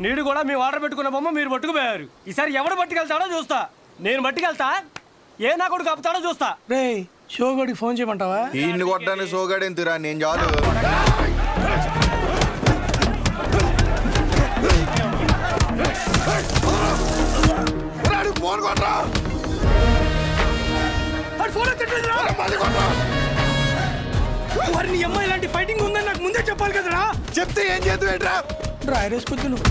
నీడు కూడా మీ ఆర్డర్ పెట్టుకున్న బొమ్మ మీరు పట్టుకుపోయారు. ఈసారి ఎవడు పట్టుకెళ్తాడో చూస్తా. నేను పట్టుకెళ్తా, ఏ నా కొడుకు ఆపుతాడో చూస్తా. రే షోగడికి ఫోన్ చేయమంటావా? ఈయన్ని కొట్టడానికి షోగాడు ఎంతురా, నేను చాలు. వారిని అమ్మాయి ఇలాంటి ఫైటింగ్ ఉందని నాకు ముందే చెప్పాలి కదరా. చెప్తే ఏం చేద్దాం? డ్రైవర్ వేసుకొద్దు నువ్వు.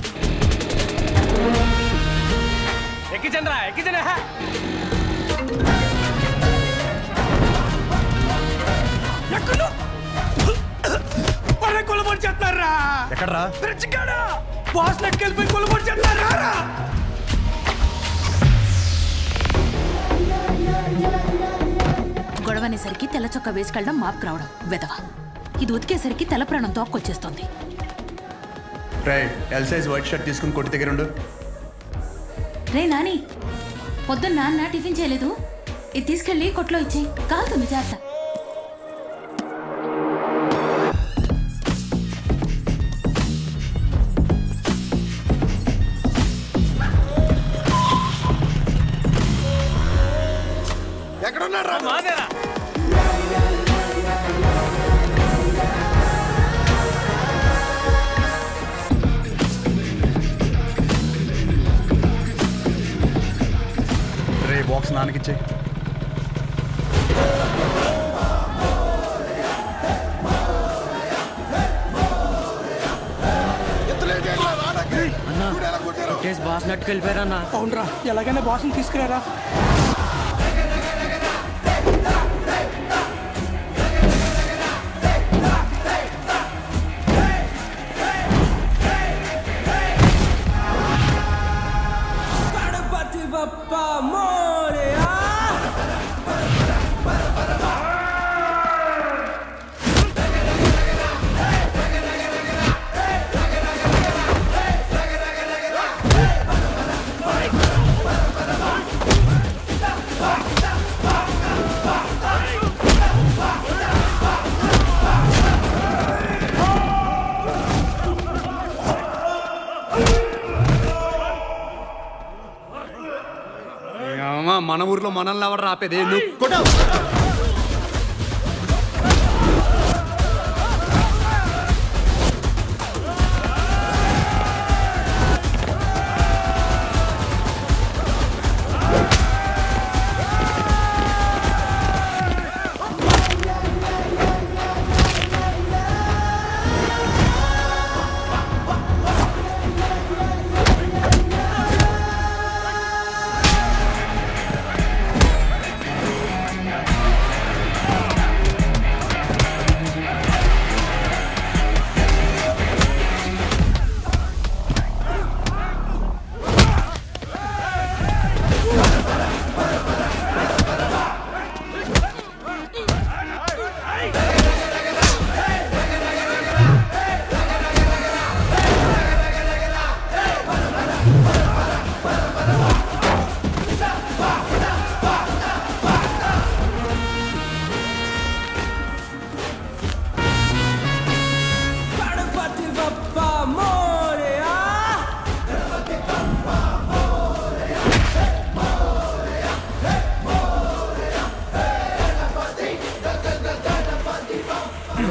ఎక్కించండి ఎక్కించండి. కొలబడి చేస్తున్నారా? ఎక్కడరా? బాస్ నెక్కెళ్ళిపోయి కొలబడి చేస్తున్నారా? గొడవనేసరికి తెల్ల చొక్క వేసుకెళ్ళడం మాపుకు రావడం వెదవ. ఇది ఉతికేసరికి తెల్ల ప్రాణం తోక్కొచ్చేస్తుంది. ఎల్ సైజ్ వైట్ షర్ట్ తీసుకుని కొట్టి దగ్గర ఉండు. రే నాని, పొద్దున్న నాన్న టిఫిన్ చేయలేదు, ఇది తీసుకెళ్ళి కొట్లో ఇచ్చి కాలుతుంది జాగ్రత్త. ఎక్కడున్నారా? రే బాక్స్ నాన్నకిచ్చే. బాస్ నట్టుకెళ్ళిపోయారన్నా. అవునరా, ఎలాగైనా బాస్ని తీసుకురారా. మన ఊర్లో మనల్ని ఎవరు రాపేది? నువ్వు కొట్టు.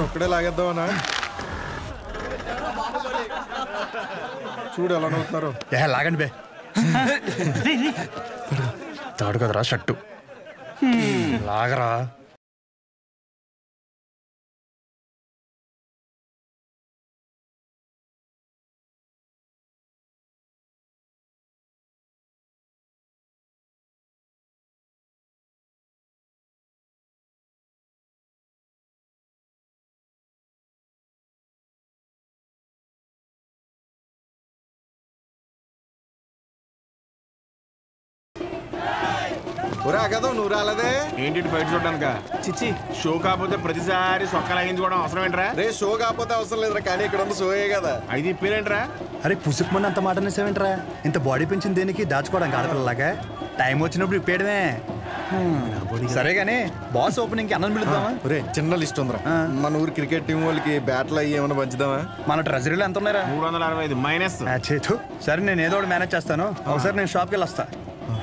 ఒక్కడే లాగేద్దామనా? చూడు ఎలా నవ్వుతున్నారు. లాగండి బే. తాడు కదరా షర్టు, లాగరా. కదా నువ్వు రాలేదే ఏంటి ఫైట్ చూడడానిక? చిచ్చి, షో కాకపోతే ప్రతిసారి సొక్క లాగించుకోవడం అవసరం ఏంట్రా? రే షో కాకపోతే అవసరం లేదురా, కానీ ఇక్కడ ఉన్న షోయే కదా. అయితే ఇప్పేరేంట్రా? అరే పుసుకుమని అంత మాట అనేసేవేంట్రా? ఇంత బాడీ పెంచింది దేనికి? దాచుకోవడానికి ఆడపిల్లలాగా. టైం వచ్చినప్పుడు ఇప్పేయడమే. సరే గానీ బాస్ ఓపెనింగ్ కి అన్నం పిలుద్దామా? ఒరే చిన్న లిస్ట్ ఉందిరా. మన ఊరు క్రికెట్ టీం వాళ్ళకి బ్యాట్లు అయ్యి ఏమైనా పంచుదామా? మన ట్రెజరీలో ఎంత ఉన్నారా? 365 మైనస్. చేతు సరే, నేను ఏదో ఒకటి మేనేజ్ చేస్తాను. ఒకసారి నేను షాప్కి వెళ్ళి వస్తా.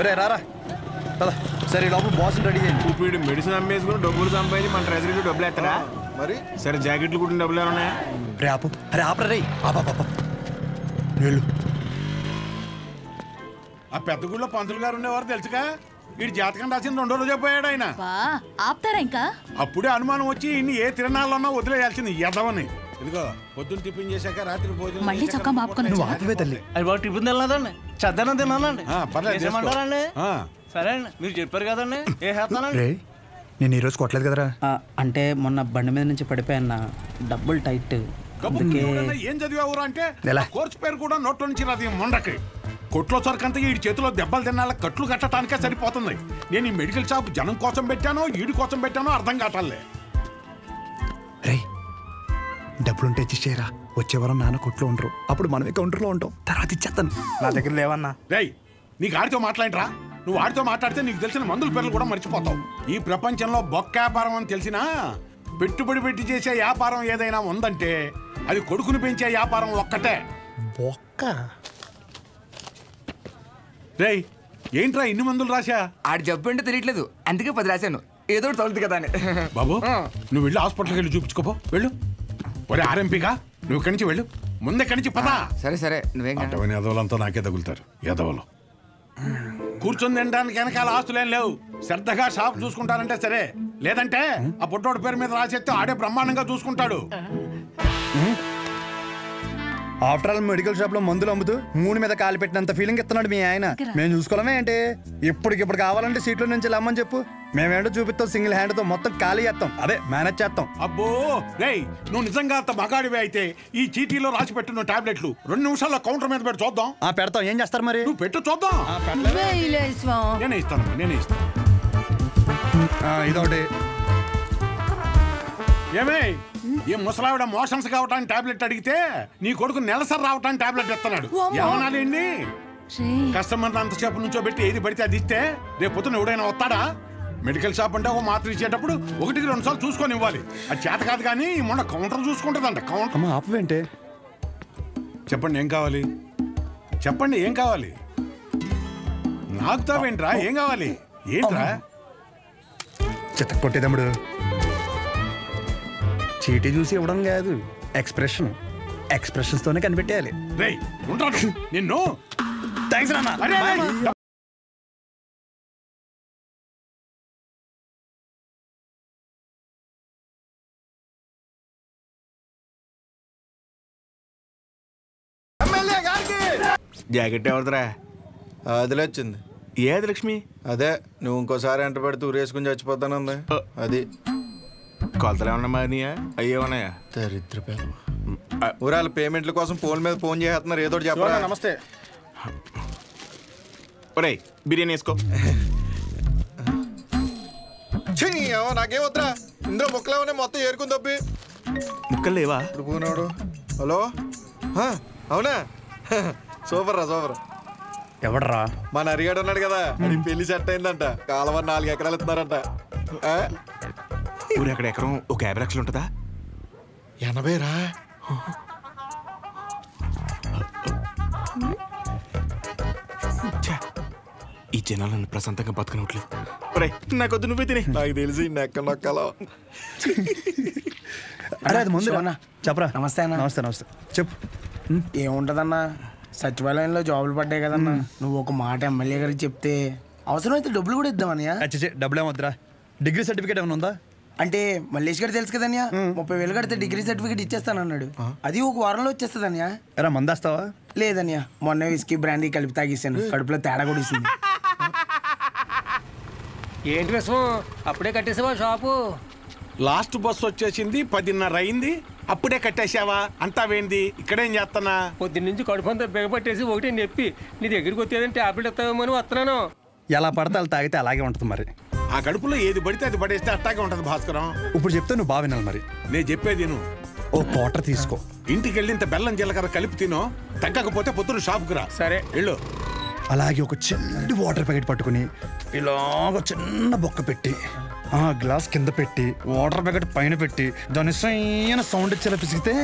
రే రారా పద. సరే ఈ లోపల బాస్ రెడీ చేయండి. ఇప్పుడు మెడిసిన్ అమ్మేసుకుని డబ్బులు సంపాదించి మన ట్రెజరీలో డబ్బులు ఎత్తరా? మరి సరే జాకెట్లు కుట్టిన డబ్బులు ఏమన్నా? రే ఆపు, అరే ఆపరా రే. ఆపా వెళ్ళు. ఆ పెద్ద గుడిలో పంతులు గారు ఉండేవారు తెలుసుగా. వీడి జాతకం రాసిన 2వ రోజే పోయాడు ఆయన. ఆపుతారా ఇంకా? అప్పుడే అనుమానం వచ్చి ఇన్ని ఏ తిరణాలన్నా వదిలేయాల్సింది ఎదవని. ఇదిగో పొద్దున్న టిఫిన్ చేశాక రాత్రి భోజనం మళ్ళీ చొక్కా మాపుకొని నువ్వు ఆపవే తల్లి. అది బాగా టిఫిన్ తినలేదండి, చద్దనం తినాలండి. పర్లేదు చేసుకో. చేసేయమంటారండి? ఆ. సరే అండి, మీరు చెప్పారు కదండి ఏ చేస్తానండి. రే నేను ఈరోజు కొట్టలేదు కదరా. అంటే మొన్న బండి మీద నుంచి పడిపోయాన్న, డబ్బులు టైట్. కబుర్లు ఎవడన్నా ఏం చదివావురా అంటే ఎలా? కోర్సు పేరు కూడా నోట్లో నుంచి రాదు మొండకి. కొట్లో సరికంతా ఈ చేతిలో దెబ్బలు తినాల కట్లు కట్టడానికే సరిపోతుంది. నేను ఈ మెడికల్ షాప్ జనం కోసం పెట్టానో ఈడి కోసం పెట్టానో అర్థం కావట్లే. రే డబ్బులుంటే ఇచ్చేయరా. వచ్చే వారం నాన్న కొట్లో ఉండరు, అప్పుడు మనమే కౌంటర్లో ఉంటాం. తర్వాత ఇచ్చేస్తాను. నా దగ్గర లేవన్నా. రేయ్ నీకు ఆడితో మాట్లాడరా? నువ్వు ఆడితో మాట్లాడితే నీకు తెలిసిన మందుల పేర్లు కూడా మర్చిపోతావు. ఈ ప్రపంచంలో బొక్క వ్యాపారం అని తెలిసినా పెట్టుబడి పెట్టి చేసే వ్యాపారం ఏదైనా ఉందంటే అది కొడుకుని పెంచే వ్యాపారం ఒక్కటే. బొక్క రేయ్ ఏంట్రా ఇన్ని మందులు రాశా? ఆడి జబ్బు అంటే తెలియట్లేదు, అందుకే 10 రాశాను. ఏదో ఒకటి తగులుతుంది కదా అని. బాబు నువ్వు వెళ్ళి హాస్పిటల్కి వెళ్ళి చూపించుకోపో. వెళ్ళు. ఒరే ఆర్ఎంపీగా నువ్వు ఇక్కడి నుంచి వెళ్ళు. ముందెక్కడి నుంచి పదా. సరే సరే నువ్వేం అటువంటి ఎదవలంతా నాకే తగులుతారు. ఎదవలు కూర్చొని తినడానికి వెనకాల ఆస్తులేం లేవు. శ్రద్ధగా షాప్ చూసుకుంటారంటే సరే, లేదంటే ఆ పుట్టోడు పేరు మీద రాసేస్తే ఆడే బ్రహ్మాండంగా చూసుకుంటాడు. ఆఫ్టర్ ఆల్ మెడికల్ షాప్ లో మందులు అమ్ముతూ మూడు మీద కాలు పెట్టినంత ఫీలింగ్ ఇస్తున్నాడు మీ ఆయన. మేము చూసుకోవడమే ఏంటి? ఇప్పటికిప్పుడు కావాలంటే సీట్లో నుంచి లమ్మని చెప్పు, మేమేంటో చూపిస్తాం. సింగిల్ హ్యాండ్ తో మొత్తం ఖాళీ చేస్తాం, అదే మేనేజ్ చేస్తాం. అబ్బో రేయ్ నువ్వు నిజంగా అంత మగాడివే అయితే ఈ చీటీలో రాసి పెట్టిన టాబ్లెట్లు 2 నిమిషాల్లో కౌంటర్ మీద పెట్టి చూద్దాం. పెడతాం. ఏం చేస్తారు మరి? నువ్వు పెట్టు చూద్దాం. నేనే ఇస్తాను. ఇదొకటి. ఏమే ఈ ముసలావిడ మోషన్స్ కావటానికి టాబ్లెట్ అడిగితే నీ కొడుకు నెలసరి రావటానికి టాబ్లెట్ ఇస్తున్నాడు. ఏమనాలండి? కస్టమర్ అంతసేపు నుంచో పెట్టి ఏది పడితే అది ఇస్తే రేపు పొద్దున ఎవడైనా వస్తాడా? మెడికల్ షాప్ అంటే ఒక మాత్ర ఇచ్చేటప్పుడు 1-2 సార్లు చూసుకొని ఇవ్వాలి. అది చేత కాదు కానీ మొన్న కౌంటర్ చూసుకుంటుందంట. కౌంటర్ ఆపవేంటే? చెప్పండి ఏం కావాలి? చెప్పండి ఏం కావాలి? నాకుతావేంట్రా? ఏం కావాలి? ఏంట్రా? చిత్త కొట్టేదమ్ముడు. చీటీ చూసి ఇవ్వడం కాదు, ఎక్స్ప్రెషన్స్ తోనే కనిపెట్టేయాలి. రేయ్ ఉంటాను నిన్ను. థ్యాంక్స్ నాన్న. జాకెట్ ఎవరిదిరా? అదిలే వచ్చింది. ఏది లక్ష్మి? అదే నువ్వు ఇంకోసారి ఎంట పెడితే ఊరేసుకుని చచ్చిపోతానుంది. అది కొలతలు ఏమన్నా మారినాయా? అయ్యేమన్నాయా? దరిద్ర ఊరాల పేమెంట్ల కోసం ఫోన్ మీద ఫోన్ చేస్తున్నారు. ఏదో చెప్పరా? నమస్తే. ఒరే బిర్యానీ వేసుకో. నాకేం వద్దురా. ఇందులో ముక్కలేమన్నా మొత్తం ఏరుకుని తప్పి ముక్కలు లేవా? ఇప్పుడు పోనాడు. హలో అవునా? సూపర్ రా సూపర్. ఎవడరా? మన అరిగాడు ఉన్నాడు కదా, అది పెళ్లి సెట్ అయిందంట. కాలువ 4 ఎకరాలు ఇస్తున్నారంట. ఊరు అక్కడ ఎకరం ఒక 50 లక్షలు ఉంటుందా? 80 రా. ఈ జనాలు నన్ను ప్రశాంతంగా బతకనట్లేదు. నాకొద్దు, నువ్వే తినే. నాకు తెలిసి నెక్క నొక్కలో. అరే అది ముందు చెప్పరా. నమస్తే అన్న. నమస్తే చెప్పు. ఏముంటదన్నా, సచివాలయంలో జాబులు పడ్డాయి కదన్నా. నువ్వు ఒక మాట ఎమ్మెల్యే గారికి చెప్తే అవసరమైతే డబ్బులు కూడా ఇద్దామన్నయ్య. డబ్బులు ఏమొద్దురా. డిగ్రీ సర్టిఫికేట్ ఏమైనా ఉందా? అంటే మల్లేష్ గారు తెలుసు కదన్యా, 30,000 కడితే డిగ్రీ సర్టిఫికేట్ ఇచ్చేస్తానన్నాడు. అది ఒక వారంలో వచ్చేస్తుందన్యా. ఎరా మందేస్తావా? లేదన్యా, మొన్న విస్కీ బ్రాండీ కలిపి తాగేసాను. కడుపులో తేడా కూడా ఇస్తుంది. ఏంటి విషయం? అప్పుడే కట్టేసావా షాపు? లాస్ట్ బస్ వచ్చేసింది, 10:30 అయింది. అప్పుడే కట్టేసావా? అంతా వేంది? ఇక్కడేం చేస్తానా? పొద్దున్నుంచి కడుపు అంతా బిగపట్టేసి ఒకటి చెప్పి నీ దగ్గరికి వచ్చేదని టాబ్లెట్ ఇస్తావేమో అని వస్తున్నాను. ఎలా పడితే అలా తాగితే అలాగే ఉంటుంది మరి. ఆ కడుపులో ఏది పడితే అది పడేస్తే అట్టాగే ఉంటది భాస్కరం. ఇప్పుడు చెప్తే నువ్వు బాగా వినాలి మరి. నేను చెప్పేది నువ్వు ఓ క్వార్టర్ తీసుకో. ఇంటికి వెళ్ళి ఇంత బెల్లం జీలకర్ర కలిపి తినో. తగ్గకపోతే పొద్దున షాప్కి రా. సరే వెళ్ళు. అలాగే ఒక చిన్న వాటర్ ప్యాకెట్ పట్టుకుని ఇలాగ చిన్న బొక్క పెట్టి ఆ గ్లాస్ కింద పెట్టి వాటర్ ప్యాకెట్ పైన పెట్టి దాని సైన సౌండ్ ఇచ్చేలా పిసిగితే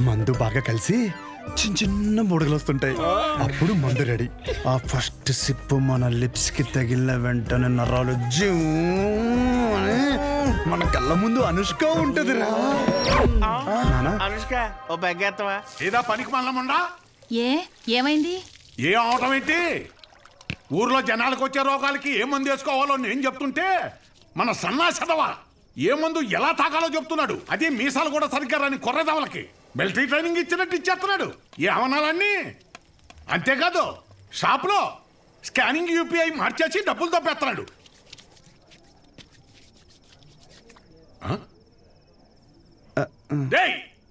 మందు బాగా కలిసి చిన్న చిన్న బుడగలు వస్తుంటాయి. అప్పుడు మందు రెడీ. ఆ ఫస్ట్ సిప్ మన లిప్స్ కి తగిలిన వెంటనే నరాలు జూ అని మన కళ్ళ ముందు అనుష్క ఉంటదిరా. అనుష్క ఓ బెగ్గేత్తవా ఏదా పనికి మల్లముండా? ఏమైంది? ఏ అవటం ఏంటి? ఊర్లో జనాలకు వచ్చే రోగాలకి ఏ మందు వేసుకోవాలో నేను చెప్తుంటే మన సన్నాసదవా ఏ మందు ఎలా తాగాలో చెప్తున్నాడు. అదే మీసాలు కూడా సరిగ్గా రాని కొర్రదవలకి మిలిటరీ ట్రైనింగ్ ఇచ్చినట్టు ఇచ్చేస్తున్నాడు. ఏ అవనాలన్నీ అంతేకాదు షాప్లో స్కానింగ్ యూపీఐ మార్చేసి డబ్బులు తప్పేస్తున్నాడు.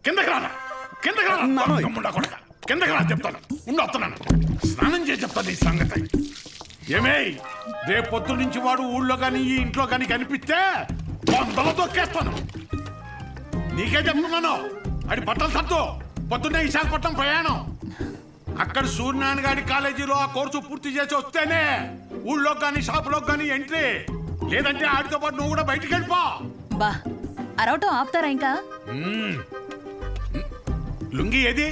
కిందకి రానా కిందకి రానా కిందకి రా చెప్తాను. వస్తున్నాను స్నానం చేసి చెప్తాను ఈ సంగతి. ఏమే రేపు పొద్దు నుంచి వాడు ఊళ్ళో కానీ ఈ ఇంట్లో కానీ కనిపిస్తే వందలు తొక్కేస్తాను. నీకే చెప్తున్నాను. అది బట్టలు సత్తు పొద్దున్నే విశాఖపట్నం ప్రయాణం. అక్కడ సూర్యనారాయణ గారి కాలేజీలో ఆ కోర్సు పూర్తి చేసి వస్తేనే ఊళ్ళో కానీ షాపులో కానీ ఎంట్రీ. లేదంటే ఆడితో పాటు నువ్వు కూడా బయటికి వెళ్ళిపో. బా అరవటం ఆపుతారా ఇంకా? లుంగి ఏది?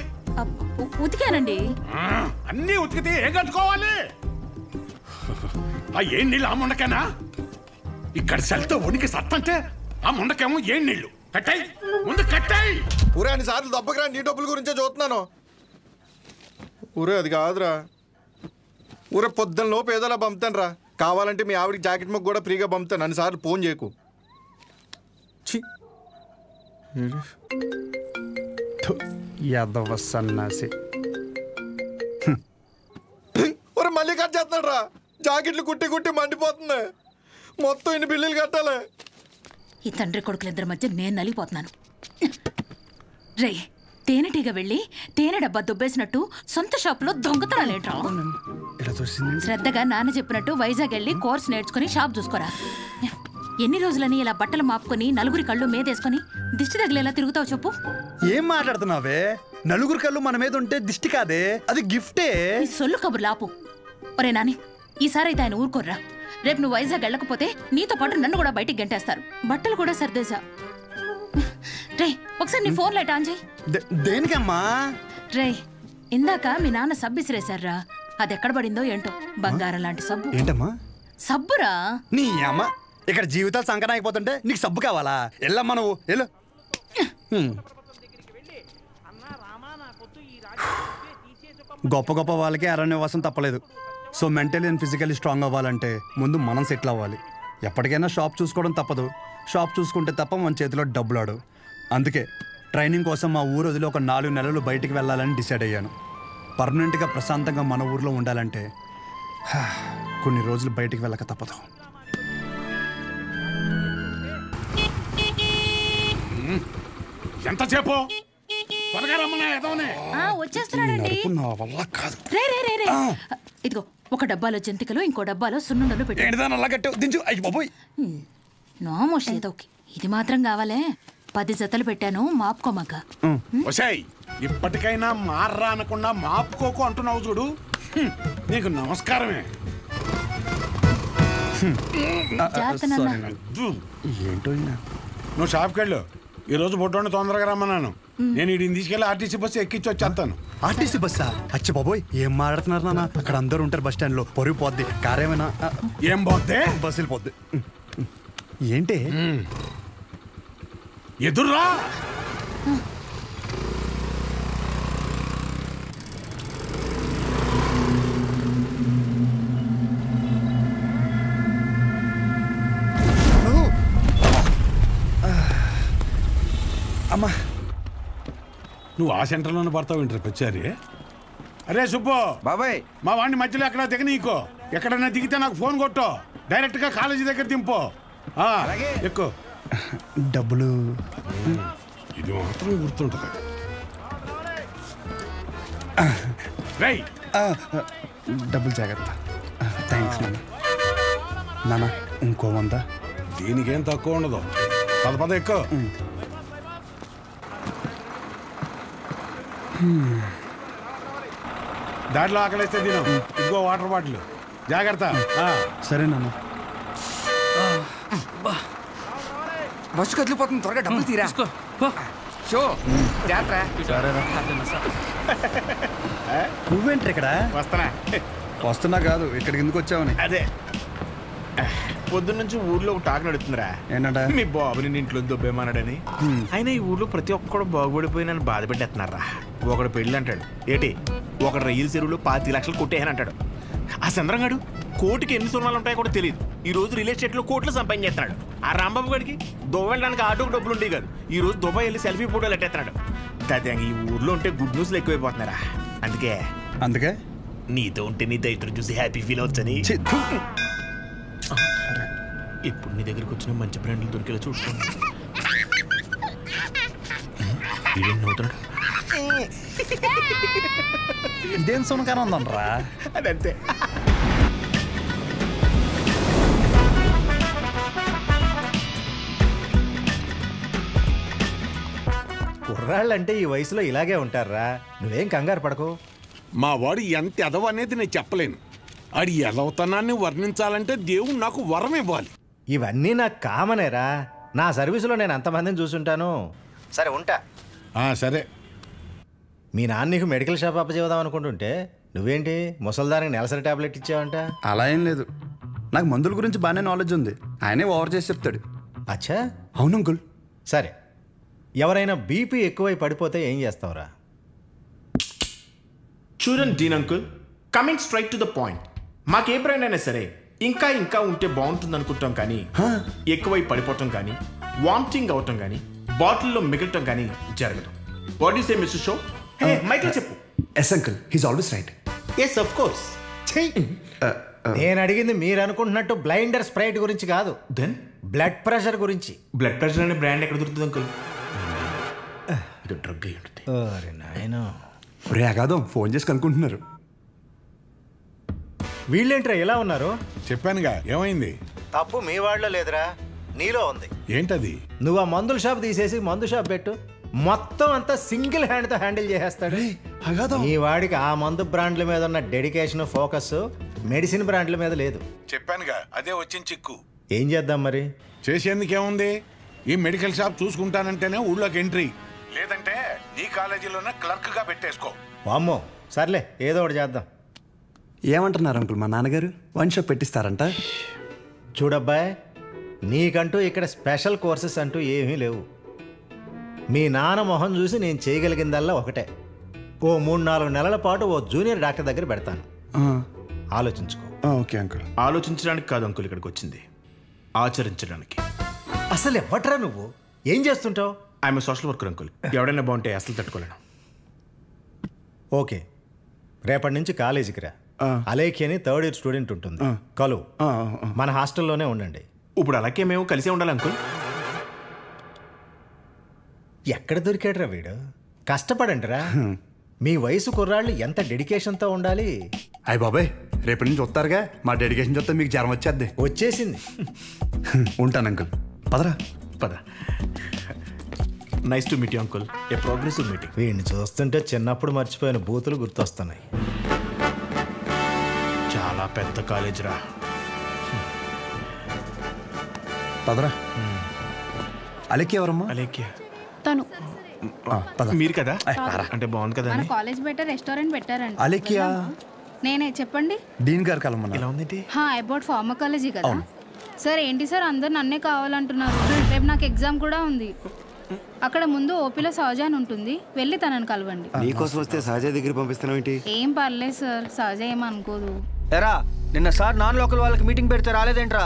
ఉతికానండి. అన్నీ ఉతికితే ఏం కట్టుకోవాలి? ఆ ఏం నీళ్ళు ఆ ముండకేనా? ఇక్కడ సెల్తో వణికి సత్తంటే ఆ ముండకేమో ఏం నీళ్ళు కట్టాయి ముందు కట్టాయి. ఊరే అన్ని సార్లు దెబ్బకి నీ డబ్బుల గురించే చూస్తున్నాను. ఊరే అది కాదురా. ఊరే పొద్దున్న లోపు ఏదోలా పంపుతాను రా. కావాలంటే మీ ఆవిడకి జాకెట్ ముక్క కూడా ఫ్రీగా పంపుతాను. అన్నిసార్లు ఫోన్ చేయకు. యాదవ సన్నాసి. ఒరే మళ్ళీ కట్ చేస్తున్నాడు రా. జాకెట్లు కుట్టి కుట్టి మండిపోతుంది. మొత్తం ఇన్ని బిల్లులు కట్టాలి. ఈ తండ్రి కొడుకులిద్దరి మధ్య నేను నలిగిపోతున్నాను. రే తేనెటీగ వెళ్ళి తేనె డబ్బా దుబ్బేసినట్టు సొంత షాపులో దొంగతనాలేంట్రా? శ్రద్ధగా నాన్న చెప్పినట్టు వైజాగ్ వెళ్ళి కోర్స్ నేర్చుకుని షాప్ చూసుకోరా. ఎన్ని రోజులని ఇలా బట్టలు మాపుకొని నలుగురి కళ్ళు మీదేసుకొని దిష్టి తగిలేలా తిరుగుతావు చెప్పు? ఏం మాట్లాడుతున్నావే? నలుగురి కళ్ళు మన మీద ఉంటే దిష్టి కాదే, అది గిఫ్టే. ఈ సొల్లు కబుర్లు ఆపు. ఒరే నాని ఈసారి అయితే ఆయన ఊరుకోర్రా. రేపు నువ్వు వైజాగ్ వెళ్ళకపోతే నీతో పాటు నన్ను కూడా బయటికి గంటేస్తారు. బట్టలు కూడా సర్దేశా. రే ఒకసారి నీ ఫోన్ లైట్ ఆన్ చేయి. దేనికమ్మా? రే ఇందాక మీ నాన్న సబ్బు ఇసిరేశారా, అది ఎక్కడ పడిందో ఏంటో. బంగారం లాంటి సబ్బు. ఏంటమ్మా? సబ్బురా. నీ అమ్మ ఇక్కడ జీవితాలు సంకటం అయిపోతుంటే నీకు సబ్బు కావాలా? వెళ్ళమ్మా నువ్వు వెళ్ళు. గొప్ప గొప్ప వాళ్ళకి అరణ్యవాసం తప్పలేదు. So mentally and physically strong అవ్వాలంటే ముందు మనం సెటిల్ అవ్వాలి. ఎప్పటికైనా షాప్ చూసుకోవడం తప్పదు. షాప్ చూసుకుంటే తప్ప మన చేతిలో డబ్బులు ఆడు. అందుకే ట్రైనింగ్ కోసం మా ఊరు వదిలి ఒక 4 నెలలు బయటికి వెళ్ళాలని డిసైడ్ అయ్యాను. పర్మనెంట్గా ప్రశాంతంగా మన ఊర్లో ఉండాలంటే కొన్ని రోజులు బయటికి వెళ్ళక తప్పదు. ఎంతసేపు త్వరగా రమ్మన్నా ఎదవనే. వచ్చేస్తున్నాడండి. ఇదిగో ఒక డబ్బాలో జంతికలు ఇంకో డబ్బాలో సున్నుండలు పెట్టాను. నోమోష్ ఏదోకి ఇది మాత్రం కావాలే. 10 జతలు పెట్టాను మాపుకోమాక. ఇప్పటికైనా మార్రా అనకుండా మాపుకోకు అంటున్నావు చూడు. నీకు నమస్కారమే. ఏంటో నువ్వు షాప్కి వెళ్ళు. ఈరోజు బొట్టోని తొందరగా రమ్మన్నాను. నేను వీడిని తీసుకెళ్ళి ఆర్టీసీ బస్సు ఎక్కించి వచ్చేస్తాను. ఆర్టీసీ బస్సా? అచ్చి బాబోయ్ ఏం మాట్లాడుతున్నారు నాన్న? అక్కడ అందరు ఉంటారు బస్ స్టాండ్ లో. పొరుగు పోద్ది. కారేమైనా ఏం పోద్ది? బస్సు వెళ్ళిపోద్ది. ఏంటి ఎదుర్రా? అమ్మా నువ్వు ఆ సెంటర్లోనే పడతావు ఇంటర్ వచ్చారి. అరే సుబ్బు బాబాయ్, మా వాడిని మధ్యలో ఎక్కడ దిగ నీకో. ఎక్కడన్నా దిగితే నాకు ఫోన్ కొట్టు. డైరెక్ట్గా కాలేజీ దగ్గర దింపు. ఎక్కువ డబ్బులు ఇది మాత్రం గుర్తుంటుంది. రేయ్ డబ్బులు జాగ్రత్త. థ్యాంక్స్ నాన్న. నాన్న ఇంకో 100. దీనికేం తక్కువ ఉండదు. పద ఎక్కువ. దారిలో ఆకలిస్తే తిను. ఇదిగో వాటర్ బాటిల్, జాగ్రత్త. సరేనమ్మా. బస్సు కదిలిపోతుంది, త్వరగా డబ్బులు తీరా. షో నువ్వేంటి ఇక్కడ? వస్తున్నా కాదు, ఇక్కడికి ఎందుకు వచ్చావని. అదే పొద్దున్నుంచి ఊర్లో ఒక టాక్ నడుతుందిరా. ఏంటంట? మీ బాబుని ఇంట్లో దొబ్బేమన్నాడని. అయినా ఈ ఊర్లో ప్రతి ఒక్కడు బాగుపడిపోయి నన్ను బాధపెట్టేస్తున్నారా. ఒకడు పెళ్ళి అంటాడు, ఏటి ఒకడు రైలు చెరువులో 5 లక్షలు కొట్టేయని అంటాడు. ఆ చంద్రంగాడు కోటికి ఎన్ని సున్నాలు ఉంటాయో కూడా తెలియదు. ఈ రోజు రియల్ ఎస్టేట్లో కోట్లు సంపాదించేస్తున్నాడు. ఆ రాంబాబు గారికి దుబాయ్ వెళ్ళడానికి ఆటోకి డబ్బులు ఉండేవి కాదు. ఈ రోజు దుబాయ్ వెళ్ళి సెల్ఫీ ఫోటోలు ఎట్టేస్తున్నాడు. దాదాపు ఈ ఊర్లో ఉంటే గుడ్ న్యూస్లు ఎక్కువైపోతున్నారా. అందుకే నీతో ఉంటే నీ దైత్రం చూసి హ్యాపీ ఫీల్ అవచ్చని ఇప్పుడు నీ దగ్గరికి వచ్చిన మంచి బ్రాండ్లు దొరికేలా చూసుకోండి. ఇదేం సునకారం ఉందనరా. అదంతే. కుర్రాళ్ళంటే ఈ వయసులో ఇలాగే ఉంటారా. నువ్వేం కంగారు పడకు. మా వాడు ఎంత ఎదవ అనేది నేను చెప్పలేను. ఆడి ఎదవతనాన్ని వర్ణించాలంటే దేవుడు నాకు వరం ఇవ్వాలి. ఇవన్నీ నాకు కామనేరా. నా సర్వీసులో నేను అంతమందిని చూసుంటాను. సరే ఉంటా. సరే. మీ నాన్న నీకు మెడికల్ షాప్ అప్పచేద్దాం అనుకుంటుంటే నువ్వేంటి ముసల్దానికి నెలసరి టాబ్లెట్ ఇచ్చావంట? అలా ఏం లేదు, నాకు మందుల గురించి బాగానే నాలెడ్జ్ ఉంది. ఆయనే ఓవర్ చేసి చెప్తాడు. అచ్చా, అవును అంకుల్. సరే, ఎవరైనా బీపీ ఎక్కువై పడిపోతే ఏం చేస్తావురా? చూడండి Dean uncle, coming straight to the point. మాకే బ్రాండ్ అయినా సరే ఇంకా ఇంకా ఉంటే బాగుంటుంది అనుకుంటాం, కానీ ఎక్కువై పడిపోవటం కానీ వామిటింగ్ అవటం కానీ బాటిల్లో మిగలటం కానీ జరగదు. What you say mister Show? Hey Michael చెప్పు. Yes uncle, he's always right. Yes of course. నేను అడిగింది మీరు అనుకుంటున్నట్టు బ్లైండర్ స్ప్రైట్ గురించి కాదు. దెన్ బ్లడ్ ప్రెషర్ గురించి. బ్లడ్ ప్రెషర్ అనే బ్రాండ్ ఎక్కడ దొరుకుతుంది అంకుల్? ఇది డ్రగ్ అయి ఉంటుంది. అరే నాయనా, రే అగాదం ఫోన్ చేసి కనుక్కుంటున్నారు. వీళ్ళేంట్రా ఇలా ఉన్నారు? చెప్పానుగా, ఏమైంది? తప్పు మీ వాళ్ళలో లేదురా, నీలో ఉంది. ఏంటది? నువ్వు ఆ మందుల షాప్ తీసేసి మందు షాప్ పెట్టు, మొత్తం అంతా సింగిల్ హ్యాండ్తో హ్యాండిల్ చేసేస్తాడు. ఈ వాడికి ఆ మందు బ్రాండ్ల మీద ఉన్న డెడికేషన్, ఫోకస్ మెడిసిన్ బ్రాండ్ల మీద లేదు. చెప్పానుగా, అదే వచ్చిన చిక్కు. ఏం చేద్దాం మరి? చేసేందుకేముంది, ఈ మెడికల్ షాప్ చూసుకుంటానంటేనే ఊళ్ళోకి ఎంట్రీ, లేదంటే నీ కాలేజీలోనే క్లర్క్ గా పెట్టేసుకో. వామ్మో, సర్లే ఏదో ఒకటి చేద్దాం. ఏమంటున్నారు అంకుల్? మా నాన్నగారు వన్ షాప్ పెట్టిస్తారంట. చూడబ్బాయ్, నీకంటూ ఇక్కడ స్పెషల్ కోర్సెస్ అంటూ ఏమీ లేవు. మీ నాన్న మొహం చూసి నేను చేయగలిగిందల్లా ఒకటే, ఓ 3-4 నెలల పాటు ఓ జూనియర్ డాక్టర్ దగ్గర పెడతాను. ఆలోచించుకో. Okay uncle. ఆలోచించడానికి కాదు అంకుల్ ఇక్కడికి వచ్చింది, ఆచరించడానికి. అసలు ఎవ్వట్రా నువ్వు? ఏం చేస్తుంటావు? I'm social worker uncle. ఎవడైనా బాగుంటే అసలు తట్టుకోలేను. ఓకే, రేపటి నుంచి కాలేజీకి రా. అలేఖి అని 3rd ఇయర్ స్టూడెంట్ ఉంటుంది, కలు. మన హాస్టల్లోనే ఉండండి. ఇప్పుడు అలాగే మేము కలిసే ఉండాలి అంకుల్. ఎక్కడ దొరికాడురా వీడు? కష్టపడండిరా. మీ వయసు కుర్రాళ్ళు ఎంత డెడికేషన్తో ఉండాలి. అయ్య బాబాయ్, రేపటి నుంచి వస్తారుగా, మా డెడికేషన్ చూస్తే మీకు జ్వరం వచ్చేద్ది. వచ్చేసింది. ఉంటాను అంకుల్. పదరా. పద. Nice to meet you uncle. A progressive meeting. వీడిని చూస్తుంటే చిన్నప్పుడు మర్చిపోయిన బూతులు గుర్తొస్తున్నాయి. చాలా పెద్ద కాలేజ్ రా. పదరా. అలేఖ్య ఎవరమ్మా? అలేఖ్య తను మీరు కదా? అంటే బాగుంది కదా. మన కాలేజ్ బయట రెస్టారెంట్ పెట్టారండి. అలేఖ్య నేనే, చెప్పండి. డీన్ గారు కలమన్నా. ఎలా ఉంది? అబౌట్ ఫార్మకాలజీ కదా సార్. ఏంటి సార్ అందరు నన్నే కావాలంటున్నారు? రేపు నాకు ఎగ్జామ్ కూడా ఉంది. అక్కడ ముందు ఓపీలో సహజ అని ఉంటుంది, వెళ్ళి తనని కలవండి. నీకోసం వస్తే సహజ దగ్గర పంపిస్తున్నావు ఏంటి? ఏం పర్లేదు సార్, సహజ ఏమనుకోదు. ఎరా, నిన్న సార్ నాన్ లోకల్ వాళ్ళకి మీటింగ్ పెడితే రాలేదేంట్రా?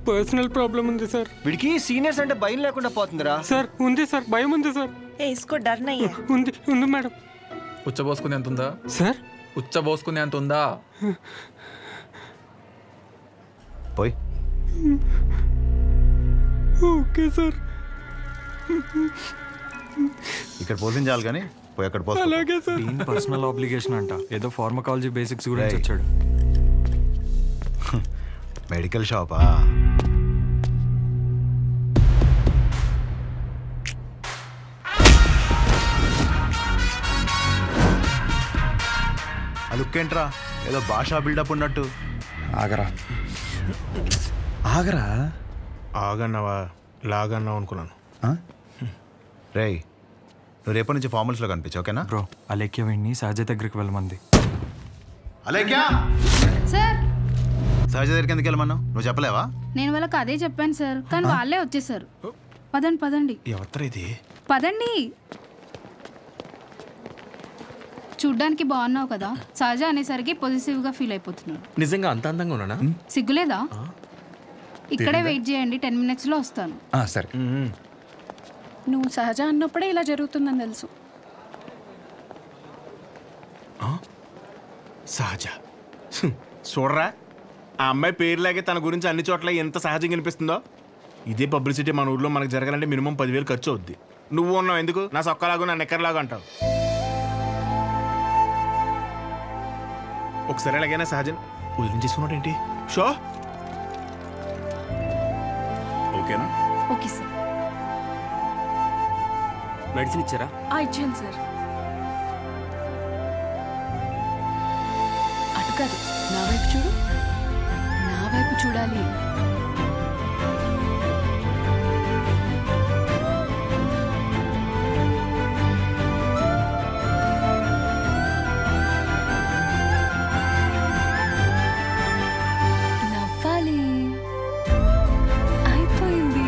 పర్సనల్ ప్రాబ్లం ఉంది సార్. వీడికి సీనియర్స్ అంటే భయం లేకుండా పోతుందిరా. సార్ ఉంది సార్, భయం ఉంది సార్. इसको डर नहीं है. ఉంది మేడం. ఉచ్చబోసుకునే అంత ఉందా సార్? ఉచ్చబోసుకునే అంత ఉందా? పోయి. Okay sir. ఇక్కడ పోషించాలి కానీ పోయి అక్కడ పోయి. అలాగే సార్. దీని పర్సనల్ ఆబ్లిగేషన్ అంట, ఏదో ఫార్మకాలజీ బేసిక్స్ గురించి వచ్చాడు. మెడికల్ షాపా? లుక్ ఏంట్రా ఏదో భాషా బిల్డప్ ఉన్నట్టు. ఆగరా ఆగరా. ఆగన్నావా లాగన్నావు అనుకున్నాను. రేయ్ నువ్వు రేపటి నుంచి ఫార్మల్స్లో కనిపించు, ఓకేనా? బ్రో అలేఖ్య వీడిని సహజ దగ్గరికి వెళ్ళమంది. అలేఖ్య సార్ సహజ దగ్గరికి ఎందుకు వెళ్ళమన్నావు? నువ్వు చెప్పలేవా? నేను వాళ్ళకి అదే చెప్పాను సార్, కానీ వాళ్ళే వచ్చేసారు. పదండి పదండి ఎవరు ఇది? పదండి. చూడ్డానికి బాగున్నావు కదా, సహజ అనేసరికి పొజిటివ్గా ఫీల్ అయిపోతున్నాడు. నిజంగా అంత అందంగా ఉన్నానా? సిగ్గులేదా? ఇక్కడే వెయిట్ చేయండి, 10 minutesలో వస్తాను. సరే. నువ్వు సహజ అన్నప్పుడే ఇలా జరుగుతుందని తెలుసు. సహజ చూడరా, ఆ అమ్మాయి పేరులాగే తన గురించి అన్ని చోట్ల ఎంత సహజంగా అనిపిస్తుందో. ఇదే పబ్లిసిటీ మన ఊర్లో మనకు జరగాలంటే మినిమం 10,000 ఖర్చు అవుద్ది. నువ్వు ఉన్నావు ఎందుకు? నా సొక్కలాగా నా నెక్కర్లాగా అంటావు. ఒకసారి ఎలాగైనా సహజన్ వదిలించేసుకున్నాడు ఏంటి? షో ఓకేనా? Okay sir. మెడిసిన్ ఇచ్చారా? ఇచ్చాను సార్. అటు కాదు, నా వైపు చూడు. నా వైపు చూడాలి. నవ్వాలి. అయిపోయింది.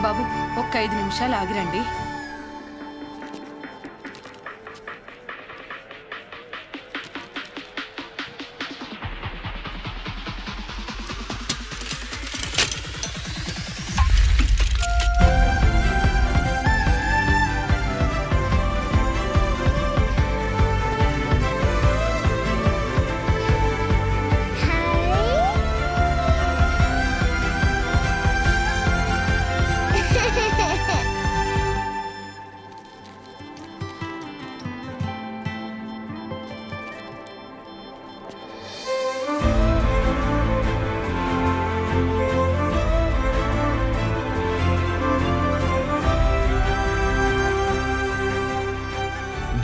బాబు ఒక్క 5 నిమిషాలు ఆగిరండి.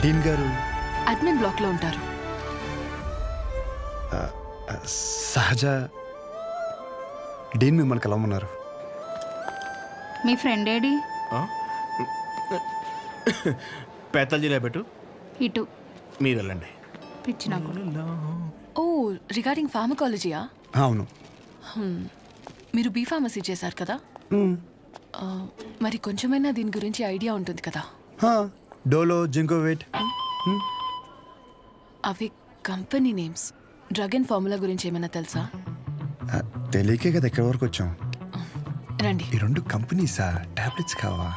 డీన్ గారు అడ్మిన్ బ్లాక్ లో ఉంటారు. సహజ డీన్ మిమ్మల్ని కలవమన్నారు. మీ ఫ్రెండ్ ఏడి? పేతల్జీలో పెట్టు. ఇటు మీరు వెళ్ళండి. పిచ్చిన ఓ రిగార్డింగ్ ఫార్మకాలజీయా? అవును. మీరు బీ ఫార్మసీ చేశారు కదా, మరి కొంచెమైనా దీని గురించి ఐడియా ఉంటుంది కదా. డోలో, జింకోవేట్. అవి company names. Drug and formula గురించి ఏమైనా తెలుసా? తెలియకే కదా ఎక్కడి వరకు వచ్చాం. రండి. ఈ 2 కంపెనీసా? టాబ్లెట్స్ కావా?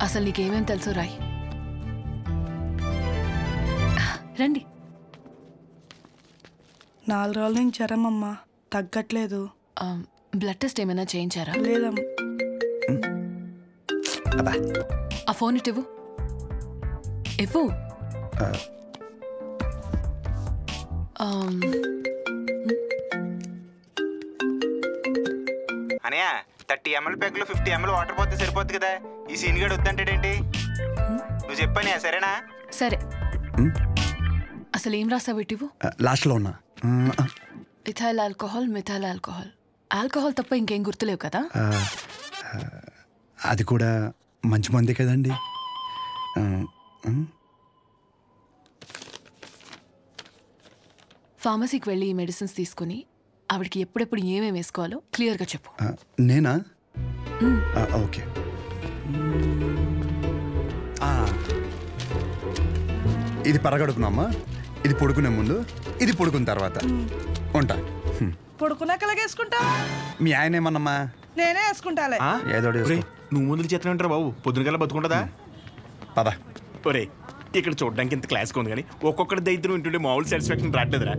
అసలు నీకేమేం తెలుసు రాయ్. రండి. 4 రోజుల నుంచి జ్వరం అమ్మా, తగ్గట్లేదు. బ్లడ్ టెస్ట్ ఏమైనా చేయించారా? లేదమ్మా. ఆ ఫోన్ ఇటు ఇవ్వు. అనయా 30 ml ప్యాక్లో 50 ml వాటర్ పోతే సరిపోద్ది కదా. ఈ సీన్ గడు వద్దంటాడేంటి? నువ్వు చెప్పానే సరేనా? సరే. అసలు ఏం రాసావు ఇటు? లాస్ట్లో ఉన్నా. Ethyl alcohol, methyl alcohol. Alcohol తప్ప ఇంకేం గుర్తులేవు కదా? అది కూడా మంచి మందే కదండి. ఫార్మసీకి వెళ్ళి ఈ మెడిసిన్స్ తీసుకుని ఆవిడకి ఎప్పుడెప్పుడు ఏమేమి వేసుకోవాలో క్లియర్గా చెప్పు. నేనా? ఓకే. ఇది పరగడుపునమ్మా, ఇది పడుకునే ముందు, ఇది పడుకున్న తర్వాత. ఉంటా. పడుకున్నాక వేసుకుంటా. మీ ఆయన ఏమన్నమ్మా? నేనే వేసుకుంటాలే. ఏదో నువ్వు ముందు చేతనే ఉంటారు బాబు, పొద్దునకల్లా బతుకుంటుందా? పద. ఒరే ఇక్కడ చూడడానికి ఇంత క్లాస్గా ఉంది కానీ ఒక్కొక్కటి దరిద్రం వింటుంటే మామూలు సాటిస్ఫాక్షన్ రావట్లేదురా.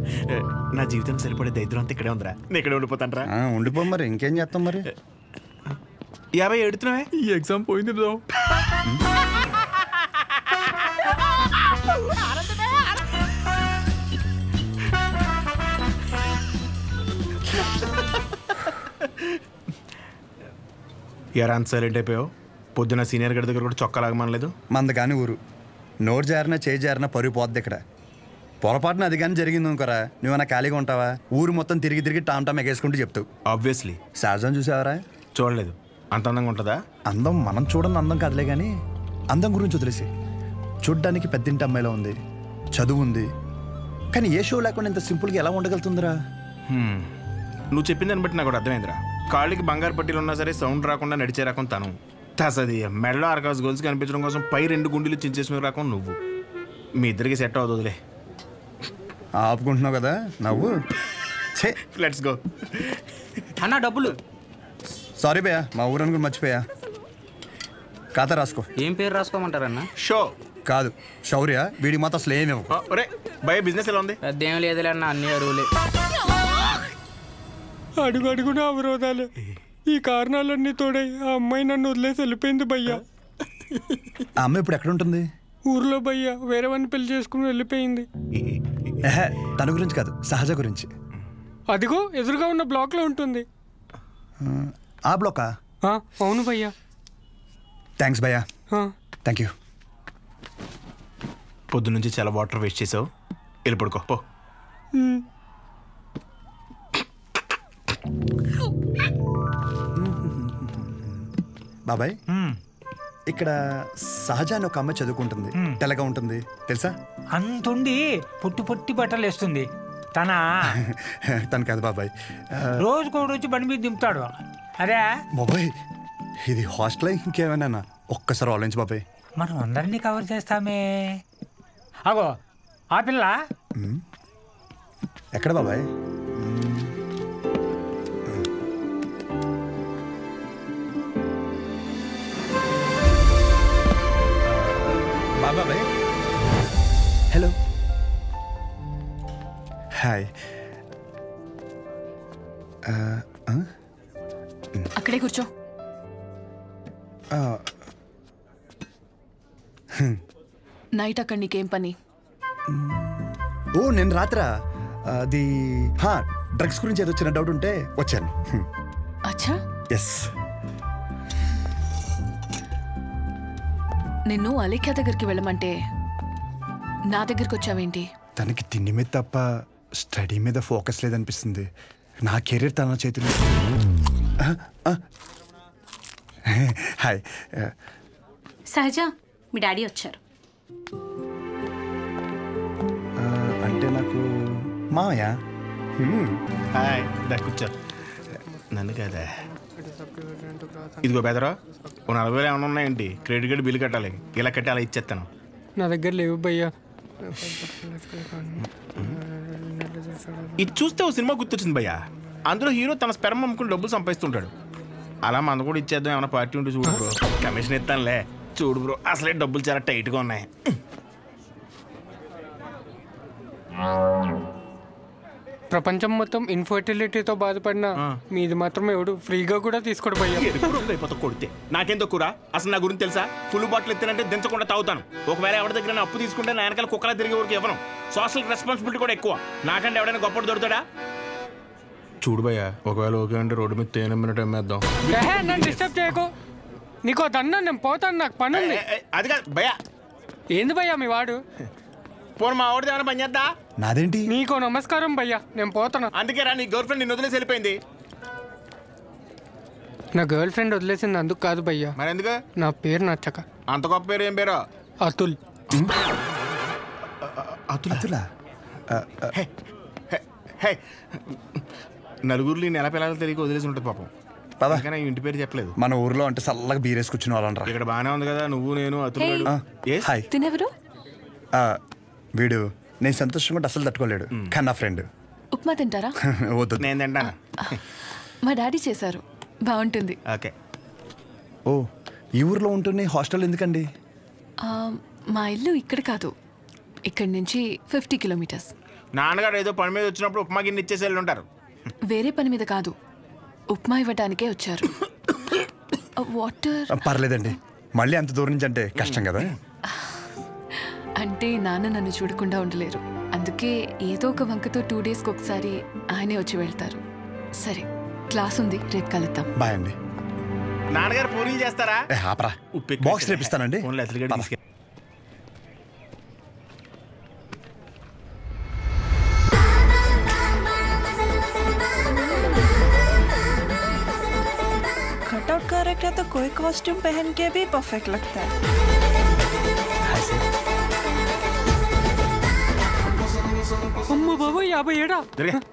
నా జీవితం సరిపడే దరిద్రం అంతా ఇక్కడే ఉందిరా. నేను ఇక్కడే ఉండిపోతాను రా. ఉండిపో మరి, ఇంకేం చేస్తాం మరి. 50 ఎడుతున్నావే. ఈ ఎగ్జామ్ పోయింది బ్రో. అంత సైలెంట్ అయిపోయావు? పొద్దున సీనియర్ గడి దగ్గర కూడా చొక్కా లాగమనలేదు. మంద కానీ ఊరు నోరు జారినా చేయి జారినా పరుగు పోద్ది ఇక్కడ. పొరపాటున అది కానీ జరిగింది అనుకోరా, నువ్వన్నా ఖాళీగా ఉంటావా? ఊరు మొత్తం తిరిగి తిరిగి టామ్ టామ్ ఎగేసుకుంటూ చెప్తావు. ఆబ్వియస్లీ. సహజం చూసావరా? చూడలేదు. అంత అందంగా ఉంటుందా? అందం మనం చూడని అందం కాదులే కానీ అందం గురించి వదిలేసి. చూడ్డానికి పెద్దింటి అమ్మాయిలో ఉంది, చదువు ఉంది, కానీ ఏ షో లేకుండా ఇంత సింపుల్గా ఎలా ఉండగలుగుతుందిరా? నువ్వు చెప్పిన దాన్ని బట్టి నాకు కూడా అర్థమైందిరా. కాళ్ళకి బంగారు పట్టీలు ఉన్నా సరే సౌండ్ రాకుండా నడిచే రకం తను. తసది మెడలో ఆర్కాస్ గోల్స్ కనిపించడం కోసం పై 2 గుండెలు చించేసిన రకం నువ్వు. మీ ఇద్దరికి సెట్ అవుతుందిలే. ఆపుకుంటున్నావు కదా నవ్వు. Let's go. అన్న డబ్బులు. సారీ భయ్యా, మా ఊరని కూడా మర్చిపోయా. ఖాతా రాసుకో. ఏం పేరు రాసుకోమంటారన్న? షో కాదు శౌర్య. వీడికి మాత్రం అసలు ఏమేమో. భయ బిజినెస్ ఎలా ఉంది? పెద్దేం లేదులే అన్న, అన్ని అరువులే. అడుగు అడుగున అవరోధాలే. ఈ కారణాలన్నీ తోడై ఆ అమ్మాయి నన్ను వదిలేసి వెళ్ళిపోయింది భయ్యా. ఆ అమ్మాయి ఇప్పుడు ఎక్కడ ఉంటుంది? ఊర్లో భయ్యా, వేరే వాడిని పెళ్లి చేసుకుని వెళ్ళిపోయింది. తన గురించి కాదు, సహజ గురించి. అదిగో ఎదురుగా ఉన్న బ్లాక్ లో ఉంటుంది. ఆ బ్లాకా? అవును భయ్యా. థ్యాంక్స్ భయ్యా. Thank you. పొద్దునుంచి చాలా వాటర్ వేస్ట్ చేసావు, వెళ్ళి పడుకో పో. బాబాయ్, ఇక్కడ సహజ అని ఒక అమ్మాయి చదువుకుంటుంది. తెల్లగా ఉంటుంది తెలుసా? అంతుండి పొట్టి పొట్టి బట్టలు వేస్తుంది. తను కాదు బాబాయ్, రోజుకో రోజు బండి మీద దింపుతాడు. అదే బాబాయ్ ఇది హాస్టల్ ఇంకేమైనా? ఒక్కసారి ఆలోచించు బాబాయ్. మనం అందరినీ కవర్ చేస్తామే. అగో ఆ పిల్ల ఎక్కడ బాబాయ్? బాబాయ్ హలో. హాయ్. అక్కడే కూర్చో. నైట్ అక్కడ నీకేం పని? ఓ నేను రాత్రా అది డ్రగ్స్ గురించి ఏదో చిన్న డౌట్ ఉంటే వచ్చాను. అచ్చా. ఎస్. నిన్ను అలేఖ్య దగ్గరికి వెళ్ళమంటే నా దగ్గరికి వచ్చావేంటి? తనకి తిండి మీద తప్ప స్టడీ మీద ఫోకస్ లేదనిపిస్తుంది. నా కెరీర్ తన చేతిలో. హాయ్. సహజ, మీ డాడీ వచ్చారు. అంటే నాకు మామయ్య. హాయ్, కూర్చోరు. నన్ను కదా. ఇదిగో బెదరా, 40,000 ఏమైనా ఉన్నాయండి? క్రెడిట్ కార్డు బిల్లు కట్టాలి. ఇలా కట్టి అలా ఇచ్చేస్తాను. నా దగ్గర లేవు భయ్యా. ఇది చూస్తే ఓ సినిమా గుర్తొచ్చింది భయ్యా. అందులో హీరో తన స్పెర్మ్ అమ్ముకుని డబ్బులు సంపాదిస్తుంటాడు. అలా మన కూడా ఇచ్చేద్దాం. ఏమైనా పార్టీ ఉంటే చూడు బ్రో, కమిషన్ ఇస్తానులే. చూడు బ్రో, అసలే డబ్బులు చాలా టైట్గా ఉన్నాయి. ప్రపంచం మొత్తం ఇన్ఫర్టిలిటీతో బాధపడినా మీది మాత్రం ఎవడు ఫ్రీగా కూడా తీసుకోడు భయ్యా. అయిపోతా కొడితే నాకేం తక్కువ? అసలు నా గురించి తెలుసా? ఫుల్ బాటిల్ ఎత్తానంటే దించకుండా తాగుతాను. ఒకవేళ ఎవరి దగ్గర అప్పు తీసుకుంటే నా వెనకాల కుక్కలా తిరిగే వరకు ఇవ్వను. సోషల్ రెస్పాన్సిబిలిటీ కూడా ఎక్కువ. నాకంటే ఎవడైనా గొప్పడు దొరుకుతాడా? చూడు భయ్యా, ఒకవేళ ఓకే అంటే రోడ్డు మీద తేనె మినిట్ అమ్మేద్దాం. నన్ను డిస్టర్బ్ చేయకు. నీకు దన్నా, నేను పోతాను, నాకు పని ఉంది. అది కాదు భయ్యా. ఏంది భయ్యా మీ వాడు? పోను మా వాడిది ఏమైనా పని చేద్దా? నాదేంటి? నీకు నమస్కారం భయ్యా, నేను పోతాను. అందుకే రా, నీ గర్ల్ ఫ్రెండ్ నిన్ను వదిలేసి వెళ్ళిపోయింది. నా గర్ల్ ఫ్రెండ్ వదిలేసింది అందుకు కాదు భయ్యా. మరి ఎందుకు? నా పేరు నచ్చక. అంత గొప్ప పేరు ఏం పేరు? అతుల్. అతులా? నలుగురిలో నెల పిల్లలు తెలియక వదిలేసి ఉంటుంది పాపం. పదకనే ఇంటి పేరు చెప్పలేదు. మన ఊర్లో అంటే చల్లగా బీరేసి కూర్చుని వాళ్ళంటారా. ఇక్కడ బాగానే ఉంది కదా, నువ్వు నేను అతులు. హాయ్. తినెవరు? వీడు నేను సంతోషంగా ఉంటే అసలు తట్టుకోలేడు, కానీ నా ఫ్రెండ్. ఉప్మా తింటారా? వద్దు, నేను తింటాను. మా డాడీ చేశారు, బాగుంటుంది. ఓకే. ఓ ఈ ఊర్లో ఉంటున్న హాస్టల్ ఎందుకండి? మా ఇల్లు ఇక్కడ కాదు, ఇక్కడి నుంచి 50 కిలోమీటర్స్. నాన్నగారు ఏదో పని మీద వచ్చినప్పుడు ఉప్మా గిన్నె ఇచ్చేసి వెళ్ళి ఉంటారు. వేరే పని మీద కాదు, ఉప్మా ఇవ్వడానికే వచ్చారు. వాటర్ పర్లేదండి, మళ్ళీ అంత దూరం నుంచి అంటే కష్టం కదా. అంటే నాన్న నన్ను చూడకుండా ఉండలేరు, అందుకే ఏదో ఒక వంకతో 2 డేస్కి ఒకసారి ఆయనే వచ్చి వెళ్తారు. సరే, క్లాస్ ఉంది, రేపు కలుద్దాం. బాయ్ అండి. నాన్నగారు పూరీలు చేస్తారా? ఆపరా, బాక్స్ రేపిస్తానండి. कटआउट कैरेक्टर तो कोई कॉस्ट्यूम पहन के भी परफेक्ट लगता है. అమ్మ బాబు 57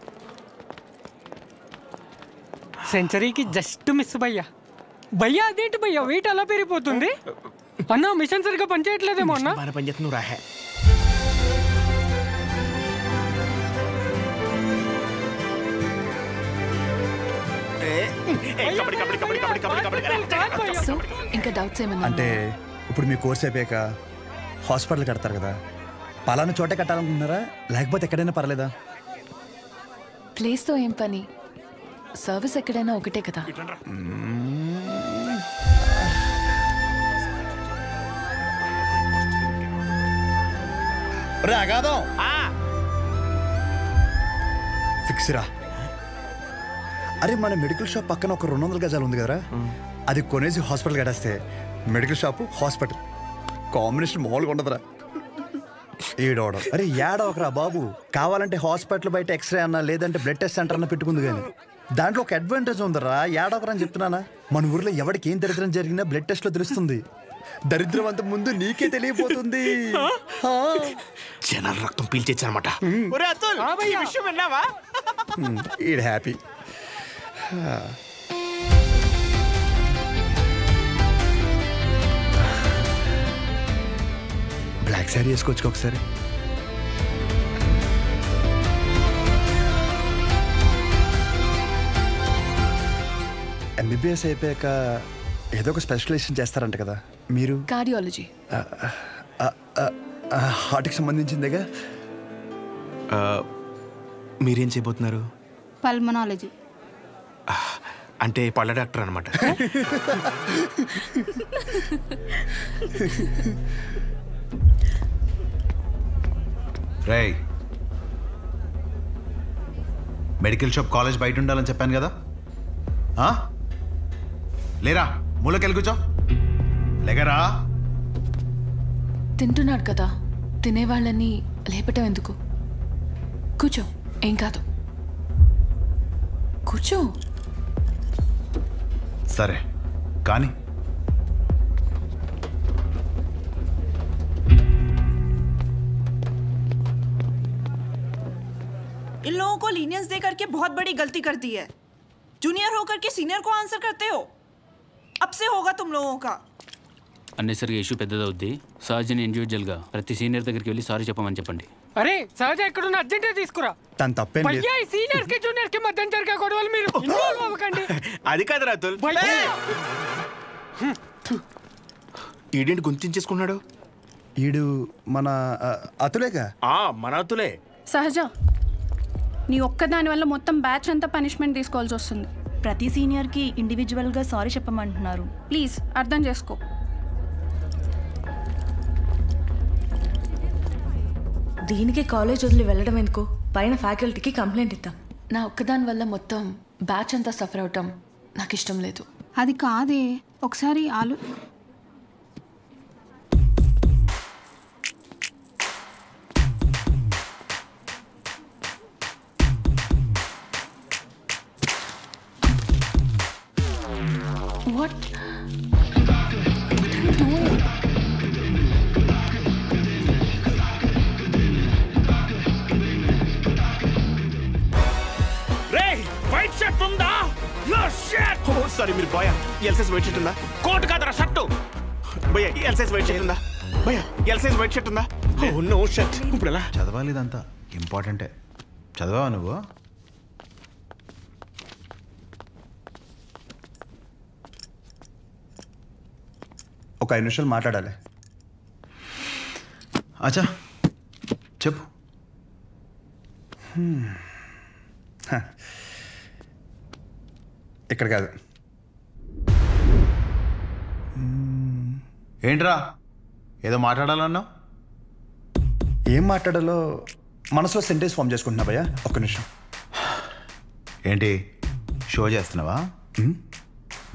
సెంచరీకి జస్ట్ మిస్ భయ్యా. భయ్యా అదేంటి భయ్యా వెయిట్ అలా పెరిగిపోతుంది? అన్న మిషన్ సరిగ్గా పనిచేయట్లేదేమో అన్న. పనిచేస్తున్నావు రాహే. సో ఇంకా డౌట్స్ ఏమన్నా? అంటే ఇప్పుడు మీ కోర్స్ అయిపోయాక హాస్పిటల్ కడతారు కదా, పలానా చోటే కట్టాలనుకుంటున్నారా లేకపోతే ఎక్కడైనా పర్లేదా? ప్లేస్తో ఏం పని, సర్వీస్ ఎక్కడైనా ఒకటే కదా. రాగాదం ఫిక్స్ రా. అరే మన మెడికల్ షాప్ పక్కన ఒక 200 గజాలు ఉంది కదరా, అది కొనేసి హాస్పిటల్ కట్టేస్తే మెడికల్ షాప్ హాస్పిటల్ కాంబినేషన్ మామూలుగా ఉండదురా. ఏడవడం అరే ఏడవకరా బాబు, కావాలంటే హాస్పిటల్ బయట ఎక్స్రే అన్నా లేదంటే బ్లడ్ టెస్ట్ సెంటర్ అన్న పెట్టుకుంది, కానీ దాంట్లో ఒక అడ్వాంటేజ్ ఉందరా. ఏడవకరా అని చెప్తున్నానా, మన ఊర్లో ఎవరికి ఏం దరిద్రం జరిగినా బ్లడ్ టెస్ట్ లో తెలుస్తుంది. దరిద్రం అంత ముందు నీకే తెలియపోతుంది. జనాల రక్తం పీల్చేచ్చనమాట. ఈడ్ హ్యాపీ. బ్లాక్ శారీ వేసుకోవచ్చు ఒకసారి. ఎంబీబీఎస్ అయిపోయాక ఏదో ఒక స్పెషలైజేషన్ చేస్తారంట కదా మీరు? కార్డియాలజీ. హార్ట్కి సంబంధించిందేగా. మీరేం చేయబోతున్నారు? పల్మనాలజీ. అంటే పళ్ళ డాక్టర్ అనమాట. రేయ్, మెడికల్ షాప్ కాలేజ్ బయట ఉండాలని చెప్పాను కదా, లేరా మూలకెళ్ళి కూర్చో. లేగరా. తింటున్నాడు కదా, తినేవాళ్ళని లేపటం ఎందుకు? కూర్చో, ఏం కాదు, కూర్చో. సరే కానీ इन लोगों को लीनियंस दे करके बहुत बड़ी गलती कर दी है. जूनियर होकर के सीनियर को आंसर करते हो. अब से होगा तुम लोगों का. అన్నెసరిగా ఇష్యూ పెద్దదవుద్ది. సహజని ఇండివిజువల్గా ప్రతి సీనియర్ దగ్గరికి వెళ్ళి సారీ చెప్పమని చెప్పండి. అరే సహజ ఎక్కడున్న అర్జెంటే తీసుకురా. తను తప్పేం లేదు. భయ్యా సీనియర్ కి జూనియర్ కి మధ్య జరిగే గొడవలు మీరు ఇన్వాల్వ్ అవ్వకండి. అది కాదు రాతుల్. ఈడేంటి గుంతించేసుకున్నాడు? ఈడు మన అతులేగా. మన అతులే. సహజ, నీ ఒక్కదాని వల్ల మొత్తం బ్యాచ్ అంతా పనిష్మెంట్ తీసుకోవాల్సి వస్తుంది. ప్రతి సీనియర్కి ఇండివిజువల్గా సారీ చెప్పమంటున్నారు. ప్లీజ్ అర్థం చేసుకో. దీనికి కాలేజ్ వదిలి వెళ్ళడం ఎందుకు? పైన ఫ్యాకల్టీకి కంప్లైంట్ ఇద్దాం. నా ఒక్కదాని వల్ల మొత్తం బ్యాచ్ అంతా సఫర్ అవటం నాకు ఇష్టం లేదు. అది కాదే, ఒకసారి What? What are you doing? రేయ్, వైట్ షర్ట్ ఉందా? No shirt. ఓ సారీ, మీరు boy. L size white shirt ఉందా? కోట్ కాదరా, షర్ట్. భయ్యా, ఎల్ సైజ్ వైట్ షర్ట్ ఉందా? భయ్యా, ఎల్ సైజ్ వైట్ షర్ట్ ఉందా? Oh no shirt. ఇప్పుడు ఎలా చదవాలి? ఇదంతా ఇంపార్టెంటే. చదవా నువ్వు? ఒక 5 నిమిషాలు మాట్లాడాలి. అచ్చా చెప్పు. ఇక్కడ కాదు. ఏంట్రా ఏదో మాట్లాడాలన్నావు? ఏం మాట్లాడాలో మనసులో సెంటెన్స్ ఫామ్ చేసుకుంటున్నా భయ్యా. ఒక్క నిమిషం. ఏంటి షో చేస్తున్నావా?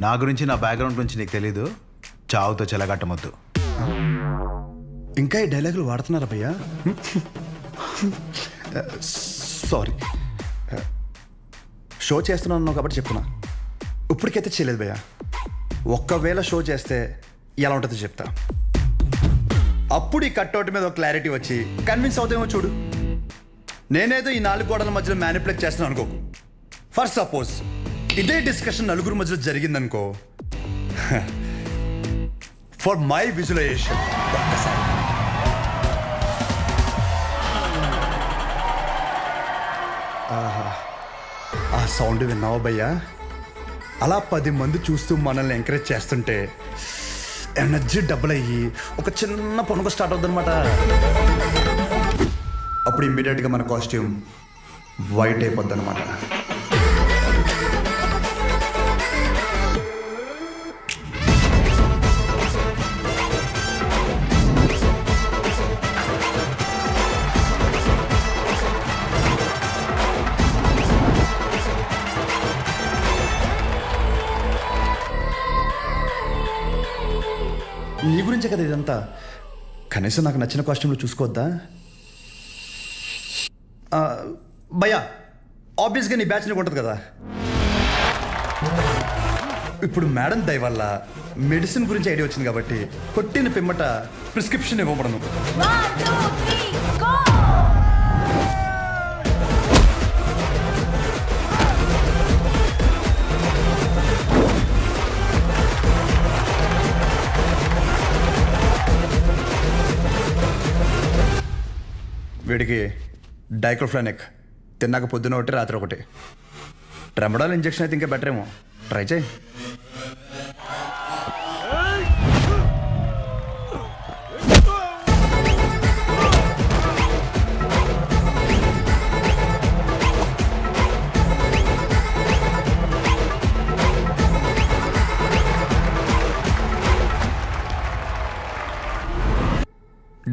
నా గురించి నా బ్యాక్గ్రౌండ్ గురించి నీకు తెలీదు. చావుతో చెలగట్టమొద్దు. ఇంకా ఈ డైలాగులు వాడుతున్నారా భయ్యా? సారీ. షో చేస్తున్నాను కాబట్టి చెప్తున్నా. ఇప్పటికైతే చేయలేదు భయ్యా. ఒక్కవేళ షో చేస్తే ఎలా ఉంటుందో చెప్తా. అప్పుడు ఈ కట్అవుట్ మీద ఒక క్లారిటీ వచ్చి కన్విన్స్ అవుతామో చూడు. నేనేదో ఈ 4 గోడల మధ్యలో మ్యానిపులేట్ చేస్తున్నాను అనుకోకు. ఫర్ సపోజ్ ఇదే డిస్కషన్ నలుగురు మధ్యలో జరిగిందనుకో, ఫర్ మై విజువలైజేషన్ ఒక్కసారి ఆ సౌండ్ విన్నావా భయ్యా? అలా 10 మంది చూస్తూ మనల్ని ఎంకరేజ్ చేస్తుంటే ఎనర్జీ డబుల్ అయ్యి ఒక చిన్న పొనుగు స్టార్ట్ అవుతుంది అనమాట. అప్పుడు ఇమ్మీడియట్గా మన కాస్ట్యూమ్ వైట్ అయిపోద్ది అనమాట. నీ గురించే కదా ఇదంతా. కనీసం నాకు నచ్చిన కాస్ట్యూమ్లో చూసుకోవద్దా భయ్యా? ఆబ్వియస్గా నీ బ్యాచ్ నీకు ఉంటుంది కదా. ఇప్పుడు మేడం దయ వల్ల మెడిసిన్ గురించి ఐడియా వచ్చింది కాబట్టి కొట్టిన పిమ్మట ప్రిస్క్రిప్షన్ ఇవ్వబడను. వీడికి డైక్లోఫెనాక్ తిన్నాక పొద్దున ఒకటి రాత్రి ఒకటి. ట్రెమడాల్ ఇంజెక్షన్ అయితే ఇంకా బెటర్ ఏమో. ట్రై చేయి.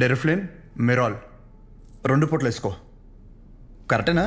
డెరిఫ్లిన్, మిరాల్ 2 పూటలు వేసుకో. కరెక్టేనా?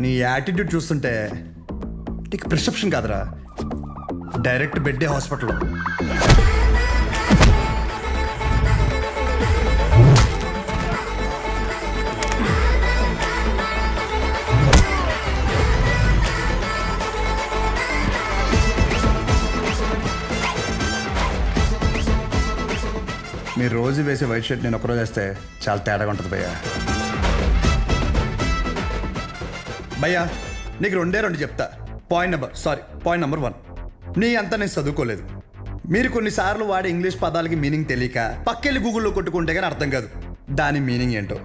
నీ యాటిట్యూడ్ చూస్తుంటే నీకు ప్రిస్క్రిప్షన్ కాదురా, డైరెక్ట్ బెడ్డే హాస్పిటల్. మీరు రోజు వేసే వైట్ షర్ట్ నేను ఒకరోజు వేస్తే చాలా తేడాగా ఉంటుంది భయ్యా. భయ్యా నీకు 2 చెప్తా. పాయింట్ నెంబర్ 1, నీ అంతా నేను చదువుకోలేదు. మీరు కొన్నిసార్లు వాడే ఇంగ్లీష్ పదాలకి మీనింగ్ తెలియక పక్కెళ్ళి గూగుల్లో కొట్టుకుంటే కానీ అర్థం కాదు దాని మీనింగ్ ఏంటో.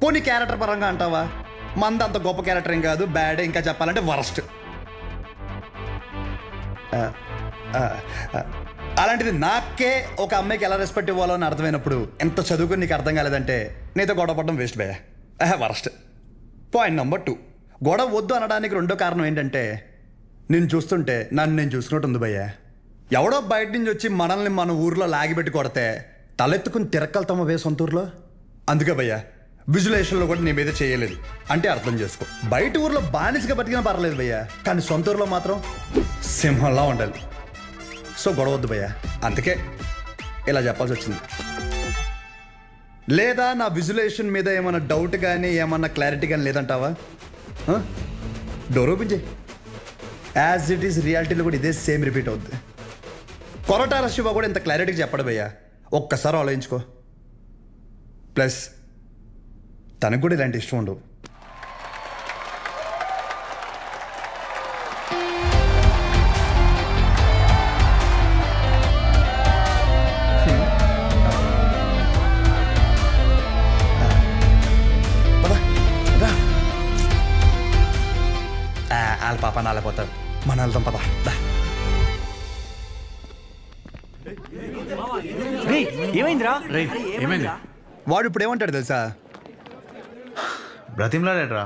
పోనీ క్యారెక్టర్ పరంగా అంటావా? మంద అంత గొప్ప క్యారెక్టర్ ఏం కాదు, బ్యాడే. ఇంకా చెప్పాలంటే వరస్ట్. అలాంటిది నాకే ఒక అమ్మాయికి ఎలా రెస్పెక్ట్ ఇవ్వాలో అని అర్థమైనప్పుడు ఎంత చదువుకుని నీకు అర్థం కాలేదంటే నీతో గొడవ పడడం వేస్ట్ భయ్యా. వరస్ట్. పాయింట్ నెంబర్ 2, గొడవ వద్దు అనడానికి రెండో కారణం ఏంటంటే నేను చూస్తుంటే నన్ను నేను చూసుకున్నట్టు ఉంది భయ్యా. ఎవడో బయట నుంచి వచ్చి మనల్ని మన ఊర్లో లాగిపెట్టి కొడితే తలెత్తుకుని తిరక్కలుతామా వే సొంత ఊర్లో. అందుకే భయ్యా విజులేషన్లో కూడా నీ మీద చేయలేదు అంటే అర్థం చేసుకో. బయట ఊర్లో బానిసగా బతికినా పర్లేదు భయ్యా, కానీ సొంత ఊర్లో మాత్రం సింహంలా ఉండాలి. సో గొడవ వద్దు భయ్యా, అందుకే ఇలా చెప్పాల్సి వచ్చింది. లేదా నా విజులేషన్ మీద ఏమన్నా డౌట్ కానీ ఏమన్నా క్లారిటీ కానీ లేదంటావా? డోర్ ఓపెన్ చేయి. యాజ్ ఇట్ ఈస్ రియాలిటీలో కూడా ఇదే సేమ్ రిపీట్ అవుద్ది. కొరటాల శివ కూడా ఇంత క్లారిటీగా చెప్పడు భయ్యా, ఒక్కసారి ఆలోచించుకో. ప్లస్ తనకు కూడా ఇలాంటి ఇష్టం ఉండవు. వాళ్ళ పాప నాలేపోతాడు, మన వెళ్దాం పద. ఏమైందిరా? ఏమైంది? వాడు ఇప్పుడు ఏమంటాడు తెలుసా? బ్రతిమ్లాడేట్రా.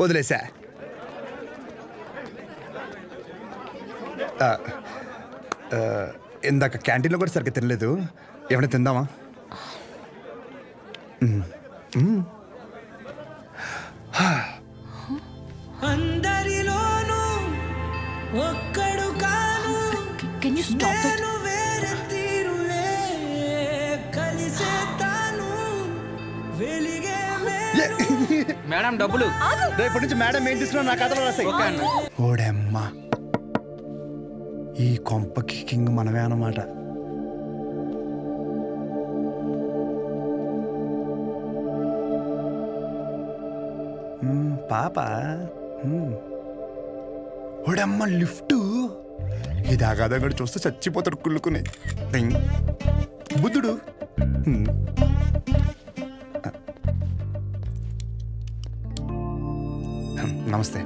వదిలేసా. ఇందాక క్యాంటీన్లో కూడా సరిగ్గా తినలేదు, ఏమైనా తిందామా? అందరిలోనూ ఒక్కడు కాను, నేను వేరే తీరులే కలిసే తాను వెలిగే మేడం డబ్బులు. రేపటి నుంచి మేడం ఏం తీసుకున్నా నా కథలో రాసాయి. ఓడమ్మా, ఈ కొంపకి కింగ్ మనమే అన్నమాట. పాప ఓడమ్మ లిఫ్ట్ ఇది ఆగాదగడు చూస్తే చచ్చిపోతాడు కుళ్ళుకుని. బుద్ధుడు నమస్తే.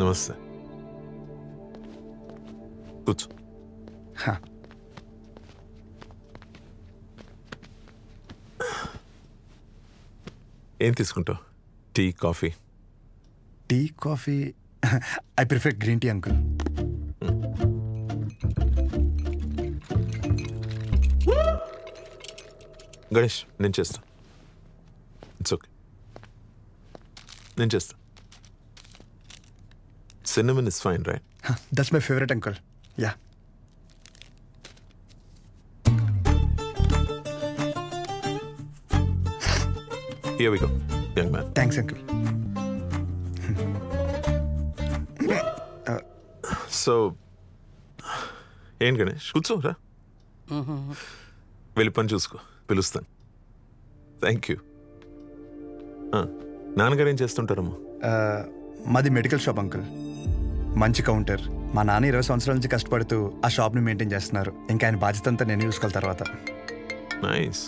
నమస్తే, కూర్చో. ఏం తీసుకుంటావు? Tea, coffee? Tea, coffee I prefer green tea uncle. Ganesh, నేను చేస్తా. ఇట్స్ ఓకే, నేను చేస్తా. Cinnamon is fine, right? That's my favorite, uncle. Yeah. Here we go, young man. Thanks, uncle. So, ఏం గణేష్, కూర్చోరా. వెళ్ళి పని చూసుకో, పిలుస్తాను. Thank you. నాన్నగారు ఏం చేస్తుంటారమ్మా? మాది మెడికల్ షాప్ అంకుల్. మంచి కౌంటర్. మా నాన్న 20 సంవత్సరాల నుంచి కష్టపడుతూ ఆ షాప్ని మెయింటైన్ చేస్తున్నారు. ఇంకా ఆయన బాధ్యత అంతా నేను చూసుకోవాలి తర్వాత. Nice.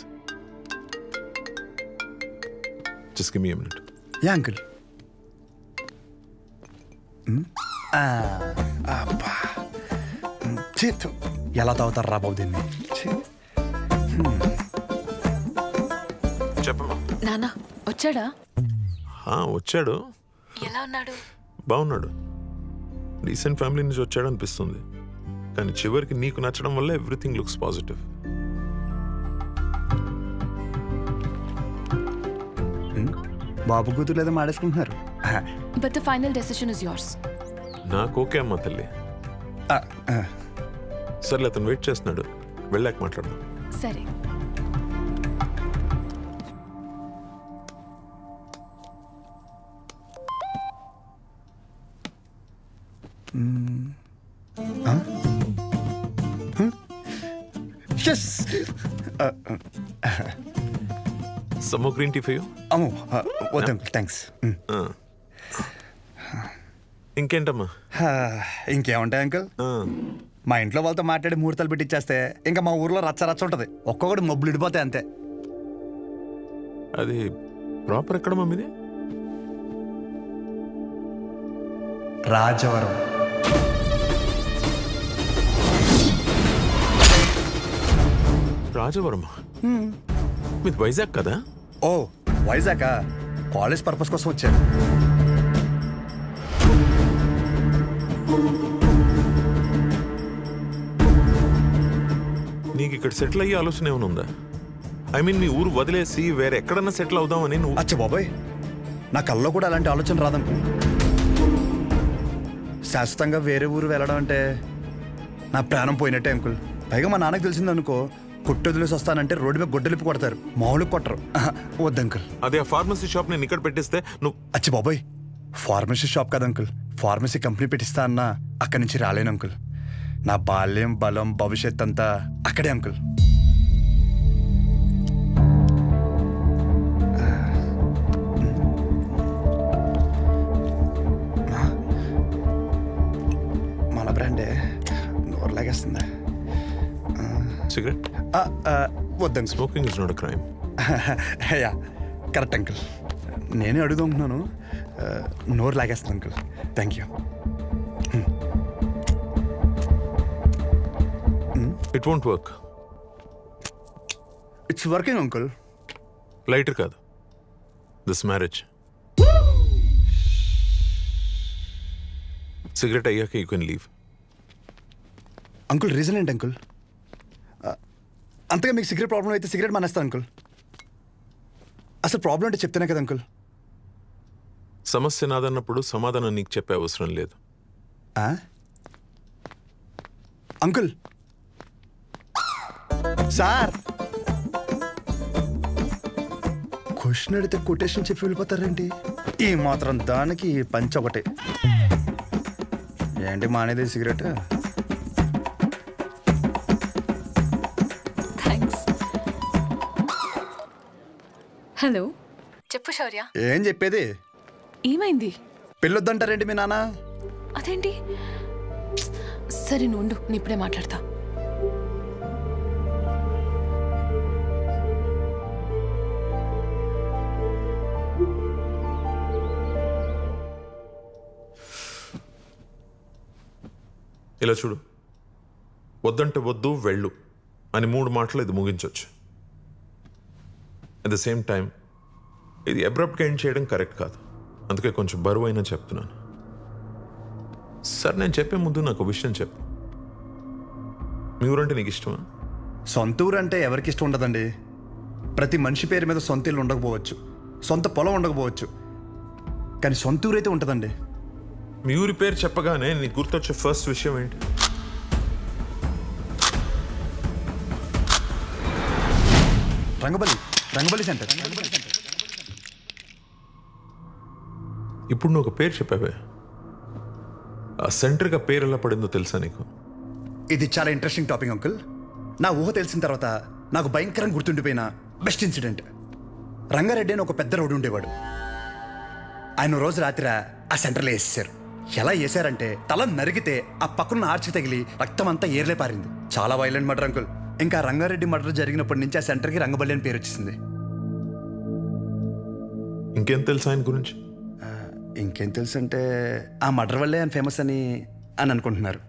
Just give me a minute. Yeah uncle. ఎలా తాగుతారు రా బాబు దీన్ని? చెప్పమ్మా. నానా వచ్చాడా? వచ్చాడు. ఎలా ఉన్నాడు? బాగున్నాడు. రీసెంట్ ఫ్యామిలీ నుంచి వచ్చాడు అనిపిస్తుంది, కానీ చివరికి నీకు నచ్చడం వల్ల ఎవ్రీథింగ్ లుక్స్ పాజిటివ్. బాబు కూతురు లేదా మాడేసుకుంటున్నారు. But the final decision is yours. నాకు ఓకే అమ్మా తల్లి. సర్లే, అతను వెయిట్ చేస్తున్నాడు, వెళ్ళాక మాట్లాడదాం. సరే. Some more green tea for you? అమ్మో వద్దు అంకుల్, థ్యాంక్స్. ఇంకేంటమ్మా? ఇంకేముంటాయి అంకుల్, మా ఇంట్లో వాళ్ళతో మాట్లాడి ముహూర్తాలు పెట్టిచ్చేస్తే ఇంకా మా ఊర్లో రచ్చ రచ్చ ఉంటుంది. ఒక్కొక్కటి మబ్బులు ఇడిపోతాయి అంతే. అది ప్రాపర్ ఎక్కడ మమ్మీది? రాజవరం. రాజవరం మీది వైజాగ్ కదా? ఓ వైజాగ్ కాలేజ్ పర్పస్ కోసం వచ్చాను. నీకు ఇక్కడ సెటిల్ అయ్యే ఆలోచన ఏమైనా ఉందా? ఐ మీన్ మీ ఊరు వదిలేసి వేరే ఎక్కడన్నా సెటిల్ అవుదామని నువ్వు? అచ్చా బాబాయ్, నా కల్లో కూడా అలాంటి ఆలోచన రాదనుకో. శాశ్వతంగా వేరే ఊరు వెళ్ళడం అంటే నా ప్రాణం పోయినట్టే అంకుల్. పైగా మా నాన్నకు తెలిసిందనుకో, కొట్టు వదిలేసి వస్తానంటే రోడ్డు మీద గొడ్డలిపి కొడతారు, మామూలుగా కొట్టరు. వద్దు అంకుల్. అదే ఆ ఫార్మసీ షాప్ నేను ఇక్కడ పెట్టిస్తే నువ్వు? అచ్చి బాబాయ్, ఫార్మసీ షాప్ కదా అంకుల్, ఫార్మసీ కంపెనీ పెట్టిస్తా అన్నా అక్కడి నుంచి రాలేను అంకుల్. నా బాల్యం, బలం, భవిష్యత్ అంతా అక్కడే అంకుల్. మన బ్రాండే నోరు లాగేస్తుందా? సిగరెట్ వద్దండి. Smoking is not a crime. Yeah correct uncle. నేనే అడుగుతున్నాను. నోరు లాగేస్తుంది uncle. Thank you. It won't work. It's working uncle. Lighter కాదు, దిస్ మ్యారేజ్. సిగరెట్ అయ్యాక you can leave. Uncle reason ఏంటి అంకుల్? అంతగా మీకు సిగరెట్ ప్రాబ్లం అయితే సిగరెట్ మానేస్తాను అంకుల్. అసలు ప్రాబ్లం అంటే చెప్తేనే కదా అంకుల్. సమస్య నాదన్నప్పుడు సమాధానం నీకు చెప్పే అవసరం లేదు. అంకుల్ సార్, క్వశ్చన్ అడిగితే కొటేషన్ చెప్పి వెళ్ళిపోతారేంటి? ఈ మాత్రం దానికి పంచ ఒకటే. ఏంటి మానేది సిగరెట్? హలో, చెప్పు శౌర్య. ఏం చెప్పేది? ఏమైంది? పెళ్ళొద్దంటారేంటి మీ నాన్న? అదేంటి? సరే నువ్వు ఉండు, నేను ఇప్పుడే మాట్లాడతా. ఇలా చూడు, వద్దంటే వద్దు, వెళ్ళు అని 3 మాటలు ఇది ముగించవచ్చు. అట్ ద సేమ్ టైం ఇది అబ్రప్ట్గా ఎండ్ చేయడం కరెక్ట్ కాదు. అందుకే కొంచెం బరువైనా చెప్తున్నాను. సార్, నేను చెప్పే ముందు నాకు విషయం చెప్పు. మీ ఊరంటే నీకు ఇష్టమా? సొంత ఊరు అంటే ఎవరికి ఇష్టం ఉండదండి. ప్రతి మనిషి పేరు మీద సొంత ఇల్లు ఉండకపోవచ్చు, సొంత పొలం ఉండకపోవచ్చు, కానీ సొంత ఊరు అయితే ఉంటుందండి. మీ ఊరి పేరు చెప్పగానే నీకు గుర్తొచ్చే ఫస్ట్ విషయం ఏంటి? రంగబలి సెంటర్. ఇప్పుడు నువ్వు ఒక పేరు చెప్పావే, ఆ సెంటర్గా పేరు ఎలా పడిందో తెలుసా నీకు? ఇది చాలా ఇంట్రెస్టింగ్ టాపిక్ అంకుల్. నా ఊహ తెలిసిన తర్వాత నాకు భయంకరంగా గుర్తుండిపోయిన బెస్ట్ ఇన్సిడెంట్. రంగారెడ్డి అని ఒక పెద్ద రోడ్డు ఉండేవాడు. ఆయన రోజు రాత్రి ఆ సెంటర్లో వేసేసారు. ఎలా వేసారంటే తల నరిగితే ఆ పక్కన ఆర్చి తగిలి రక్తం అంతా ఏర్లే పారింది. చాలా వైలెంట్ మర్డర్ అంకుల్. ఇంకా రంగారెడ్డి మర్డర్ జరిగినప్పటి నుంచి ఆ సెంటర్కి రంగబల్లి అని పేరు వచ్చేసింది. ఇంకేం తెలుసు ఆయన గురించి? ఇంకేం తెలుసు అంటే ఆ మర్డర్ వల్లే ఆయన ఫేమస్ అని అనుకుంటున్నారు.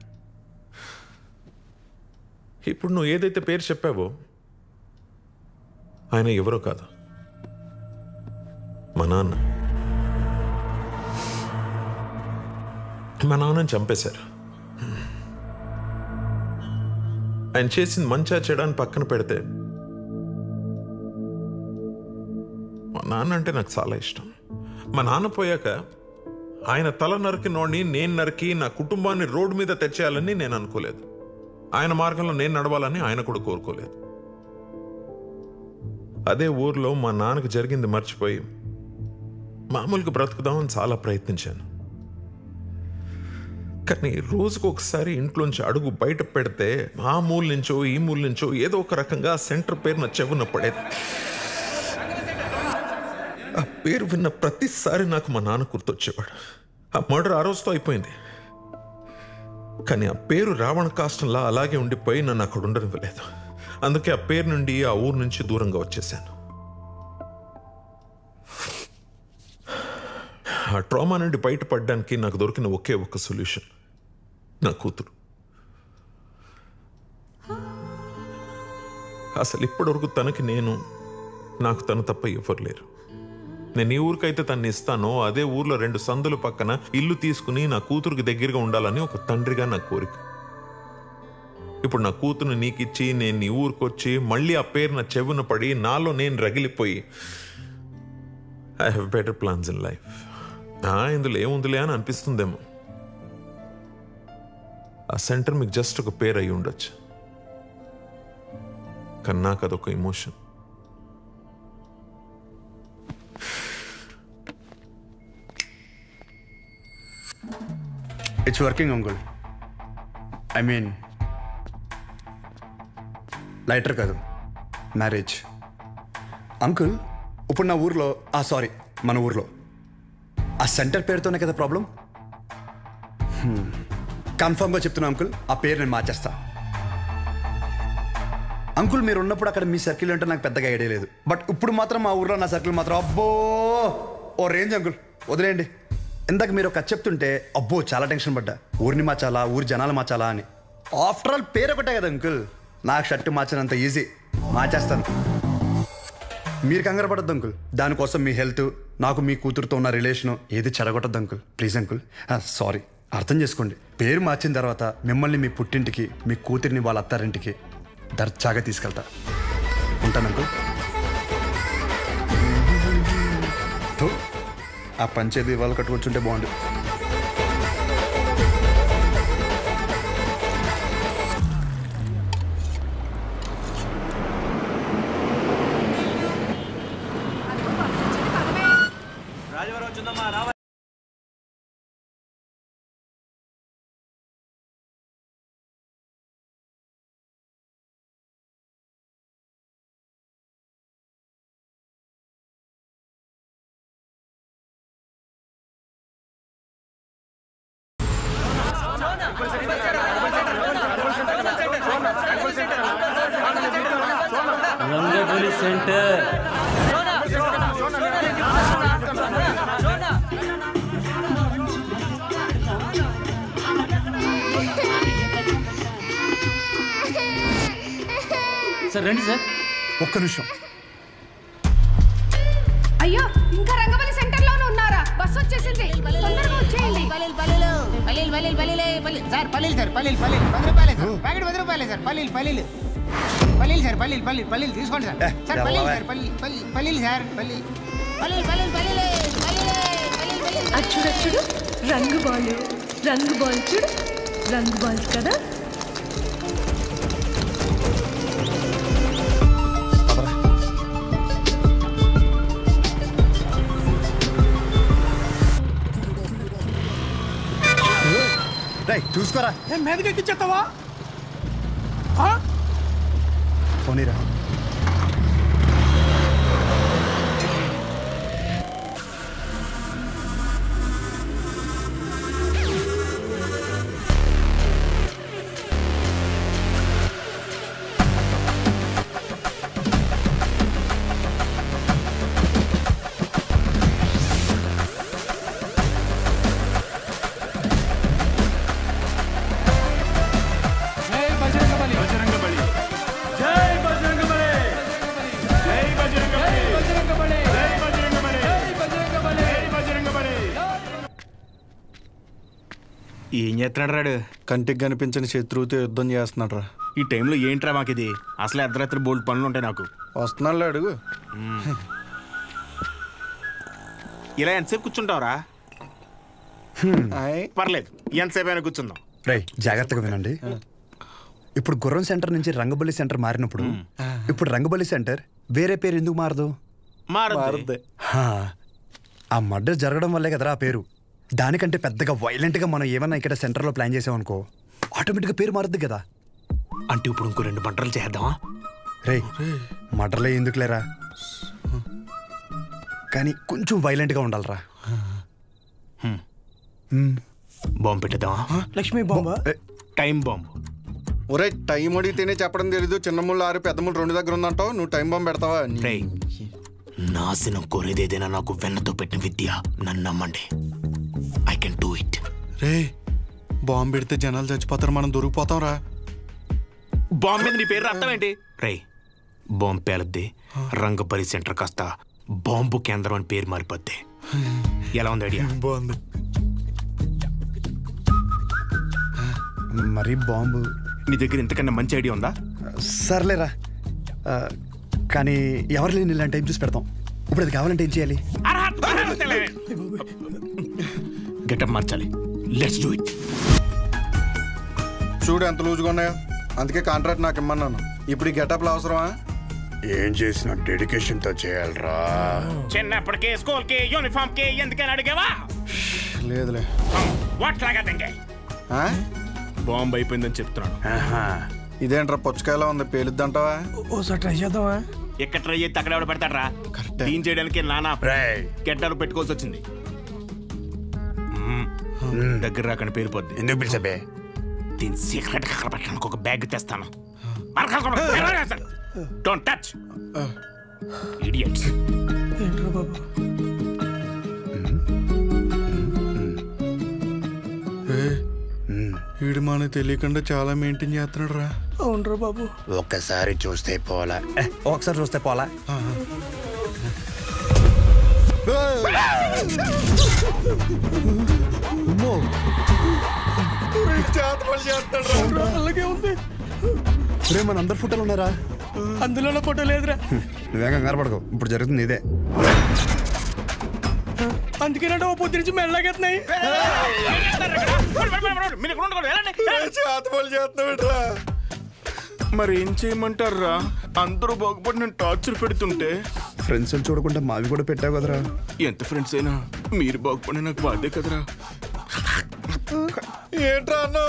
ఇప్పుడు నువ్వు ఏదైతే పేరు చెప్పావో ఆయన ఎవరో కాదు, మా నాన్న. మా నాన్నని చంపేశారు. ఆయన చేసింది మంచా చెడాన్ని పక్కన పెడితే మా నాన్న అంటే నాకు చాలా ఇష్టం. మా నాన్న పోయాక ఆయన తల నరికినోడిని నేను నరికి నా కుటుంబాన్ని రోడ్డు మీద తెచ్చేయాలని నేను అనుకోలేదు. ఆయన మార్గంలో నేను నడవాలని ఆయన కూడా కోరుకోలేదు. అదే ఊర్లో మా నాన్నకు జరిగింది మర్చిపోయి మామూలుగా బ్రతుకుదామని చాలా ప్రయత్నించాను. కానీ రోజుకు ఒకసారి ఇంట్లోంచి అడుగు బయట పెడితే ఆ మూల నుంచో ఈ మూల నుంచో ఏదో ఒక రకంగా సెంటర్ పేరు నా చెవున పడేది. ఆ పేరు విన్న ప్రతిసారి నాకు మా నాన్న గుర్తొచ్చేవాడు. ఆ మర్డర్ ఆ రోజుతో అయిపోయింది, కానీ ఆ పేరు రావణ కాష్టంలా అలాగే ఉండిపోయి నన్ను అక్కడ ఉండనివ్వలేదు. అందుకే ఆ పేరు నుండి ఆ ఊరు నుంచి దూరంగా వచ్చేసాను. ఆ ట్రామా నుండి బయటపడడానికి నాకు దొరికిన ఒకే ఒక్క సొల్యూషన్ నా కూతురు. అసలు ఇప్పటివరకు తనకి నాకు తను తప్ప ఎవరు లేరు. నేను ఈ ఊరికైతే తన్ని ఇస్తానో అదే ఊర్లో 2 సందుల పక్కన ఇల్లు తీసుకుని నా కూతురికి దగ్గరగా ఉండాలని ఒక తండ్రిగా నా కోరిక. ఇప్పుడు నా కూతురు నీకిచ్చి నేను నీ ఊరికొచ్చి మళ్ళీ ఆ పేరు నా చెవున పడి నాలో నేను రగిలిపోయి I have better plans in life. ఇందులో ఏముందిలే అని అనిపిస్తుందేమో. ఆ సెంటర్ మీకు జస్ట్ ఒక పేరు అయి ఉండొచ్చు, కానీ నాకు అదొక emotion. It's working uncle. I mean lighter కాదు, మ్యారేజ్. అంకుల్ ఇప్పుడు నా ఊర్లో సారీ మన ఊర్లో ఆ సెంటర్ పేరుతోనే కదా ప్రాబ్లం. కన్ఫర్మ్గా చెప్తున్నా అంకుల్, ఆ పేరు నేను మార్చేస్తా. అంకుల్ మీరు ఉన్నప్పుడు అక్కడ మీ సర్కిల్ అంటే నాకు పెద్దగా ఐడియా లేదు, బట్ ఇప్పుడు మాత్రం మా ఊర్లో నా సర్కిల్ మాత్రం అబ్బో ఓ రేంజ్ అంకుల్. వదిలేయండి. ఇందాక మీరు ఒక చెప్తుంటే అబ్బో చాలా టెన్షన్ పడ్డా, ఊరిని మార్చాలా ఊరి జనాలు మార్చాలా అని. ఆఫ్టర్ ఆల్ పేరు ఒకటే కదా అంకుల్, నాకు షర్టు మార్చినంత ఈజీ, మార్చేస్తాను. మీరు కంగారు పడద్దు అంకుల్. దానికోసం మీ హెల్త్, నాకు మీ కూతురుతో ఉన్న రిలేషను ఏది చెడగొట్టద్దు అంకుల్, ప్లీజ్ అంకుల్. సారీ, అర్థం చేసుకోండి. పేరు మార్చిన తర్వాత మిమ్మల్ని మీ పుట్టింటికి, మీ కూతురిని వాళ్ళ అత్తారింటికి దర్జాగా తీసుకెళ్తా. ఉంటాను అంకుల్. ఆ పంచేది వాళ్ళు కట్టుకొచ్చుంటే బాగుండు. రంగబలి సెంటర్. సార్ రండి సార్. ఒక్క నిమిషం. అయ్యో ఇంకా రంగబలి సెంటర్ లోనే ఉన్నారా? బస్ వచ్చేసింది, తొందరగా వచ్చేయండి. సార్ పల్లీలు సార్, పల్లీలు 10 రూపాయలే సార్, ప్యాకెట్ 10 రూపాయలే సార్. పల్లీలు సార్, పల్లీలు తీసుకోండి సార్. సార్ పల్లీలు సార్, పల్లీలు సార్, పల్లీలు. చూడు చూడు, రంగు బాల్ చూడు, రంగు బాల్స్ కదా. చూసుకోరా, మీదకి ఎక్కించేస్తావా? పోనీరా. ఏం చేస్తున్నాడు రాడు? కంటికి కనిపించని శత్రువుతో యుద్ధం చేస్తున్నాడు రా. ఈ టైంలో ఏంట్రా మాకు ఇది? అసలు అర్ధరాత్రి బోల్డ్ పనులు ఉంటాయి నాకు. వస్తున్నాడు అడుగు. ఇలా ఎంతసేపు కూర్చుంటావురా? పర్లేదు, ఎంతసేపు అయినా కూర్చుందాం. రై జాగ్రత్తగా వినండి. ఇప్పుడు గుర్రం సెంటర్ నుంచి రంగబలి సెంటర్ మారినప్పుడు ఇప్పుడు రంగబలి సెంటర్ వేరే పేరు ఎందుకు మారదు? మారదు. ఆ మర్డర్ జరగడం వల్లే కదరా ఆ పేరు. దానికంటే పెద్దగా వైలెంట్గా మనం ఏమన్నా ఇక్కడ సెంటర్లో ప్లాన్ చేసామనుకో ఆటోమేటిక్గా పేరు మారుద్ది కదా. అంటే ఇప్పుడు ఇంకో 2 మర్డర్లు చేద్దామా? రే మర్డర్లే ఎందుకు లేరా, కానీ కొంచెం వైలెంట్గా ఉండాలరా. బాంబు పెట్టేద్దామా? లక్ష్మీ బాంబా? Time bomb. ఒరే టైం అడిగితేనే చెప్పడం తెలీదు. చిన్న ముళ్ళు 6 పెద్ద ముళ్ళు 2 దగ్గర ఉందంటావు, నువ్వు టైం బాంబు పెడతావా? నాశనం కోరేదేదైనా నాకు వెన్నతో పెట్టిన విద్య, నన్ను నమ్మండి. I can do it. Ray bomb పెడితే జనాలు చచ్చిపోతారు, మనం దొరికిపోతాం రా. బాంబు మీద నీ పేరు అర్థం ఏంటి? రే బాంబు పేలద్ది, రంగపల్లి సెంటర్ కాస్త బాంబు కేంద్రం అని పేరు మారిపోద్ది. ఎలా ఉంది ఐడియా? బాగుంది. మరి బాంబు నీ దగ్గర ఇంతకన్నా మంచి ఐడియా ఉందా? సర్లేరా, కానీ ఎవరు లేని ఇలాంటి టైం చూసి పెడతాం. ఇప్పుడు అది కావాలంటే ఏం చేయాలి? గెటప్ మార్చాలి. Let's do it. చూడు ఎంత లూజ్గా ఉన్నాయో, అందుకే కాంట్రాక్ట్ నాకు ఇమ్మన్నాను. ఇప్పుడు ఈ గెటప్లు అవసరమా? ఏం చేసినా డెడికేషన్తో చేయాలరా. చిన్నప్పటికే స్కూల్కి యూనిఫామ్కి ఎందుకని అడిగావా? లేదులే. వాట్లాగా తంగే బాంబు అయిపోయిందని చెప్తున్నాను. ఇదేంట్రా పుచ్చకాయలా ఉంది, పేలుద్దంటావా? ఓసారి ట్రై చేద్దామా? ఎక్కడ ట్రై చేస్తే అక్కడ ఎవడ పెడతాడరా? క్లీన్ చేయడానికి నానా గెడ్డలు పెట్టుకోవాల్సి వచ్చింది. దగ్గర రాకని పేలిపోద్ది. ఎందుకు పిలిచబే? దీని సీక్రెట్ అక్కడ పెట్టడానికి ఒక బ్యాగ్ తెస్తాను. Don't touch idiots. ఏంట్రా బాబు? వీడు మనకు తెలియకుండా చాలా మెయింటైన్ చేస్తున్నాడు రా. అవునరా బాబు. ఒక్కసారి చూస్తే పోలా, ఒకసారి చూస్తే పోలా. అలాగే ఉంది. రే మన అందరు ఫోటోలు ఉన్నారా? అందులో ఫోటో లేదురా. నువ్వేం కంగారు పడకు, ఇప్పుడు జరుగుతుంది ఇదే. అందుకేనంటే ఓ పొద్దు నుంచి మెల్లగెత్తున్నాయి. మరి ఏం చేయమంటారా? అందరూ బాగుపడి నేను టార్చర్ పెడుతుంటే ఫ్రెండ్స్ చూడకుండా మావి కూడా పెట్టావు కదరా. ఎంత ఫ్రెండ్స్ అయినా మీరు బాగుపడి నాకు బాధే కదరా. ఏంట్రా అన్న?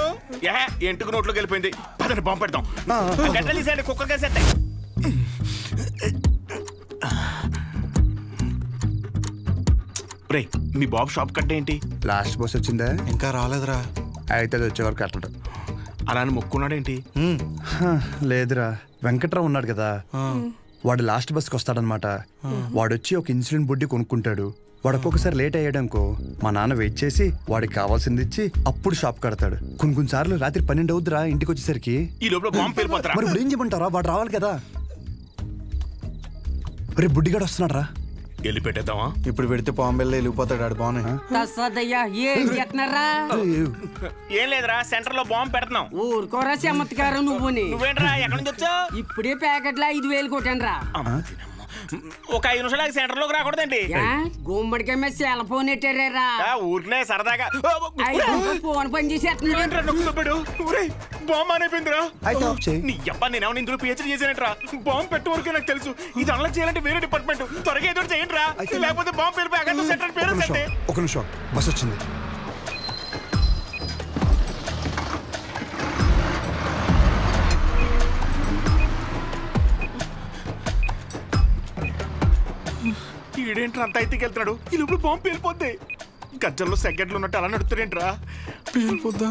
ఎంటుకు నోట్లోకి వెళ్ళిపోయింది. పదని బాంబు పెడతాం. గడ్డలు కుక్కర్ కేసేస్తాయి. రే మీ బాబు షాప్ కట్ట ఏంటి? లాస్ట్ బస్ వచ్చిందా? ఇంకా రాలేదురా. అయితే అది వచ్చే వరకు అట్లా. అలా మొక్కున్నాడేంటి? లేదురా, వెంకట్రావు ఉన్నాడు కదా, వాడు లాస్ట్ బస్కి వస్తాడనమాట. వాడొచ్చి ఒక ఇన్సులిన్ బుడ్డి కొనుక్కుంటాడు. వాడు ఒక్కొక్కసారి లేట్ అయ్యాడనుకో, మా నాన్న వెయిట్ చేసి వాడికి కావాల్సింది ఇచ్చి అప్పుడు షాప్ కడతాడు. కొన్ని సార్లు రాత్రి 12 అవుద్దిరా ఇంటికి వచ్చేసరికి. మరి ఇప్పుడు ఏం చెప్పంటారా? వాడు రావాలి కదా. రేపు బుడ్డిగాడు వస్తున్నాడు రా. వెళ్ళి పెట్టేద్దామా? ఇప్పుడు పెడితే పాంబెల్లో వెళ్ళిపోతాడు. ఆడు బాగున్నాయి. ఏం లేదురా, సెంటర్ లో బాంబు పెడుతున్నాం. ఊరుకోరా చమత్కారం. నువ్వేంట్రా ఎక్కడి నుంచి వచ్చావు? ఇప్పుడే ప్యాకెట్లో 5,000 కొట్టాను రా. ఒక 5 నిమిషాలు సెంటర్ లోకి రాకూడదండి. గుమ్మడికాయ మీద సెల్ ఫోన్ ఎట్టారా? ఊరినే సరదాగా ఫోన్ పని చేసేస్తున్నాడు. బాంబు అయిపోయిందిరా. నీ అబ్బా నేనేమన్నా ఇందులో పిహెచ్డీ చేశానంటరా. బాంబు పెట్టే వరకే నాకు తెలుసు. ఇది అలా చేయాలంటే వేరే డిపార్ట్మెంట్. త్వరగా ఏదో చేయండి రా, లేకపోతే బాంబు పేరు అక్కడ సెంటర్ పేరు. ఒక నిమిషం, బస్ వచ్చింది. ఈడేంట్రా అంత అయితే వెళ్తున్నాడు? ఈ లోపల బాంబు పేలిపోద్ది. గజ్జల్లో సెకండ్లు ఉన్నట్టు అలా నడుస్తాడేంట్రా? పేలిపోద్దా?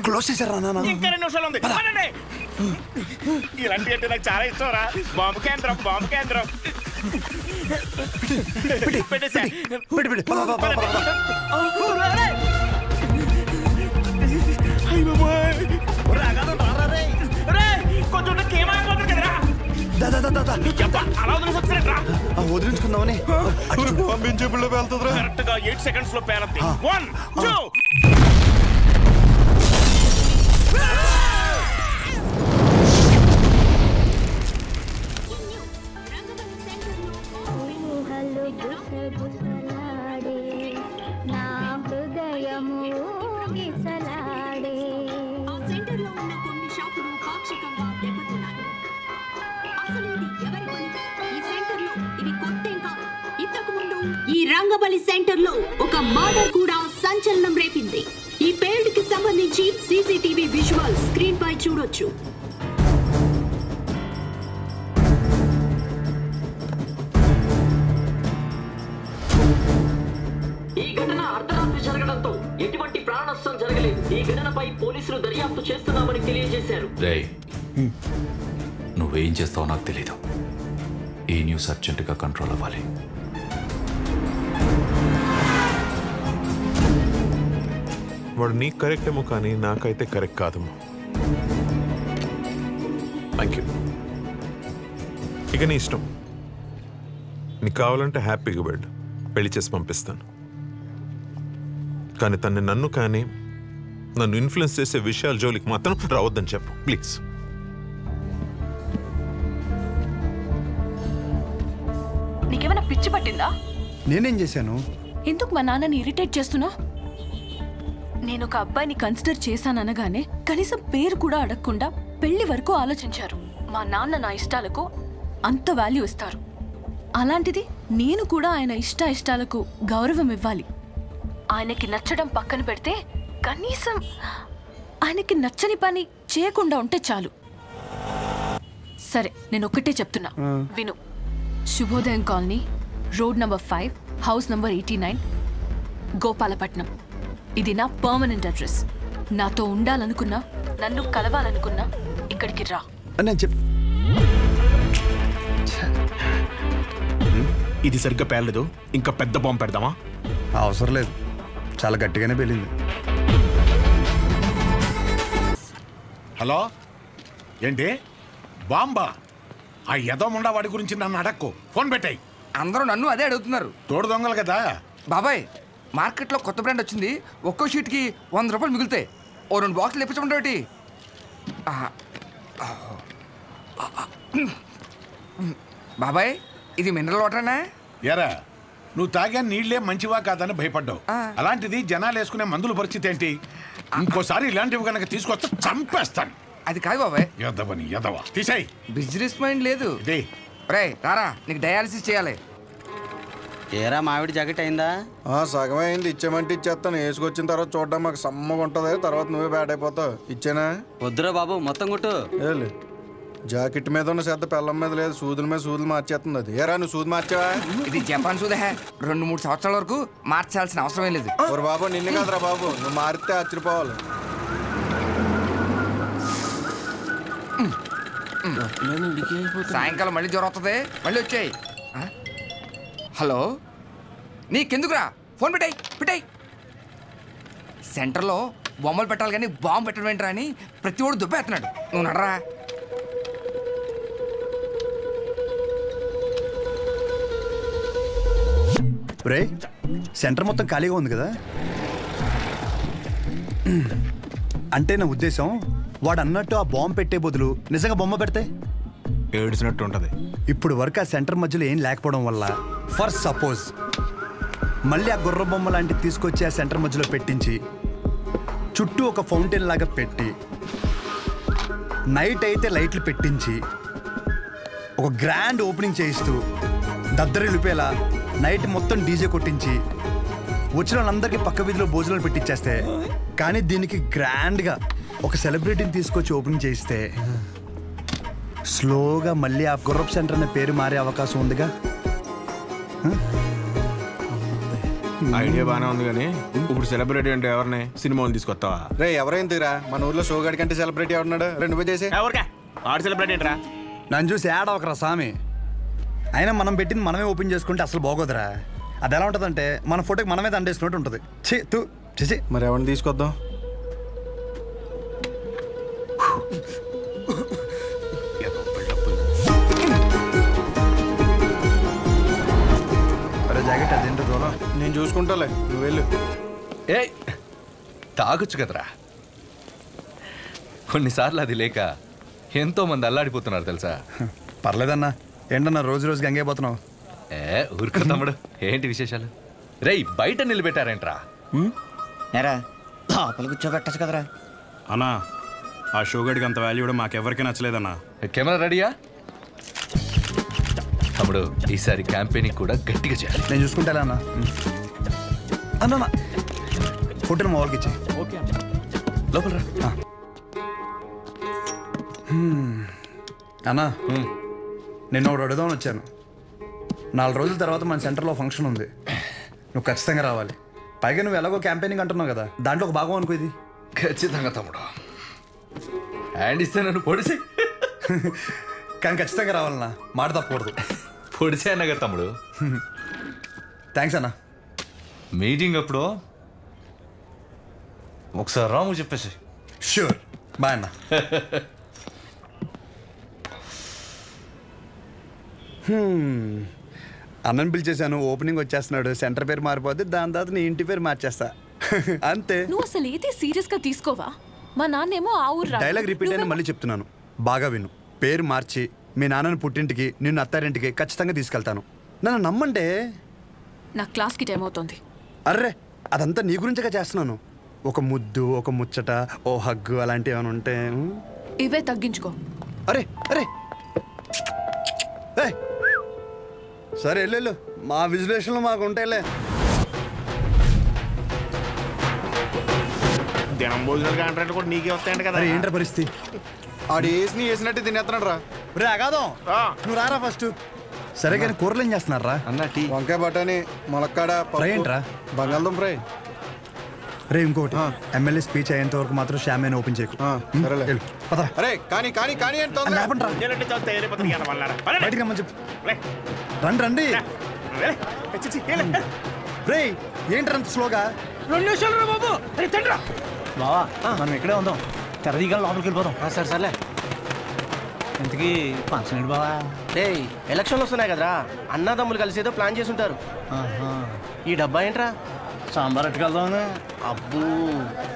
క్లోజ్ చేశారా నాన్న? ఇంకా 2 నిమిషాలు ఉంది. ఇలాంటి అంటే నాకు చాలా ఇష్టం రా. బాంబు కేంద్రం, బాంబు కేంద్రం. పెట్టేసా. వదిలించుకుందామని పంపించేపుల్లో వెళ్తుందిరా. కరెక్ట్ గా 8 సెకండ్స్ లో పేలద్ది. 1 2 ఈ రంగబలి సెంటర్ లో ఒక మర్డర్ కూడా సంచలనం రేపింది. ఈ పేల్డ్ కి సంబంధించి సీసీటీవీ విజువల్ స్క్రీన్ పై చూడొచ్చు. ఈ ఘటన అర్ధరాత్రి జరగడంతో ఎటువంటి ప్రాణ నష్టం జరగలేదు. ఈ ఘటనపై పోలీసులు దర్యాప్తు చేస్తున్నామని తెలియజేశారు. నువ్వేం చేస్తావో నాకు తెలీదు. ఈ న్యూస్ అర్జెంటుగా కంట్రోల్ అవ్వాలి. వాడు నీకు కరెక్ట్ ఏమో కానీ నాకైతే కరెక్ట్ కాదమ్మా. Thank you. ఇక నీ ఇష్టం. నీకు కావాలంటే హ్యాపీగా వెళ్ళు, పెళ్లి చేసి పంపిస్తాను. కానీ నన్ను కానీ నన్ను ఇన్ఫ్లుయెన్స్ చేసే విషయాల జోలికి మాత్రం రావద్దని చెప్పు ప్లీజ్. నీకేమైనా పిచ్చి పట్టిందా? నేనేం చేశాను? ఎందుకు మా నాన్నని ఇరిటేట్ చేస్తున్నా? నేను ఒక అబ్బాయిని కన్సిడర్ చేశాననగానే కనీసం పేరు కూడా అడగకుండా పెళ్లి వరకు ఆలోచించారు. మా నాన్న నా ఇష్టాలకు అంత వాల్యూ ఇస్తారు. అలాంటిది నేను కూడా ఆయన ఇష్టాలకు గౌరవం ఇవ్వాలి. ఆయనకి నచ్చడం పక్కన పెడితే కనీసం ఆయనకి నచ్చని పని చేయకుండా ఉంటే చాలు. సరే, నేను ఒక్కటే చెప్తున్నా, విను. శుభోదయం colony, road number 5, house number 89, Gopalapatnam. ఇది నా పర్మనెంట్ అడ్రస్. నాతో ఉండాలనుకున్నా, నన్ను కలవాలనుకున్నా ఇక్కడికి రా. ఇది సరిగ్గా పేర్లేదు, ఇంకా పెద్ద బాంబు పెడదామా? అవసరం లేదు, చాలా గట్టిగానే పేలింది. హలో, ఏంటి బాంబా? ఆ యదోముండా వాడి గురించి నన్ను అడక్కు, ఫోన్ పెట్టాయి. అందరూ నన్ను అదే అడుగుతున్నారు. తోడు దొంగలు కదా బాబాయ్. మార్కెట్లో కొత్త బ్రాండ్ వచ్చింది, ఒక్కో షీట్కి 100 రూపాయలు మిగులుతాయి. ఓ 2 బాక్సులు ఇప్పించమంటే. బాబాయ్, ఇది మినరల్ వాటరేనా? ఎరా, నువ్వు తాగే నీళ్లే మంచివా కాదని భయపడ్డావు. అలాంటిది జనాలు వేసుకునే మందుల పరిస్థితి ఏంటి? ఇంకోసారి ఇలాంటివి కనుక తీసుకొస్తే చంపేస్తాను. అది కాదు బాబాయ్. ఎదవని ఎదవా, తీసేయ్. బిజినెస్ మైండ్ లేదు. రే రారా, నీకు డయాలసిస్ చేయాలి. ఏరా మామిడి జాకెట్ అయిందా? సగమే అయింది, ఇచ్చేమంటే ఇచ్చేస్తాను. వేసుకొచ్చిన తర్వాత చూడడం మాకు సమ్మగా ఉంటుంది, తర్వాత నువ్వే బ్యాడ్ అయిపోతావు. ఇచ్చేనా? వద్దురా బాబు, మొత్తం కొట్టు. ఏలే, జాకెట్ మీద ఉన్న శ్రద్ధ పెళ్ళం మీద లేదు, సూదుల మీద సూదులు మార్చేస్తుంది. అది ఏరా, నువ్వు సూది మార్చావా? ఇది జపాన్ సూదే. 2-3 సంవత్సరాల వరకు మార్చాల్సిన అవసరం లేదు. ఓరు బాబు, నిన్ను కాదురా బాబు, నువ్వు మారితే ఆశ్చర్యపోవాలి. సాయంకాలం మళ్ళీ జ్వరం వస్తుంది, మళ్ళీ వచ్చాయి. హలో, నీకెందుకురా? ఫోన్ పెట్టాయి. సెంటర్లో బొమ్మలు పెట్టాలి కానీ బాంబు పెట్టడం ఏంట్రా అని ప్రతి ఒడు దుబ్బేస్తున్నాడు. నువ్వు నడరా. రే, సెంటర్ మొత్తం ఖాళీగా ఉంది కదా? అంటే నా ఉద్దేశం, వాడు అన్నట్టు ఆ బాంబు పెట్టే బదులు నిజంగా బొమ్మ పెడితే ఏడ్చినట్టు ఉంటుంది. ఇప్పుడు వరకు ఆ సెంటర్ మధ్యలో ఏం లేకపోవడం వల్ల, ఫర్ సపోజ్ మళ్ళీ ఆ గుర్ర బొమ్మ లాంటివి తీసుకొచ్చి ఆ సెంటర్ మధ్యలో పెట్టించి చుట్టూ ఒక ఫౌంటైన్ లాగా పెట్టి నైట్ అయితే లైట్లు పెట్టించి ఒక గ్రాండ్ ఓపెనింగ్ చేయిస్తూ దద్దరిల్లిపోయేలా నైట్ మొత్తం డీజే కొట్టించి వచ్చిన వాళ్ళందరికీ పక్క వీధిలో భోజనాలు పెట్టించేస్తే, కానీ దీనికి గ్రాండ్గా ఒక సెలబ్రిటీని తీసుకొచ్చి ఓపెనింగ్ చేయిస్తే స్లోగా మళ్ళీ ఆ గుర్రప్ సెంటర్ అనే పేరు మారే అవకాశం ఉందిగా. ఐడియా బాగానే ఉంది కానీ ఇప్పుడు సెలబ్రిటీ అంటే ఎవరిని? సినిమాలు తీసుకొస్తావా? రే, ఎవరైందిరా మన ఊర్లో షోగాడి కంటే సెలబ్రిటీ ఎవరున్నాడు? 2 చేసి ఎవరికా ఆడు సెలబ్రిటీ ఏంట్రా? నన్ను చూసి యాడ్ అవకరా స్వామి. అయినా మనం పెట్టింది మనమే ఓపెన్ చేసుకుంటే అసలు బాగోదురా. అది ఎలా ఉంటుందంటే మన ఫోటోకి మనమే దండేసుకున్నట్టు ఉంటుంది. చేసి మరి ఎవరిని తీసుకొద్దాం? జాకెట్ అదేంటో దూరం నేను చూసుకుంటాలే, నువ్వు వెళ్ళు. ఏ తాగొచ్చు కదరా. కొన్నిసార్లు అది లేక ఎంతో మంది అల్లాడిపోతున్నారు తెలుసా. పర్లేదన్నా, ఏంటన్నా రోజు రోజుకి గంగైపోతున్నావు? ఊరుకో తమ్ముడు, ఏంటి విశేషాలు? రేయ్, బయట నిలబెట్టారేంట్రా? లోపల కూర్చోబెట్టచ్చు కదరా. అన్నా, ఆ షోగడికి అంత వాల్యూ కూడా మాకెవరికి నచ్చలేదన్నా. కెమెరా రెడీయా? తమ్ముడు, ఈసారి క్యాంపెయినింగ్ కూడా గట్టిగా చేయాలి. నేను చూసుకుంటా అన్న. అన్న ఫోటోలు మా వాళ్ళకి ఇచ్చి లోపల రా. అన్నా, నిన్న ఒకటి అడుగుదామని వచ్చాను. 4 రోజుల తర్వాత మన సెంటర్లో ఫంక్షన్ ఉంది, నువ్వు ఖచ్చితంగా రావాలి. పైగా నువ్వు ఎలాగో క్యాంపెయినింగ్ అంటున్నావు కదా, దాంట్లో ఒక భాగం అనుకో ఇది. ఖచ్చితంగా తమ్ముడు, హ్యాండ్ ఇస్తే నన్ను పొడిసే. కానీ ఖచ్చితంగా రావాలన్నా, మాట తప్పకూడదు. పొడిసే అన్నగా తమ్ముడు. థ్యాంక్స్ అన్నా. మీటింగ్ అప్పుడు ఒకసారి రాము చెప్పేసి. షూర్ బాయ్ అన్న. అన్నని పిలిచేశాను, ఓపెనింగ్ వచ్చేస్తున్నాడు, సెంటర్ పేరు మారిపోద్ది, దాని తర్వాత నీ ఇంటి పేరు మార్చేస్తా. అంతే. నువ్వు అసలు ఏది సీరియస్ గా తీసుకోవా? మా నాన్నేమో ఆ ఊరు డైలాగ్ రిపీట్ అయినా మళ్ళీ చెప్తున్నాను, బాగా విను. పేరు మార్చి మీ నాన్నని పుట్టింటికి నిన్ను అత్తారింటికి ఖచ్చితంగా తీసుకెళ్తాను. నన్ను నమ్మంటే. నా క్లాస్కి టైం అవుతుంది. అర్రే అదంతా నీ గురించిగా చేస్తున్నాను. ఒక ముద్దు, ఒక ముచ్చట, ఓ హగ్గు అలాంటివి ఏమైనా ఉంటే ఇవే తగ్గించుకో. అరే అరే సరే వెళ్ళు, మా విజులేషన్లో మాకు ఉంటాయిలే. దినం భోజనాలు కాంట్రాక్ట్ కూడా నీకే వస్తాయంట కదా. ఏంట్రా పరిస్థితి? ఆడు వేసి వేసినట్టు తినేస్తున్నాడు రా. రే అగాదం, నువ్వు రారా ఫస్ట్. సరే కానీ కూరలు ఏం చేస్తున్నారా? అన్న టీ, వంకాయ బఠానీ, ములక్కాడ ఫ్రై ఏంట్రా? బంగాళదుంప ఫ్రై. రే ఇంకోటి, ఎమ్మెల్యే స్పీచ్ అయ్యేంత వరకు మాత్రం షామేన్ ఓపెన్ చేయకు. అరే కానీ కానీ కానీ బయటికి రమ్మని చెప్పు. రండి రండి. రే ఏంట్రా అంత స్లోగా? 2 నిమిషాలు రా బాబు. తండ్రా బావా, మనం ఇక్కడే ఉందాం, తెరదీగా లోపలికి వెళ్ళిపోదాం. సరే సర్లే. ఇంతకీ ఫంక్షన్ ఏంటి బావా? ఎలక్షన్లు వస్తున్నాయి కదరా, అన్నదమ్ములు కలిసి ఏదో ప్లాన్ చేసి ఉంటారు. ఈ డబ్బా ఏంట్రా? సాంబార్ అట్టుకెళ్దామని. అబ్బో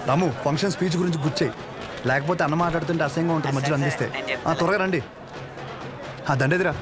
రాము, ఫంక్షన్ స్పీచ్ గురించి గుచ్చాయి, లేకపోతే అన్న మాట్లాడుతుంటే అసహ్యంగా ఉంటుంది మధ్యలో అందిస్తే. త్వరగా రండి. దండేదిరా.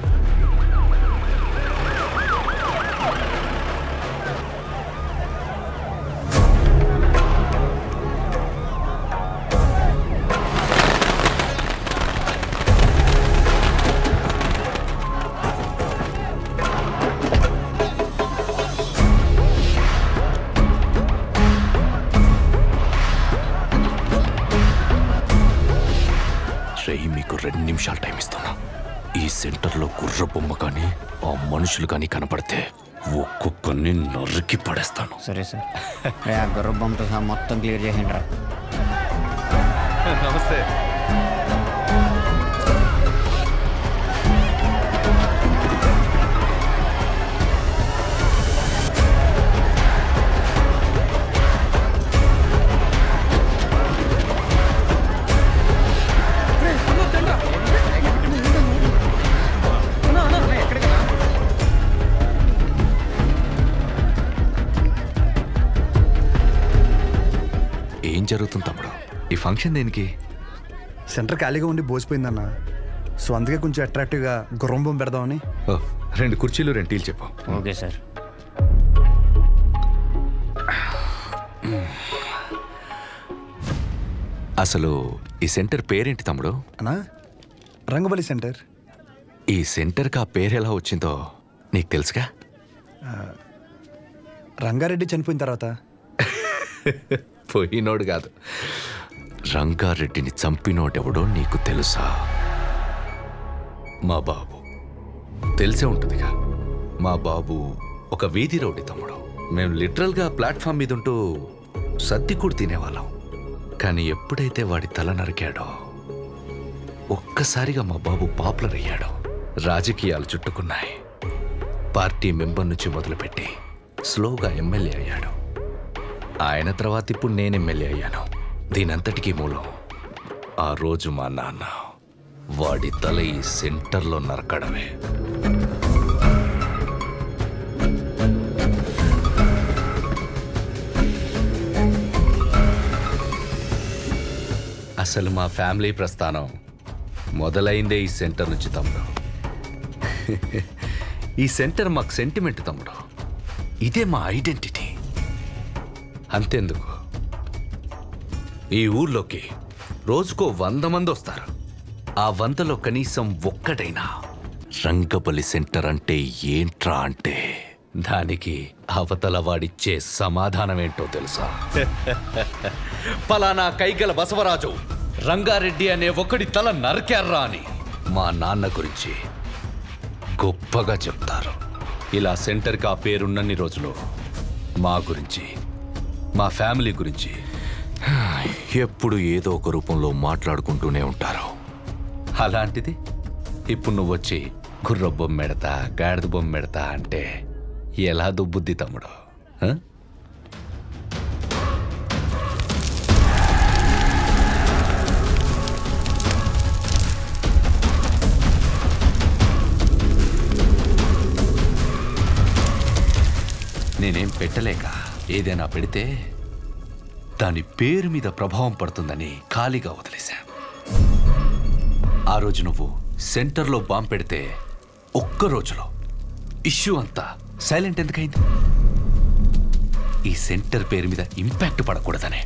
మీకు 2 నిమిషాలు టైం ఇస్తున్నా. ఈ సెంటర్లో గుర్ర బొమ్మ కానీ ఆ మనుషులు కానీ కనపడితే ఒక్కొక్కరిని నరికి పడేస్తాను. సరే సార్. గుర్ర బొమ్మతో సహా మొత్తం క్లియర్ చేసిండ్రా. నమస్తే. ఏం జరుగుతుంది తమ్ముడు? ఈ ఫంక్షన్ దేనికి? సెంటర్ ఖాళీగా ఉండి బోసిపోయిందన్న, సో అందుకే కొంచెం అట్రాక్టివ్గా గుర్రం బొమ్మ పెడదామని. 2 కుర్చీలు 2 టీలు చెప్పు. Okay sir. అసలు ఈ సెంటర్ పేరేంటి తమ్ముడు? అన్నా, రంగబలి సెంటర్. ఈ సెంటర్కి ఆ పేరు ఎలా వచ్చిందో నీకు తెలుసుగా? రంగారెడ్డి చనిపోయిన తర్వాత. పోయినోడు కాదు, రంగారెడ్డిని చంపినోడెవడో నీకు తెలుసా? మా బాబు. తెలిసే ఉంటుందిగా. మా బాబు ఒక వీధి రౌడీ తమ్ముడు. మేము లిటరల్గా ప్లాట్ఫామ్ మీద ఉంటూ సద్ది కూడా తినేవాళ్ళం. కానీ ఎప్పుడైతే వాడి తల నరికాడో ఒక్కసారిగా మా బాబు పాపులర్ అయ్యాడు. రాజకీయాలు చుట్టుకున్నాయి. పార్టీ మెంబర్ నుంచి మొదలుపెట్టి స్లోగా ఎమ్మెల్యే అయ్యాడు. ఆయన తర్వాత ఇప్పుడు నేను ఎమ్మెల్యే అయ్యాను. దీనంతటికీ మూలం ఆ రోజు మా నాన్న వాడి తల ఈ సెంటర్లో నరకడమే. అసలు మా ఫ్యామిలీ ప్రస్థానం మొదలైందే ఈ సెంటర్ నుంచి తమ్ముడు. ఈ సెంటర్ మాకు సెంటిమెంట్ తమ్ముడు. ఇదే మా ఐడెంటిటీ. అంతెందుకు, ఈ ఊర్లోకి రోజుకో 100 మంది వస్తారు. ఆ 100లో కనీసం ఒక్కటైనా రంగబలి సెంటర్ అంటే ఏంట్రా అంటే దానికి అవతల వాడిచ్చే సమాధానం ఏంటో తెలుసా? పలానా కైగల బసవరాజు రంగారెడ్డి అనే ఒకడి తల నరికారా అని మా నాన్న గురించి గొప్పగా చెప్తారు. ఇలా సెంటర్కి ఆ పేరున్నన్ని రోజులు మా గురించి, మా ఫ్యామిలీ గురించి ఎప్పుడు ఏదో ఒక రూపంలో మాట్లాడుకుంటూనే ఉంటారు. అలాంటిది ఇప్పుడు నువ్వు వచ్చి గుర్ర బొమ్మ పెడతా, గాడిద బొమ్మ పెడతా అంటే ఎలా దుబ్బుద్ది తమ్ముడు? పెట్టలేక ఏదైనా పెడితే దాని పేరు మీద ప్రభావం పడుతుందని ఖాళీగా వదిలేశా. ఆ రోజు నువ్వు సెంటర్లో బాంబు పెడితే ఒక్క రోజులో ఇష్యూ అంతా సైలెంట్ ఎందుకైంది? ఈ సెంటర్ పేరు మీద ఇంపాక్ట్ పడకూడదనే.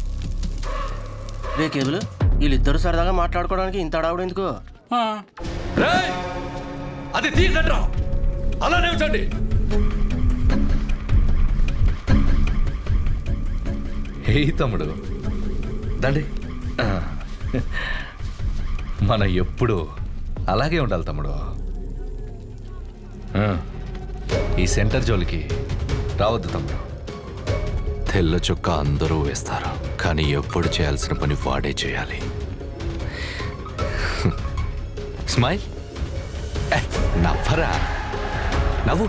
రే కేబుల్, వీళ్ళిద్దరు సరదాగా మాట్లాడుకోవడానికి ఇంత అడావుడు ఎందుకు? అది తీయండిరా, అలానే ఉంచండి. హే తమ్ముడు, దండి. మనం ఎప్పుడు అలాగే ఉండాలి తమ్ముడు. ఈ సెంటర్ జోలికి రావద్దు తమ్ముడు. తెల్ల చొక్కా అందరూ వేస్తారు, కానీ ఎప్పుడు చేయాల్సిన పని వాడే చేయాలి. స్మైల్, నవ్వరా, నవ్వు.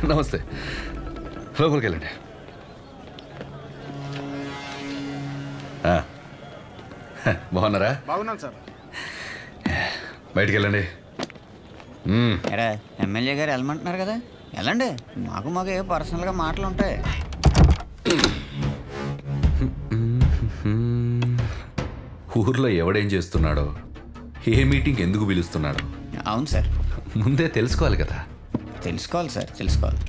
నమస్తే, లోపలికి వెళ్ళండి. బాగున్నారా? బాగున్నాను సార్. బయటికి వెళ్ళండి. ఎమ్మెల్యే గారు వెళ్ళమంటున్నారు కదా, వెళ్ళండి. మాకు ఏ పర్సనల్గా మాటలు ఉంటాయి. ఊర్లో ఎవడేం చేస్తున్నాడో, ఏ మీటింగ్ ఎందుకు పిలుస్తున్నాడో అవును సార్, ముందే తెలుసుకోవాలి కదా. తెలుసుకోవాలి సార్, తెలుసుకోవాలి.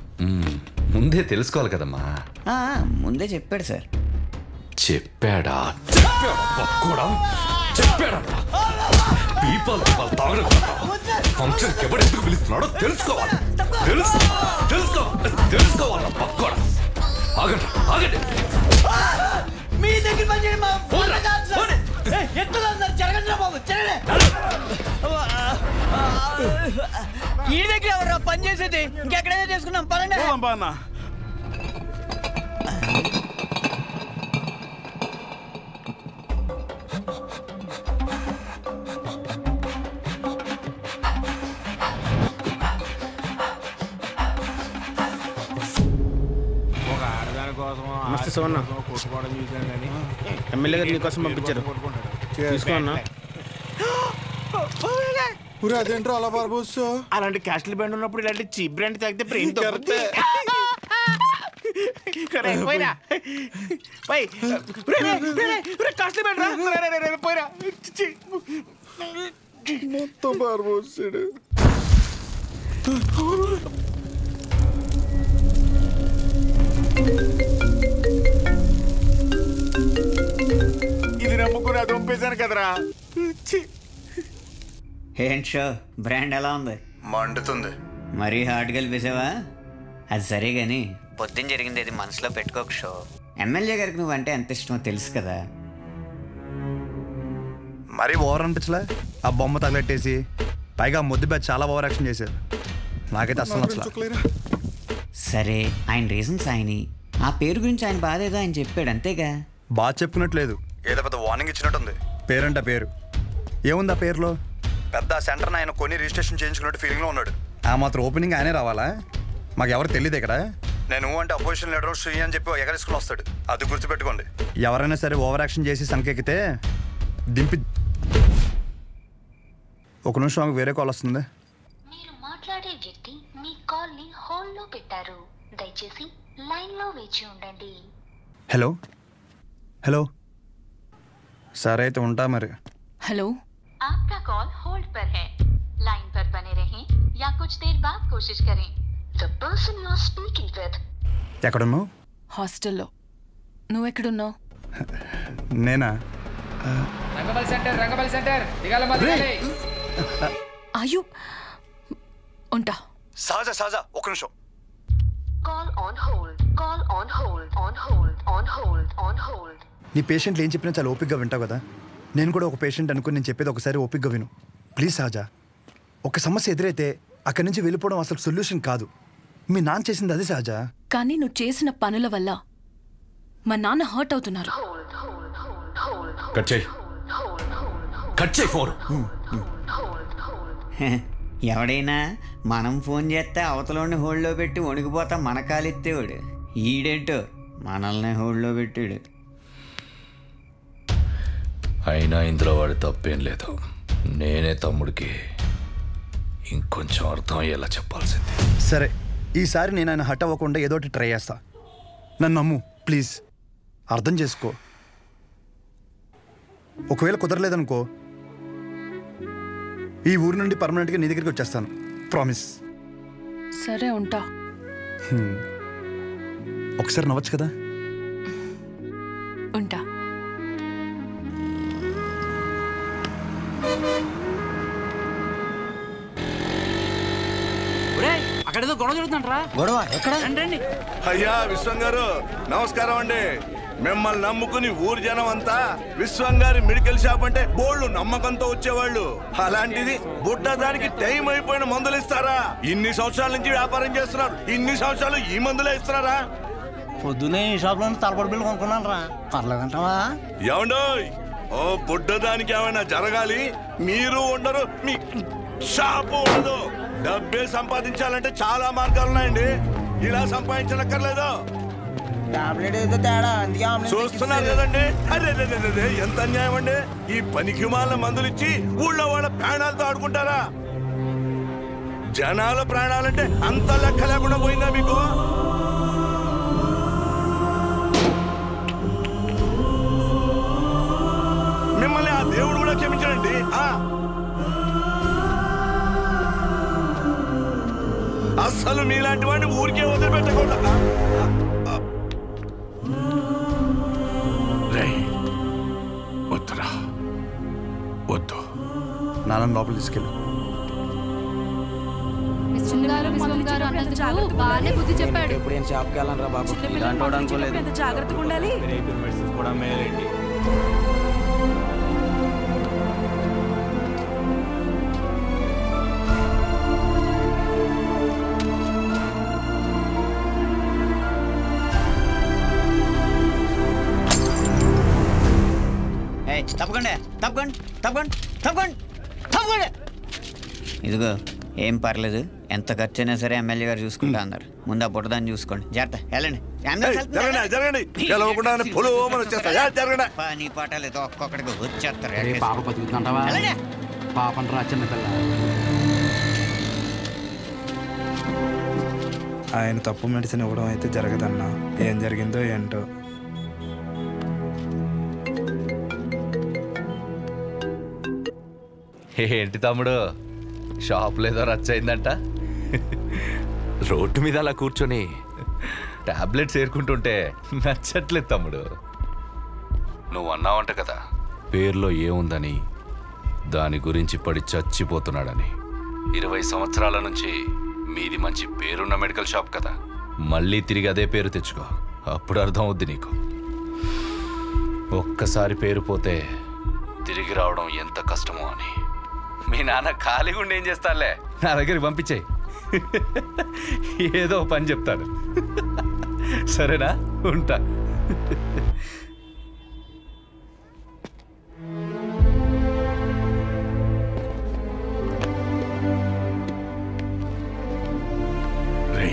ముందే తెలుసుకోవాలి కదమ్మా. ముందే చెప్పాడు సార్. చెప్పాడా? చెప్పాడా? ఫంక్షన్ ఎవడు ఎందుకు పిలుస్తున్నాడో తెలుసుకోవాలి. తెలుసుకోవాలి. పక్కోడా ఆగండి, ఆగండి. మీ దగ్గర పని చేయండి. ఈ దగ్గర ఎవరు పని చేసేది? ఇంకెక్కడైనా చేసుకున్నాం పనండి. నమస్తే సోన్న. ఎమ్మెల్యే గారు నీకోసం పంపించారు, తీసుకో అన్న. అదేంట్రా అలా బార్బోస్? అలాంటి క్యాస్టల్ బ్రాండ్ ఉన్నప్పుడు ఇలాంటి చీప్ బ్రాండ్ తాగితే బ్రెయిన్ మొత్తం బార్బోసాడు. ఇది నమ్ముకుని అది పంపేశాను కదరా. ఏంటి షో బ్రాండ్ ఎలా ఉంది? మండుతుంది. మరీ హార్డ్గా కలిపేసావా? అది సరే గాని పొద్దున్న జరిగింది అది మనసులో పెట్టుకోక షో. ఎమ్మెల్యే గారికి నువ్వంటే ఎంత ఇష్టమో తెలుసు కదా. మరీ ఓవర్ అనిపించలే? ఆ బొమ్మ తగలెట్టేసి పైగా ముద్దు బ్యాచ్ చాలా ఓవర్ యాక్షన్ చేశారు. నాకైతే అసలు నచ్చలేదు. సరే, ఆయన రీజన్స్ ఆయన, ఆ పేరు గురించి ఆయన బాధ ఏదో ఆయన చెప్పాడు అంతేగా. బాగా చెప్పుకున్నట్లేదు, ఏదో పెద్ద వార్నింగ్ ఇచ్చినట్టుంది. పేరంట పేరు ఏముంది ఆ పేరులో? పెద్ద సెంటర్ని ఆయన కొని రిజిస్ట్రేషన్ చేయించుకున్నట్టు ఫీలింగ్లో ఉన్నాడు. ఆ మాత్రం ఓపెనింగ్ ఆయనే రావాలా? మాకు ఎవరు తెలియదు ఇక్కడ. నేను అంటే అపోజిషన్ లీడర్ శ్రీ అని చెప్పి ఎగరేసుకుని వస్తాడు. అది గుర్తుపెట్టుకోండి. ఎవరైనా సరే ఓవర్ యాక్షన్ చేసి సంకెక్కితే దింపి. ఒక నిమిషం మాకు వేరే కాల్ వస్తుంది. మీరు మాట్లాడే వ్యక్తి మీ కాల్ ని హోల్డ్ లో పెట్టారు. దయచేసి లైన్ లో వేచి ఉండండి. హలో హలో, సరే అయితే ఉంటా మరి. हेलो, आपका कॉल होल्ड पर है. लाइन पर बने रहें या कुछ देर बाद कोशिश करें. The person you are speaking with. ఎక్కడున్నావు? హాస్టల్లో. నువ్వెక్కడున్నావు? నేనా? రంగబలి సెంటర్ దిగాల మధ్యలో. అయ్యో, ఉంటా. సహజ ఒక నిమిషం. Call on hold. Call on hold. On hold. On hold. On hold. నీ పేషెంట్లు ఏం చెప్పినా చాలా ఓపిక్గా వింటావు కదా. నేను కూడా ఒక పేషెంట్ అనుకుని నేను చెప్పేది ఒకసారి ఓపిక్గా విను ప్లీజ్. సహజ, ఒక సమస్య ఎదురైతే అక్కడి నుంచి వెళ్ళిపోవడం అసలు సొల్యూషన్ కాదు. మీ నాన్న చేసింది అదే సహజ. కానీ నువ్వు చేసిన పనుల వల్ల మా నాన్న హర్ట్ అవుతున్నారు. కట్ చేయి ఫోన్. ఎవడైనా మనం ఫోన్ చేస్తే అవతలని హోల్డ్లో పెట్టి వణికిపోతా మన కాలెత్తేవాడు. ఈడేంటో మనల్ని హోల్డ్లో పెట్టాడు. అయినా ఇందులో వాడి తప్పేం లేదు. నేనే తమ్ముడికి ఇంకొంచెం అర్థం అయ్యేలా చెప్పాల్సింది. సరే, ఈసారి నేను ఆయన హట్ అవ్వకుండా ఏదోటి ట్రై చేస్తా. నన్ను నమ్ము ప్లీజ్, అర్థం చేసుకో. ఒకవేళ కుదరలేదనుకో, ఈ ఊరు నుండి పర్మనెంట్గా నీ దగ్గరికి వచ్చేస్తాను. ప్రామిస్. సరే ఉంటా. ఒకసారి నవ్వచ్చు కదా. ఉంటా. అక్కడేదో గొడవ జరుగుతుందంటరా. గొడవ ఎక్కడ? రండి. అయ్యా విశ్వం గారు నమస్కారం అండి. మిమ్మల్ని నమ్ముకుని ఊరు జనం అంతా విశ్వం గారి మెడికల్ షాప్ అంటే బోళ్ళు నమ్మకంతో వచ్చేవాళ్ళు. అలాంటిది బుడ్డ దానికి టైం అయిపోయిన మందులు ఇస్తారా? ఇన్ని సంవత్సరాల నుంచి వ్యాపారం చేస్తున్నారు, ఇన్ని సంవత్సరాలు ఈ మందులే ఇస్తున్నారా? పొద్దునే ఈ షాప్ లో తలపడి బిల్లు కొనుక్కున్నాను రా. పర్లేదంటావా? ఏమండోయ్, ఓ బుడ్డ దానికి ఏమైనా జరగాలి, మీరు ఉండరు, మీ షాపు ఉండదు. డబ్బే సంపాదించాలంటే చాలా మార్గాలు ఉన్నాయండి. ఇలా సంపాదించనక్కర్లేదు. చూస్తున్నారు కదండి, అరే ఎంత అన్యాయం అండి. ఈ పనికి మాల మందులు ఇచ్చి ఊళ్ళో వాళ్ళ ప్రాణాలతో ఆడుకుంటారా? జనాల ప్రాణాలంటే అంత లెక్క లేకుండా పోయిందా మీకు? మిమ్మల్ని ఆ దేవుడు కూడా క్షమించాడండి. అస్సలు మీలాంటి వాడిని ఊరికే వదిలిపెట్టకుండా. వద్దురా, వద్దు. నాన్న లోపల తీసుకెళ్ళు. బాగానే బుద్ధి చెప్పాడు. ఇప్పుడు ఏం షాప్కి వెళ్ళాను రా బాబు. ఇలాంటి వాడు అనుకోలేదు. జాగ్రత్తగా ఉండాలి. కూడా మేలేండి. తప్పకుండా తప్పకుండా తప్పకుండా తప్పకుండా తప్పకుండా. ఇదిగో ఏం పర్లేదు, ఎంత ఖర్చు అయినా సరే ఎమ్మెల్యే గారు చూసుకుంటా అన్నారు. ముందు ఆ బుట్టదాన్ని చూసుకోండి. జాగ్రత్త, వెళ్ళండి. పని పాటలేదు, ఒక్కొక్కడికి వచ్చేస్తారు. పాప బతుకుతుంటావా? పాపం రా చిన్నపిల్ల. ఆయన తప్పు మెడిసిన్ ఇవ్వడం అయితే జరగదన్నా. ఏం జరిగిందో ఏంటో. ఏంటి తమ్ముడు, షాప్లో ఏదో రచ్చయిందంట? రోడ్డు మీద అలా కూర్చొని టాబ్లెట్స్ ఏరుకుంటుంటే నచ్చట్లేదు తమ్ముడు. నువ్వు అన్నావంట కదా, పేర్లో ఏముందని, దాని గురించి పడి చచ్చిపోతున్నాడని. 20 సంవత్సరాల నుంచి మీది మంచి పేరున్న మెడికల్ షాప్ కదా, మళ్ళీ తిరిగి అదే పేరు తెచ్చుకో, అప్పుడు అర్థం అవుద్ది నీకు. ఒక్కసారి పేరు పోతే తిరిగి రావడం ఎంత కష్టమో అని. మీ నాన్న ఖాళీగా ఉండి ఏం చేస్తానులే, నా దగ్గరికి పంపించేయి, ఏదో పని చెప్తాడు. సరేనా? ఉంటా. రే,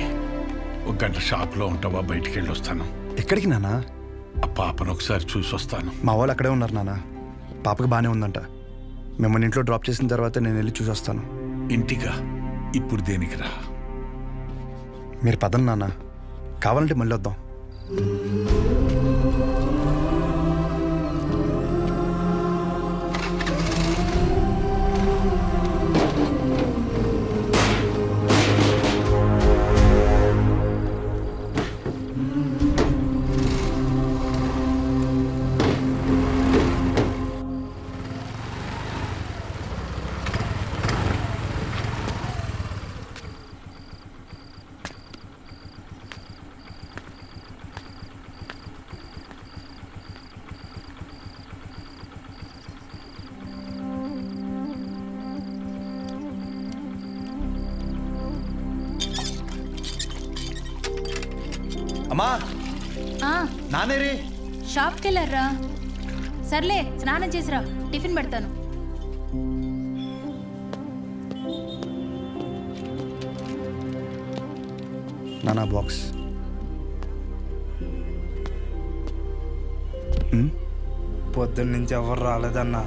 ఒక గంట షాప్లో ఉంటావా? బయటికి వెళ్ళి వస్తాను. ఎక్కడికి నాన్న? ఆ పాపను ఒకసారి చూసి వస్తాను. మా వాళ్ళు అక్కడే ఉన్నారు నాన్న. పాపకు బాగానే ఉందంట. మిమ్మల్ని ఇంట్లో డ్రాప్ చేసిన తర్వాత నేను వెళ్ళి చూసి వస్తాను. ఇంటికా? ఇప్పుడు దేనికి రా? మీరు పదండి నాన్న, కావాలంటే మళ్ళీ వద్దాం. అమ్మా, నానేరి షాప్కి వెళ్ళారా? సర్లే, స్నానం చేసిరా, టిఫిన్ పెడతాను. నానా బాక్స్. పొద్దున్న నుంచి ఎవరు రాలేదన్నా.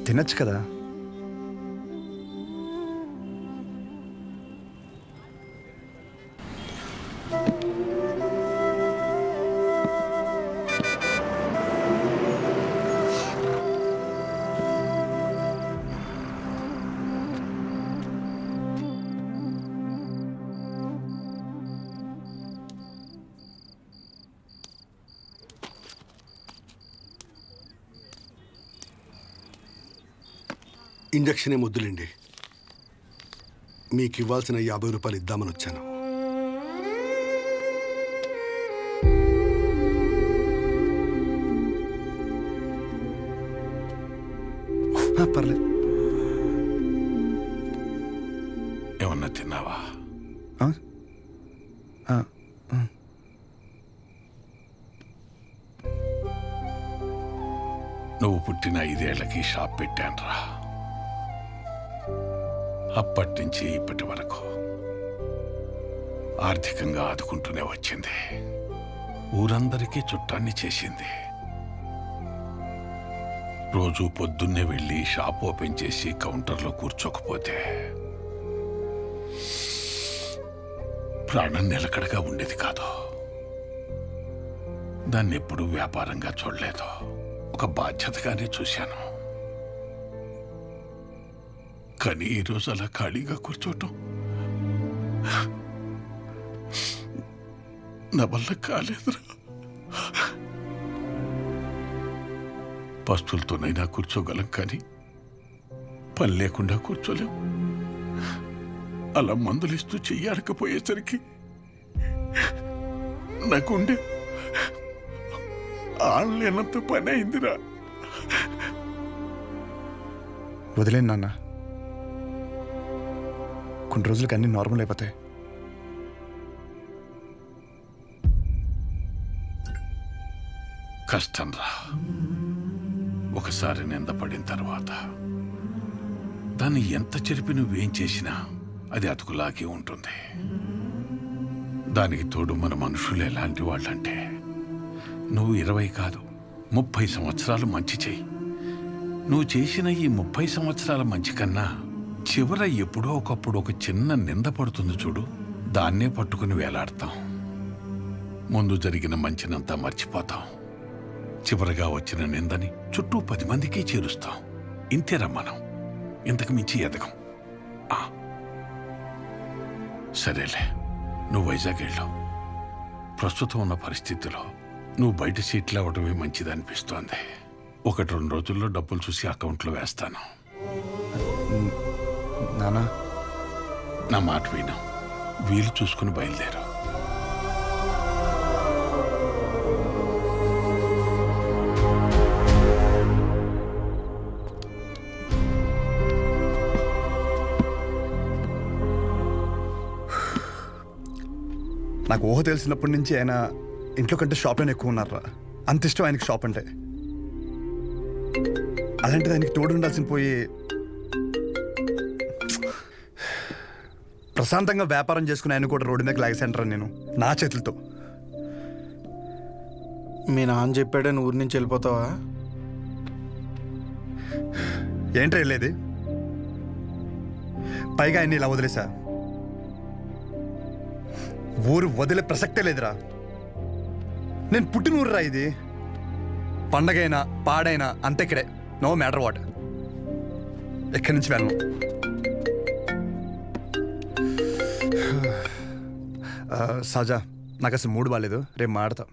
తినచ్చు కదా. ఇంజక్షన్ వద్దులేండి, మీకు ఇవ్వాల్సిన 50 రూపాయలు ఇద్దామని వచ్చాను. పర్లేదు. ఏమన్నా తిన్నావా? నువ్వు పుట్టిన 5 ఏళ్లకి షాప్ పెట్టానురా. అప్పటి నుంచి ఇప్పటి వరకు ఆర్థికంగా ఆదుకుంటూనే వచ్చింది. ఊరందరికీ చుట్టాన్ని చేసింది. రోజు పొద్దున్నే వెళ్ళి షాప్ ఓపెన్ చేసి కౌంటర్లో కూర్చోకపోతే ప్రాణం నిలకడగా ఉండేది కాదు. దాన్ని ఎప్పుడూ వ్యాపారంగా చూడలేదు, ఒక బాధ్యతగానే చూశాను. కానీ ఈరోజు అలా ఖాళీగా కూర్చోటం నా వల్ల కాలేదురా. పస్తులతోనైనా కూర్చోగలం, కానీ పని లేకుండా కూర్చోలేం. అలా మందులిస్తూ చెయ్యాడకపోయేసరికి నాకుండే ఆడలేనంత పని అయిందిరా. వదిలేను నాన్న, కొన్ని రోజులకి అన్నీ నార్మల్ అయిపోతాయి. కష్టం రా. ఒకసారి నిందపడిన తర్వాత దాన్ని ఎంత చెరిపి నువ్వేం చేసినా అది అతుకులాగే ఉంటుంది. దానికి తోడు మన మనుషులు ఎలాంటి వాళ్ళంటే, నువ్వు 20 కాదు 30 సంవత్సరాలు మంచి చెయ్యి. నువ్వు చేసిన ఈ 30 సంవత్సరాల మంచి కన్నా చివర ఎప్పుడో ఒకప్పుడు ఒక చిన్న నింద పడుతుంది చూడు, దాన్నే పట్టుకుని వేలాడతాం. ముందు జరిగిన మంచినంతా మర్చిపోతాం. చివరగా వచ్చిన నిందని చుట్టూ 10 మందికి చేరుస్తాం. ఇంతేరా మనం, ఇంతకు మించి ఎదగం. సరేలే, నువ్వు వైజాగ్ వెళ్ళు. ప్రస్తుతం ఉన్న పరిస్థితిలో నువ్వు బయట సీట్లు అవ్వడమే మంచిదనిపిస్తోంది. 1-2 రోజుల్లో డబ్బులు చూసి అకౌంట్లో వేస్తాను. నానా, నా మాట విను, వీలు చూసుకుని బయలుదేరు. నాకు ఊహ తెలిసినప్పటి నుంచి ఆయన ఇంట్లో కంటే షాప్లోనే ఎక్కువ ఉన్నారా. అంత ఇష్టం ఆయనకి షాప్ అంటే. అలాంటిది ఆయనకి తోడు ఉండాల్సిన పోయి ప్రశాంతంగా వ్యాపారం చేసుకుని ఆయన కూడా రోడ్డు మీద లాగేసంటారా నేను నా చేతులతో. మీ నాన్న చెప్పాడని ఊరి నుంచి వెళ్ళిపోతావా? ఏంట్రా వెళ్ళేది? పైగా ఆయన్ని ఇలా వదిలేసా. ఊరు వదిలే ప్రసక్తే లేదురా. నేను పుట్టిన ఊరురా ఇది. పండగైనా పాడైనా అంతే ఇక్కడే, నో మ్యాటర్ వాట్. ఎక్కడి నుంచి వెళ్ళను. సజా, నాకు అసలు మూడు బాగాలేదు, రేపు మాడతా.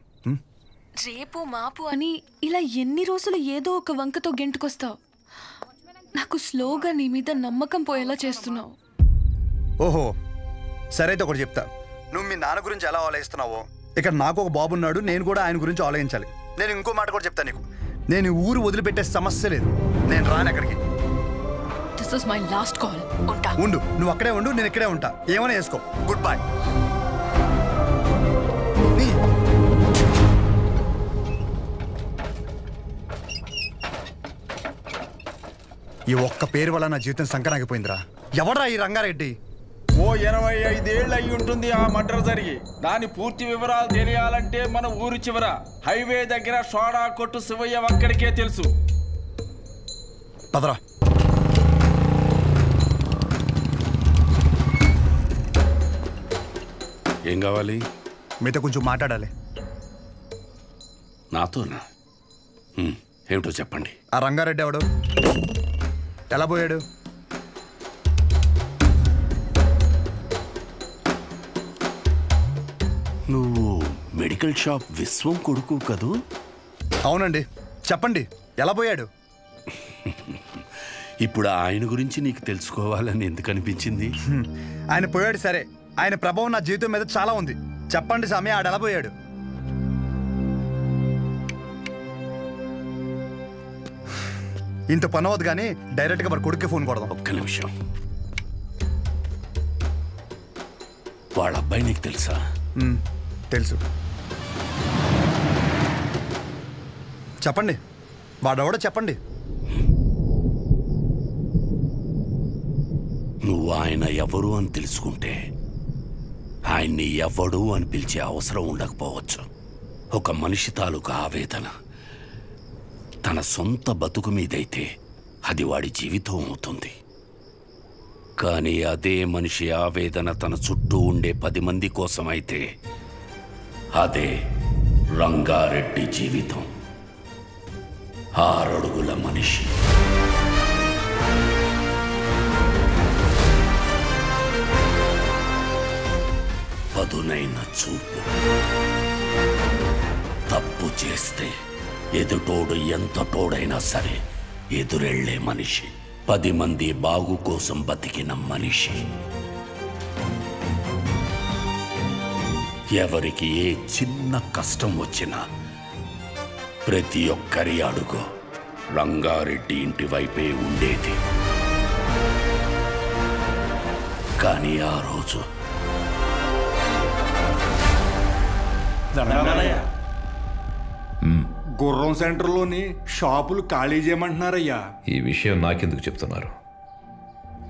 రేపు మాపు అని ఇలా ఎన్ని రోజులు ఏదో ఒక వంకతో గెంటుకొస్తావు. నాకు స్లోగా నీ మీద నమ్మకం పోయేలా చేస్తున్నావు. ఓహో సరే అయితే ఒకటి చెప్తా. నువ్వు మీ నాన్న గురించి ఎలా ఆలోచిస్తున్నావో ఇక్కడ నాకు ఒక బాబు ఉన్నాడు, నేను కూడా ఆయన గురించి ఆలోచించాలి. నేను ఇంకో మాట కూడా చెప్తాను నీకు, నేను ఈ ఊరు వదిలిపెట్టే సమస్య లేదు. నేను రాను ఎక్కడికి. This is my last call. ఉంటా. ఉండు, నువ్వు అక్కడే ఉండు, నేను ఇక్కడే ఉంటా. ఏమైనా చేసుకో. Good bye. ఈ ఒక్క పేరు వల్ల నా జీవితం సంకరాగిపోయిందిరా. ఎవడ్రా ఈ రంగారెడ్డి? ఓ 25 ఏళ్ళు అయి ఉంటుంది ఆ మర్డర్ జరిగి. దాని పూర్తి వివరాలు తెలియాలంటే మన ఊరు చివర హైవే దగ్గర సోడా కొట్టు శివయ్య ఒక్కడికే తెలుసు. పదరా. ఏం కావాలి? మీతో కొంచెం మాట్లాడాలి. నాతోనా? ఏమిటో చెప్పండి. ఆ రంగారెడ్డి ఎవడు? ఎలా పోయాడు? నువ్వు మెడికల్ షాప్ విశ్వం కొడుకు కదూ? అవునండి. చెప్పండి, ఎలా పోయాడు? ఇప్పుడు ఆయన గురించి నీకు తెలుసుకోవాలని ఎందుకు అనిపించింది? ఆయన పోయాడు సరే, ఆయన ప్రభావం నా జీవితం మీద చాలా ఉంది. చెప్పండి స్వామి, ఆడు ఎలా పోయాడు? ఇంత పని అవ్వదు కానీ డైరెక్ట్గా మరి కొడుక్కి ఫోన్ కొడదాం. ఒక్క నిమిషం. వాళ్ళ అబ్బాయి నీకు తెలుసా? తెలుసు. చెప్పండి, వాడెవడో చెప్పండి. నువ్వు ఆయన ఎవరు అని తెలుసుకుంటే ఆయన్ని ఎవడు అని పిలిచే అవసరం ఉండకపోవచ్చు. ఒక మనిషి తాలూకు ఆవేదన తన సొంత బతుకు మీదైతే అది వాడి జీవితం అవుతుంది. కానీ అదే మనిషి ఆవేదన తన చుట్టూ ఉండే 10 మంది కోసమైతే అదే రంగారెడ్డి జీవితం. 6 అడుగుల మనిషి. పదునైన చూపు. తప్పు చేస్తే ఎదుటోడు ఎంత తోడైనా సరే ఎదురెళ్లే మనిషి. 10 మంది బాగు కోసం బతికిన మనిషి. ఎవరికి ఏ చిన్న కష్టం వచ్చినా ప్రతి ఒక్కరి అడుగు రంగారెడ్డి ఇంటి వైపే ఉండేది. కానీ ఆ రోజు గుర్రం సెంటర్లోని షాపులు ఖాళీ చేయమంటున్నారయ్యా. ఈ విషయం నాకెందుకు చెప్తున్నారు?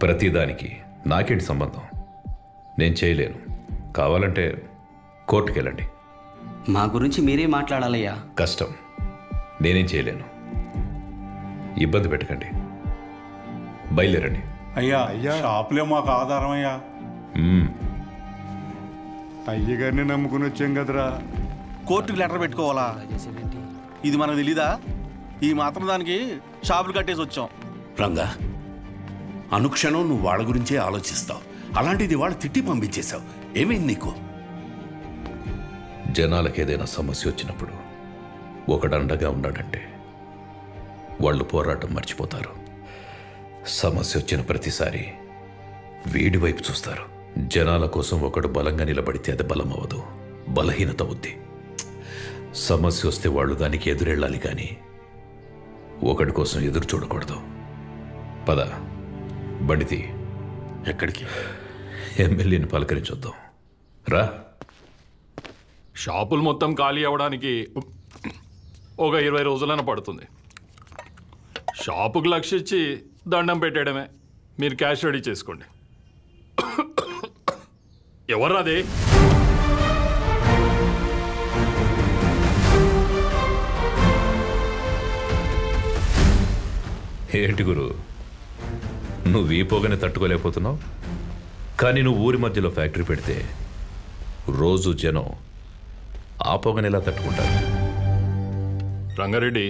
ప్రతిదానికి నాకేంటి సంబంధం? నేను చేయలేను. కావాలంటే కోర్టుకు వెళ్ళండి. మా గురించి మీరే మాట్లాడాలయ్యా. కష్టం, నేనేం చేయలేను. ఇబ్బంది పెట్టకండి, బయలుదేరండి. అయ్యా షాపులే మాకు ఆధారం అయ్యా. అయ్యగారిని నమ్ముకుని వచ్చాం కదరా. కోర్టుకు లెటర్ పెట్టుకోవాలా? ఇది మనకు తెలీదా? ఈ మాత్రం దానికి షాపులు కట్టేసి వచ్చాం. రంగా, అనుక్షణం నువ్వు వాళ్ళ గురించే ఆలోచిస్తావు. అలాంటిది వాళ్ళు తిట్టి పంపించేశావు. ఏమైంది నీకు? జనాలకు ఏదైనా సమస్య వచ్చినప్పుడు ఒకడు అండగా ఉన్నాడంటే వాళ్ళు పోరాటం మర్చిపోతారు. సమస్య వచ్చిన ప్రతిసారి వీడి వైపు చూస్తారు. జనాల కోసం ఒకడు బలంగా నిలబడితే అది బలం అవ్వదు, బలహీనత అవుద్ది. సమస్య వస్తే వాళ్ళు దానికి ఎదురెళ్ళాలి కానీ ఒకడి కోసం ఎదురు చూడకూడదు. పద, బండితి. ఎక్కడికి? ఎమ్మెల్యేని పలకరించొద్దాం. రా. షాపులు మొత్తం ఖాళీ అవ్వడానికి ఒక 20 రోజులైనా పడుతుంది. షాపుకు లక్షించి దండం పెట్టేయడమే. మీరు క్యాష్ రెడీ చేసుకోండి. ఎవర్రాది? ఏంటి గురు, నువ్వు ఈ పొగని తట్టుకోలేకపోతున్నావు? కానీ నువ్వు ఊరి మధ్యలో ఫ్యాక్టరీ పెడితే రోజు జనం ఆ పొగని ఎలా తట్టుకుంటారు? రంగారెడ్డి,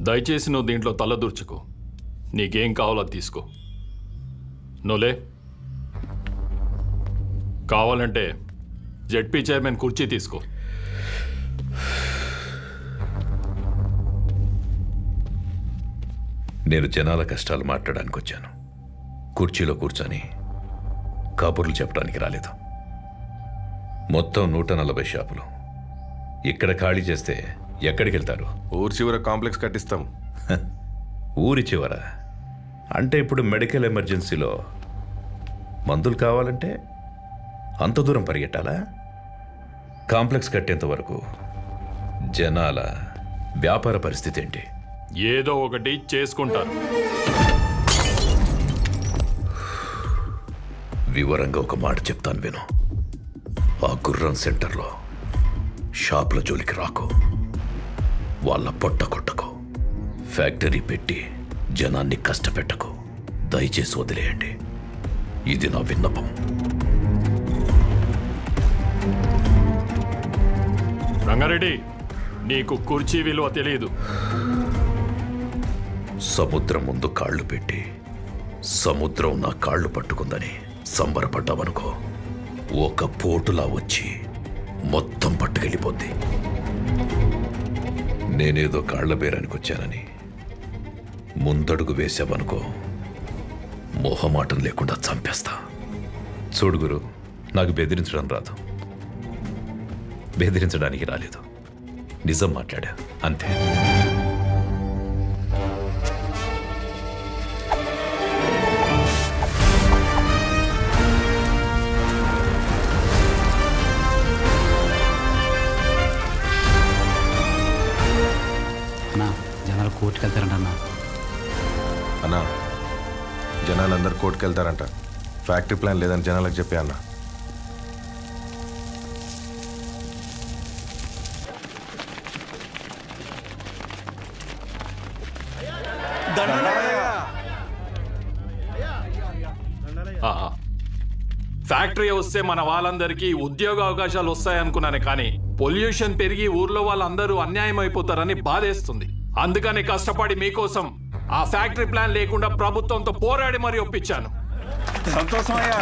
దయచేసి నువ్వు దీంట్లో తలదూర్చుకో. నీకేం కావాలో అది తీసుకో. నువ్వులే. కావాలంటే జెడ్పీ చైర్మన్ కుర్చీ తీసుకో. నేను జనాల కష్టాలు మాట్లాడడానికి వచ్చాను. కుర్చీలో కూర్చొని కబుర్లు చెప్పడానికి రాలేదు. మొత్తం 140 షాపులు ఇక్కడ ఖాళీ చేస్తే ఎక్కడికి వెళ్తారు? ఊరి చివర కాంప్లెక్స్ కట్టిస్తాం. ఊరి చివర అంటే ఇప్పుడు మెడికల్ ఎమర్జెన్సీలో మందులు కావాలంటే అంత దూరం పరిగెట్టాలా? కాంప్లెక్స్ కట్టేంత వరకు జనాల వ్యాపార పరిస్థితి ఏంటి? ఏదో ఒకటి చేసుకుంటారు. వివరంగా ఒక మాట చెప్తాను విను. ఆ గుర్రం సెంటర్లో షాపుల జోలికి రాకు, వాళ్ళ పొట్ట కొట్టకు, ఫ్యాక్టరీ పెట్టి జనాన్ని కష్టపెట్టకు. దయచేసి వదిలేయండి. ఇది నా విన్నపం. రంగారెడ్డి, నీకు కుర్చీ విలువ తెలియదు. సముద్రం ముందు కాళ్ళు పెట్టి సముద్రం నా కాళ్ళు పట్టుకుందని సంబరపడ్డావనుకో, ఒక పోటులా వచ్చి మొత్తం పట్టుకెళ్ళిపోద్ది. నేనేదో కాళ్ల బేరానికి వచ్చానని ముందడుగు వేసావనుకో, మొహమాటం లేకుండా చంపేస్తా. చూడు గురు, నాకు బెదిరించడం రాదు, బెదిరించడానికి రాలేదు, నిజం మాట్లాడా అంతే. అన్నా జనాలు కోర్టుకు వెళ్తారంట అన్నా. అన్నా జనాలందరూ కోర్టుకు వెళ్తారంట. ఫ్యాక్టరీ ప్లాన్ లేదని జనాలకు చెప్పే అన్నా. ఫ్యాక్టరీ వస్తే మన వాళ్ళందరికీ ఉద్యోగ అవకాశాలు వస్తాయనుకున్నాను, కానీ పొల్యూషన్ పెరిగి ఊర్లో వాళ్ళందరూ అన్యాయం అయిపోతారని బాధేస్తుంది. అందుకని కష్టపడి మీకోసం ఆ ఫ్యాక్టరీ ప్లాన్ లేకుండా ప్రభుత్వంతో పోరాడి మరీ ఒప్పించాను. సంతోషమయ్యా.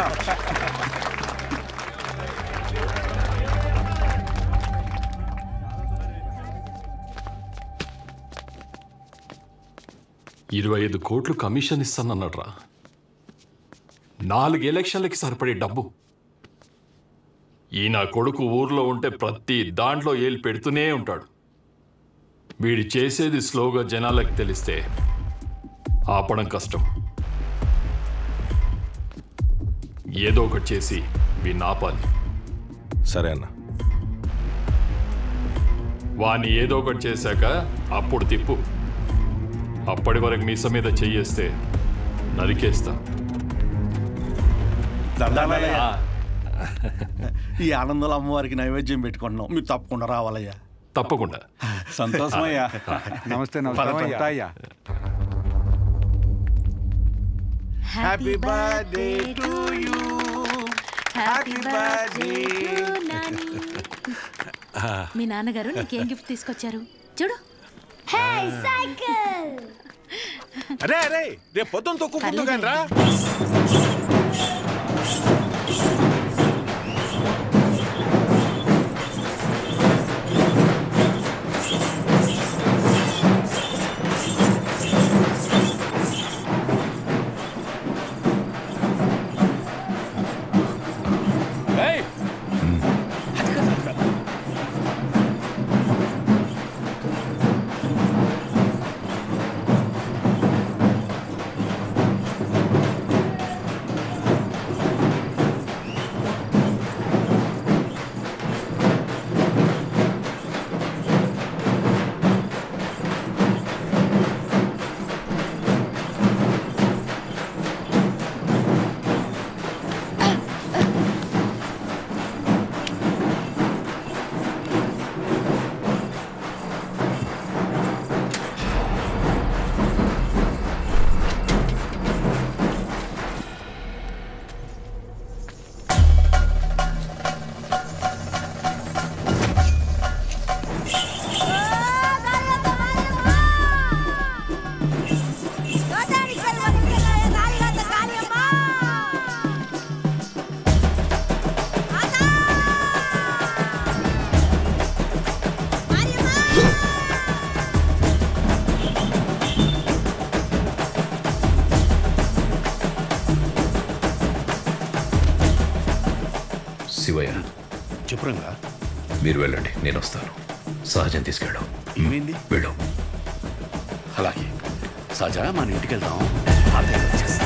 $25 కోట్లు కమిషన్ ఇస్తానన్నాడ్రా. 4 ఎలక్షన్లకి సరిపడే డబ్బు. ఈ నా కొడుకు ఊర్లో ఉంటే ప్రతి దాంట్లో ఏలు పెడుతూనే ఉంటాడు. వీడి చేసేది స్లోగా జనాలకు తెలిస్తే ఆపడం కష్టం. ఏదో ఒకటి చేసి వీడిని ఆపాలి. సరే అన్న. వాణ్ణి ఏదో ఒకటి చేశాక అప్పుడు తిప్పు. అప్పటి వరకు మీస మీద చెయ్యేస్తే నరికేస్తా. ఈ ఆనందంలో అమ్మవారికి నైవేద్యం పెట్టుకుంటున్నాం, మీరు తప్పకుండా రావాలయ్యా. తప్పకుండా. సంతోషమయ్యా. నమస్తే నమస్తే అయ్యా. Happy birthday to you. Happy birthday. మీ నాన్నగారు నీకేం గిఫ్ట్ తీసుకొచ్చారు చూడు. సైకిల్. అరే అరే, రేపు పొద్దున్న తొక్కుకుంటూ కానీ రా. శుభ్రంగా. మీరు వెళ్ళండి, నేను వస్తాను. సహజం తీసుకెళ్ళు. ఏమైంది? వెళ్ళు. అలాగే సహజ, మన ఇంటికి వెళ్దాం. అదే వచ్చేస్తా.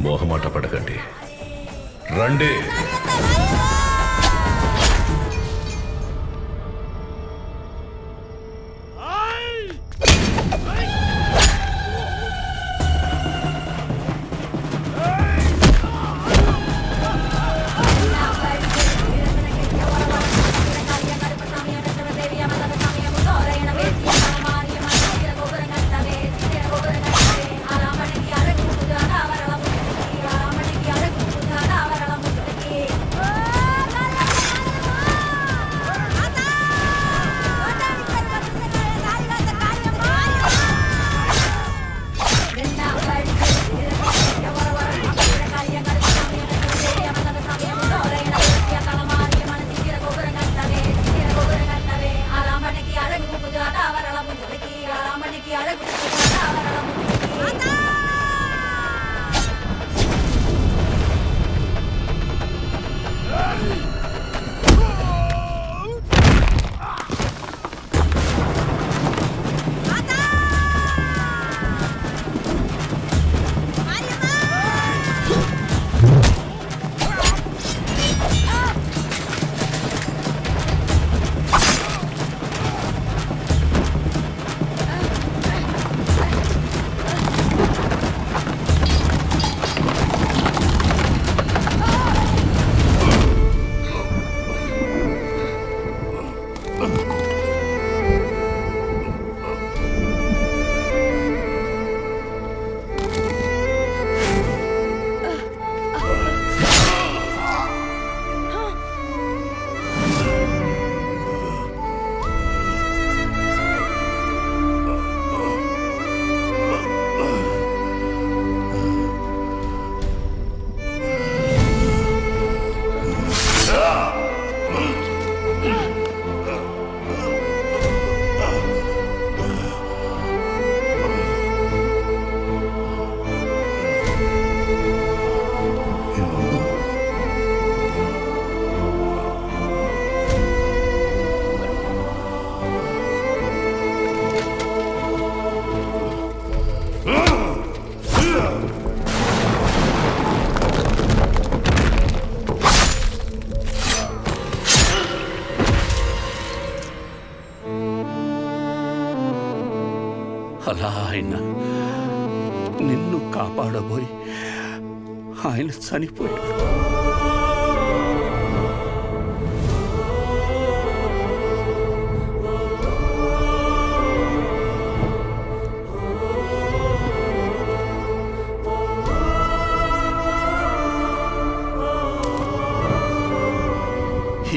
మోహమాట పడకండి, రండి. అలా ఆయన నిన్ను కాపాడబోయి ఆయన చనిపోయాడు.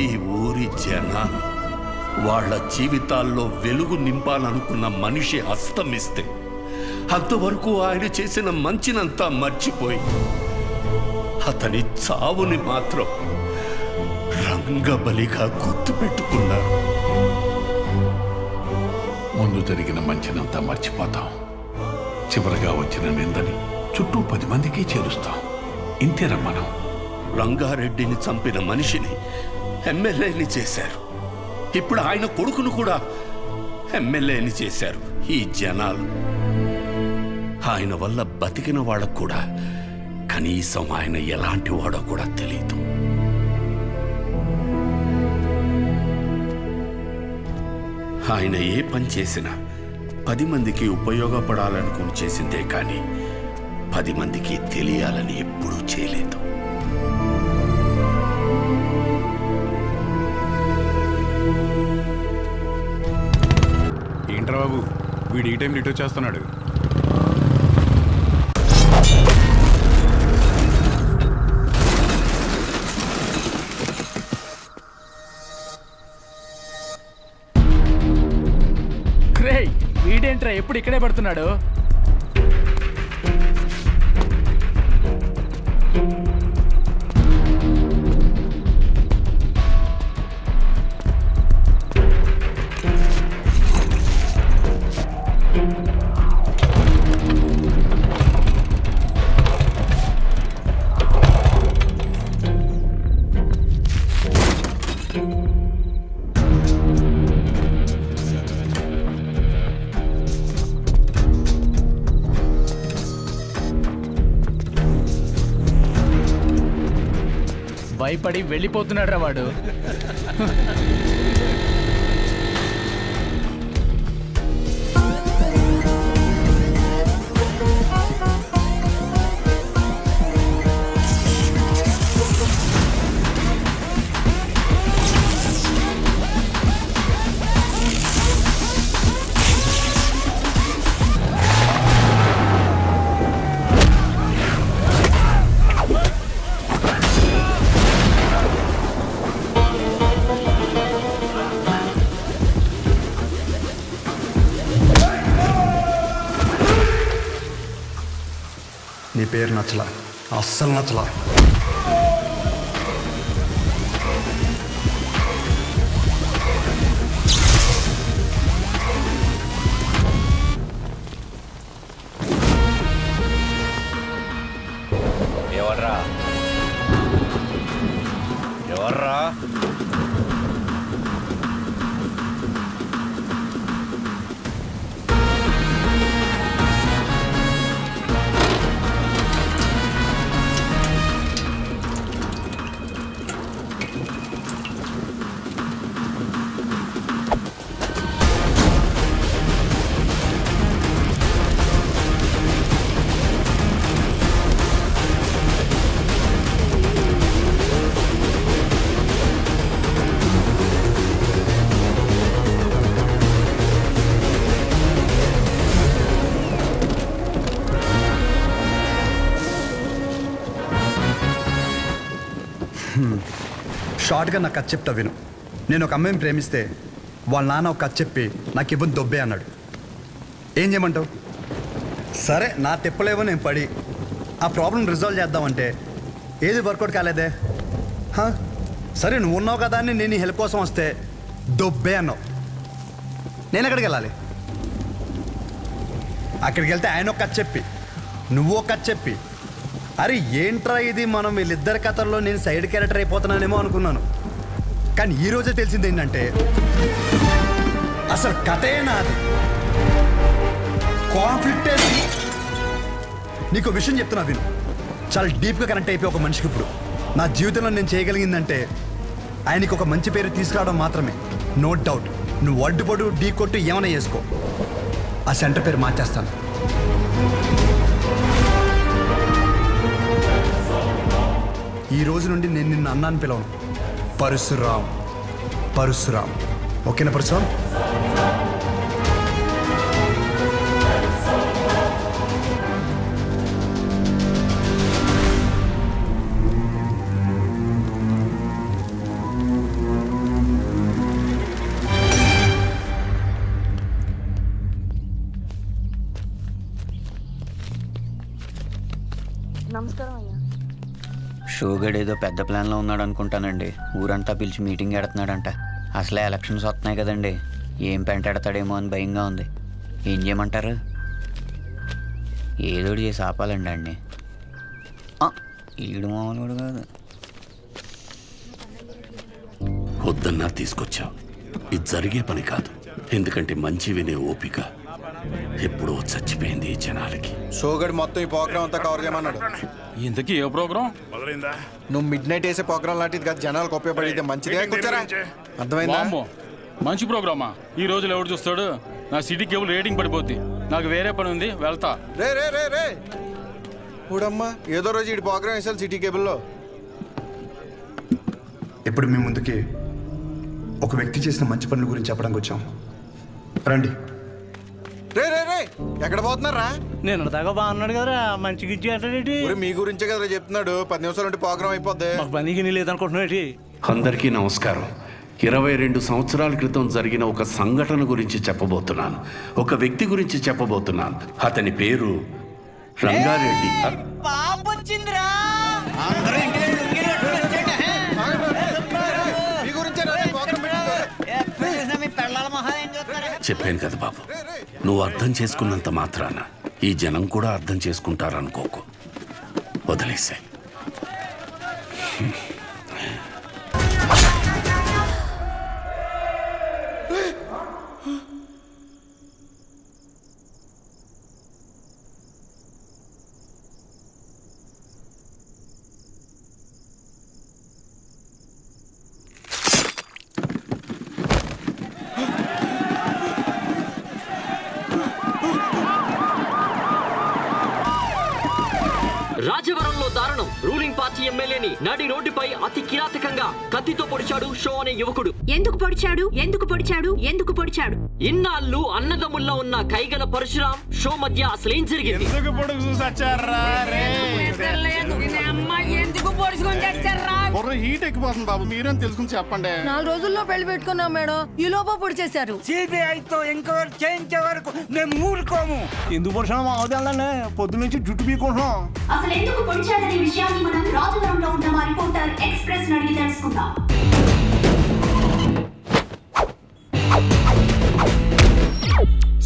ఈ ఊరి జనాలు వాళ్ళ జీవితాల్లో వెలుగు నింపాలనుకున్న మనిషి అస్తమిస్తే అంతవరకు ఆయన చేసిన మంచినంతా మర్చిపోయి అతని చావుని మాత్రం రంగబలిగా గుర్తుపెట్టుకున్నారు. ముందు జరిగిన మంచినంతా మర్చిపోతాం. చివరగా వచ్చిన నిందని చుట్టూ 10 మందికి చేరుస్తాం. ఇంతేనా మనం? రంగారెడ్డిని చంపిన మనిషిని ఎమ్మెల్యేని చేశారు. ఇప్పుడు ఆయన కొడుకును కూడా ఎమ్మెల్యేని చేశారు ఈ జనాలు. ఆయన వల్ల బతికిన వాళ్ళకు కూడా కనీసం ఆయన ఎలాంటి వాడో కూడా తెలియదు. ఆయన ఏ పని చేసినా 10 మందికి ఉపయోగపడాలనుకుని చేసిందే కానీ 10 మందికి తెలియాలని ఎప్పుడూ చేయలేదు. ఏంట్రా బాబు, వీడు ఈ టైం రిటర్న్ వచ్చేస్తున్నాడు. వీడేంట్రా ఎప్పుడు ఇక్కడే పడుతున్నాడు. భయపడి వెళ్ళిపోతున్నాడు రా వాడు. నీ పేరు నచ్చలా, అస్సలు నచ్చలా. ఎవర్రా ఎవర్రా? షార్ట్గా నాకు కథ చెప్తా విను. నేను ఒక అమ్మాయిని ప్రేమిస్తే వాళ్ళ నాన్న ఒక కథ చెప్పి నాకు ఇవ్వని దొబ్బే అన్నాడు. ఏం చేయమంటావు? సరే నా తిప్పలేవో నేను పడి ఆ ప్రాబ్లం రిజాల్వ్ చేద్దామంటే ఏది వర్కౌట్ కాలేదే. సరే నువ్వు ఉన్నావు కదా అని నేను హెల్ప్ కోసం వస్తే దొబ్బే అన్నావు. నేను ఎక్కడికి వెళ్ళాలి? అక్కడికి వెళ్తే ఆయన ఒక కథ చెప్పి నువ్వు ఒక కథ చెప్పి అరే ఏంట్రా ఇది, మనం వీళ్ళిద్దరి కథల్లో నేను సైడ్ క్యారెక్టర్ అయిపోతున్నానేమో అనుకున్నాను. కానీ ఈరోజే తెలిసింది ఏంటంటే అసలు కథే నాది, కాన్ఫ్లిక్టే. నీకు విషయం చెప్తున్నా విను. చాలా డీప్గా కనెక్ట్ అయిపోయి ఒక మనిషికి ఇప్పుడు నా జీవితంలో నేను చేయగలిగిందంటే ఆయనకి ఒక మంచి పేరు తీసుకురావడం మాత్రమే. నో డౌట్ నువ్వు అడ్డుపడు ఢీ కొట్టు ఏమైనా చేసుకో, ఆ సెంటర్ పేరు మార్చేస్తాను. ఈ రోజు నుండి నేను నిన్ను అన్నాను పిలవను, పరశురాం. పరశురాం, ఓకేనా పరశురాం? నమస్కారం అయ్యా. షోగడ్ ఏదో పెద్ద ప్లాన్లో ఉన్నాడు అనుకుంటానండి. ఊరంతా పిలిచి మీటింగ్ ఎడుతున్నాడంట. అసలే ఎలక్షన్స్ వస్తున్నాయి కదండి, ఏం పెంటాడతాడేమో అని భయంగా ఉంది. ఏం చేయమంటారు? ఏదోటి చేసి ఆపాలండి అండి. ఈడు మామూలు కాదు. వద్దన్నా తీసుకొచ్చావు. ఇది జరిగే పని కాదు. ఎందుకంటే మంచి వినే ఓపిక ఎప్పుడో చచ్చిపోయింది ఈ జనాలకి. షోగడ్ మొత్తం ఈ ప్రోగ్రామ్ అంతా కవర్ చేయమన్నాడు. ఇంతకీ ఏ ప్రోగ్రామ్? నువ్వు మిడ్ నైట్ వేసే ప్రోగ్రామ్ లాంటిది కాదు, జనాలకు ఉపయోగపడితే మంచిదే. కూర్చోరా, అర్థమైందా? మంచి ప్రోగ్రామా? ఈ రోజులు ఎవడు చూస్తాడు? నా సిటీ కేబుల్ రేటింగ్ పడిపోద్ది. నాకు వేరే పని ఉంది, వెళ్తా. రే రే రే రే ఊడమ్మా, ఏదో రోజు ఈ ప్రోగ్రామ్ వేసాలి సిటీ కేబుల్లో. ఇప్పుడు మీ ముందుకి ఒక వ్యక్తి చేసిన మంచి పనుల గురించి చెప్పడానికి వచ్చాం. రండి. రే రే రే ఎక్కడ పోతున్నారా? నేను దాకా బాగున్నాడు కదరా, మంచి గిచ్చి అంటాడేటి? మీ గురించే కదా చెప్తున్నాడు. 10 నిమిషాలు ఉంటే ప్రోగ్రామ్ అయిపోద్ది. మాకు పనికి లేదనుకుంటున్నాడు. అందరికీ నమస్కారం. 22 సంవత్సరాల క్రితం జరిగిన ఒక సంఘటన గురించి చెప్పబోతున్నాను. ఒక వ్యక్తి గురించి చెప్పబోతున్నాను. అతని పేరు రంగారెడ్డి. చెప్పాను కదా బాబు, నువ్వు అర్థం చేసుకున్నంత మాత్రాన ఈ జనం కూడా అర్థం చేసుకుంటారనుకోకు. వదిలేసే. రాజవరంలో దారుణం. రూలింగ్ పార్టీ ఎమ్మెల్యేని నడి రోడ్డుపై అతి కిరాతకంగా కత్తితో పొడిచాడు షో అనే యువకుడు. ఎందుకు పొడిచాడు? ఇన్నాళ్ళు అన్నదమ్ముల్లో ఉన్న కైగల పరశురాం షో మధ్య అసలేం జరిగింది? హీట్ ఎక్కిపోతుంది బాబు, మీరేం తెలుసుకుని చెప్పండి. 4 రోజుల్లో పెళ్లి పెట్టుకున్నాం మేడం, ఈ లోప పొడి చేశారు. సిబిఐతో ఎంక్వైరీ చేయించే వరకు మేము ఊరుకోము. ఎందుకు పొడిచామో మా అవదాలనే పొద్దు నుంచి జుట్టు పీకుంటున్నాం. అసలు ఎందుకు పొడిచాడనే విషయాన్ని మనం రాజవరంలో ఉన్న మా రిపోర్టర్ ఎక్స్ప్రెస్ అడిగి తెలుసుకుందాం.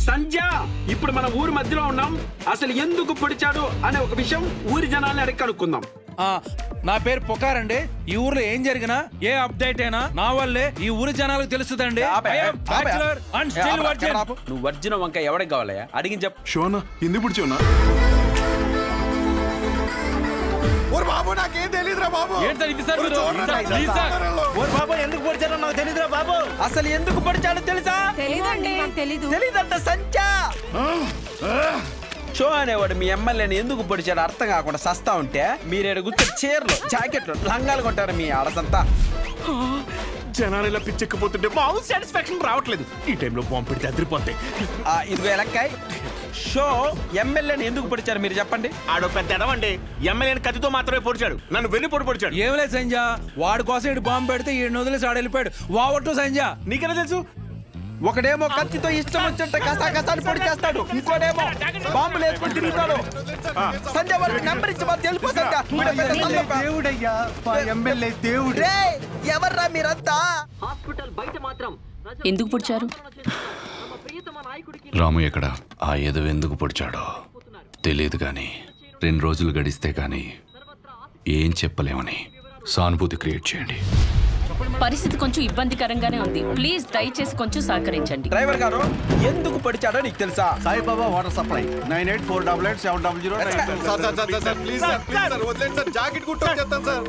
సంధ్య, ఇప్పుడు మన ఊరి మధ్యలో ఉన్నాం. అసలు ఎందుకు పొడిచాడు అనే ఒక విషయం ఊరి జనాల్ని అడిగి కనుక్కుందాం. నా పేరు పుకారండి. ఈ ఊర్లో ఏం జరిగినా ఏ అప్డేట్ అయినా నా వల్లే ఈ ఊరి జనాలకు తెలుస్తుందండి. నువ్వు వర్జిన వంక ఎవరికి కావాలయ్యా అడిగి చెప్పు. షోనా ఎందుకు పొడిచావునా? బాబు నాకేం తెలీదురా బాబు. బాబు ఎందుకు పొడిచారో నాకు తెలీదురా బాబు. అసలు ఎందుకు పొడిచాడో తెలుసా? తెలీదంట సంచా. షో అనేవాడు మీ ఎమ్మెల్యేని ఎందుకు పొడిచాడు అర్థం కాకుండా సస్తా ఉంటే మీరేడు గుర్తు చీరలు జాకెట్లు లంగాలు కొంటారు మీ ఆడసంతా. జనాలు ఇలా పిచ్చెక్కిపోతుంటే మామూలు సాటిస్ఫాక్షన్ రావట్లేదు. ఈ టైంలో బాంబు పెడితే అదిరిపోతాయి. ఇదిగో ఎలక్కాయ్, షో ఎమ్మెల్యేని ఎందుకు పొడిచారు మీరు చెప్పండి. ఆడో పెద్ద ఎడవండి. ఎమ్మెల్యేని కత్తితో మాత్రమే పొడిచాడు, నన్ను వెన్ను పొడిచాడు. ఏం లేదు సంజయ్, వాడి కోసం ఇటు బాంబు పెడితే ఈ వదిలేసి ఆడ వెళ్ళిపోయాడు. వావట్టు సంజయ్, నీకెలా తెలుసు? ఒకడేమో కత్తితో ఇష్టం వచ్చినట్టు కసాకసాన్ని పొడి చేస్తాడు, ఇంకోడేమో బాంబులు వేసుకొని తిరుగుతాడు. సంజయ్ వాళ్ళకి నెంబర్ ఇచ్చి వాళ్ళు తెలుపు. దేవుడయ్యా, ఎమ్మెల్యే దేవుడు. ఎవర్రా మీరంతా? హాస్పిటల్ బయట మాత్రం ఎందుకు పొడిచారు? రాము ఎక్కడ? ఆ ఏదో ఎందుకు పొడిచాడో తెలియదు కానీ 2 రోజులు గడిస్తే కానీ ఏం చెప్పలేమని సానుభూతి క్రియేట్ చేయండి. పరిస్థితి కొంచెం ఇబ్బందికరంగానే ఉంది. ప్లీజ్ దయచేసి కొంచెం సహకరించండి. డ్రైవర్ గారు ఎందుకు పొడిచాడో నీకు తెలుసా? Saibaba water supply 98488700. Please sir వదిలేండి సార్, జాకెట్ కుట్టొచ్చేస్తాను సార్.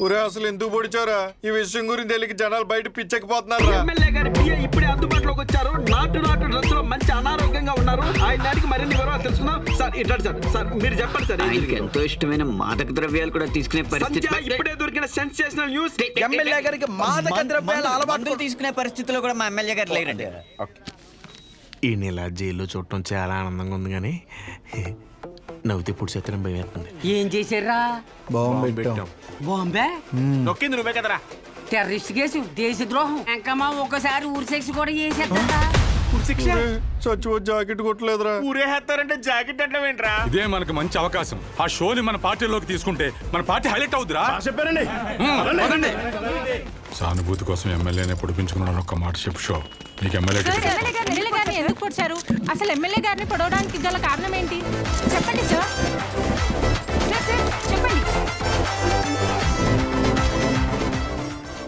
ఒరే అసలు ఎందుకు పొడిచారా? ఈ విషయం గురించి తెలియక జనాలు బయట పిచ్చెక్కిపోతున్నారు. ఎమ్మెల్యే గారి పిఏ ఇప్పుడే అందుబాటులోకి వచ్చారు. నాటు డ్రెస్ లో మంచి అనారోగ్యంగా ఉన్నారు. ఆయన నాటికి మరిన్ని వివరాలు తెలుసుకుందాం. సార్ ఇట్లా సార్ మీరు చెప్పండి సార్. ఆయనకి ఎంతో ఇష్టమైన మాదక ద్రవ్యాలు కూడా తీసుకునే పరిస్థితి. ఇప్పుడే దొరికిన సెన్సేషనల్ న్యూస్, ఎమ్మెల్యే గారికి మాదక ద్రవ్యాల అలవాటు తీసుకునే పరిస్థితిలో కూడా మా ఎమ్మెల్యే గారు లేరండి. ఈ నెల జైల్లో చూడటం చాలా ఆనందంగా ఉంది కానీ నవ్వుతే ఇప్పుడు సత్యం భయం వేస్తుంది. ఏం చేశారా? బాంబే నొక్కింది నువ్వే కదరా. టెర్రరిస్ట్ కేసు, దేశద్రోహం, ఇంకా మా ఒకసారి ఊరి శిక్ష కూడా చేసేస్తా. జాకెట్ కొట్టలేదురా. ఊరేస్తారంటే జాకెట్ అంటే ఏంట్రా? ఇదే మనకు మంచి అవకాశం. ఆ షోని మన పార్టీలోకి తీసుకుంటే మన పార్టీ హైలైట్ అవుద్దిరా. చెప్పారండి. సానుభూతి కోసం ఎమ్మెల్యేనే పొడిపించుకున్నాను. ఒక్క మాట చెప్పు షో, నీకు ఎమ్మెల్యే గారిని ఎందుకు పొడిచారు? అసలు ఎమ్మెల్యే గారిని పొడవడానికి గల కారణం ఏంటి? చెప్పండి సార్. చెప్పండి.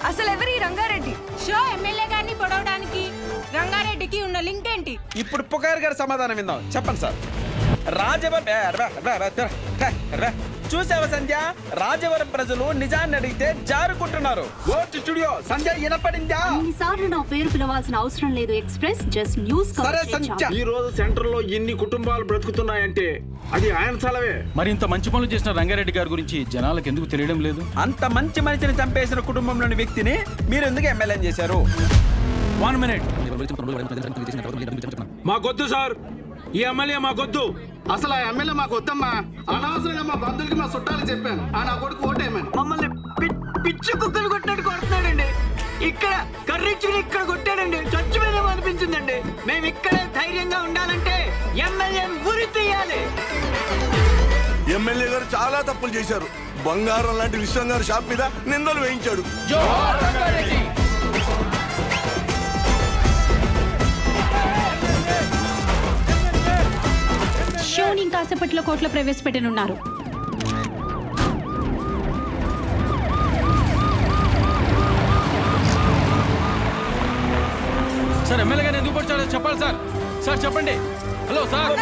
అసలు ఎవరి రంగారెడ్డి? షో ఎమ్మెల్యే గారిని పొడవడానికి రంగారెడ్డికి ఉన్న లింక్ ఏంటి? ఇప్పుడు పుకార్ గారి సమాధానం విందాం. చెప్పండి సార్. చూసావా సంధ్య, రాజవరం ప్రజలు నిజాన్ని అడిగితే జారుకుంటున్నారు. స్టూడియో సంధ్య వినపడిందా? అన్నిసార్లు నా పేరు పిలవాల్సిన అవసరం లేదు. Express just news. ఈ రోజు సెంటర్ లో ఎన్ని కుటుంబాలు బ్రతుకుతున్నాయంటే అది ఆయన చలవే. మరి ఇంత మంచి పనులు చేసిన రంగారెడ్డి గారి గురించి జనాలకు ఎందుకు తెలియడం లేదు? అంత మంచి మనిషిని చంపేసిన కుటుంబంలోని వ్యక్తిని మీరు ఎందుకు ఎమ్మెల్యే చేశారు? 1 minute. మాకొద్దు సార్, ఈ ఎమ్మెల్యే మాకొద్దు. అసలు ఆ ఎమ్మెల్యే మాకు వద్దమ్మా. అనవసరంగా మా బంధువులకి మా చుట్టాలు చెప్పాను ఆ నా కొడుకు ఓటేయమని. మమ్మల్ని పిచ్చి కుక్కలు కొట్టినట్టు కొడుతున్నాడండి. ఇక్కడ కర్రీచ్చుకుని ఇక్కడ కొట్టాడండి. చచ్చిపోయేమో అనిపించిందండి. మేము ఇక్కడే ధైర్యంగా ఉండాలంటే ఎమ్మెల్యే ఉరి తీయాలి. ఎమ్మెల్యే గారు చాలా తప్పులు చేశారు. బంగారం లాంటి విశ్వం గారు షాప్ మీద నిందలు వేయించాడు. షోని ఇంకాసేపట్లో కోర్టులో ప్రవేశపెట్టనున్నారు. సార్ ఎమ్మెల్యే గారు ఎందుకు పడిచాడో చెప్పాలి సార్. సార్ చెప్పండి. Hello sir.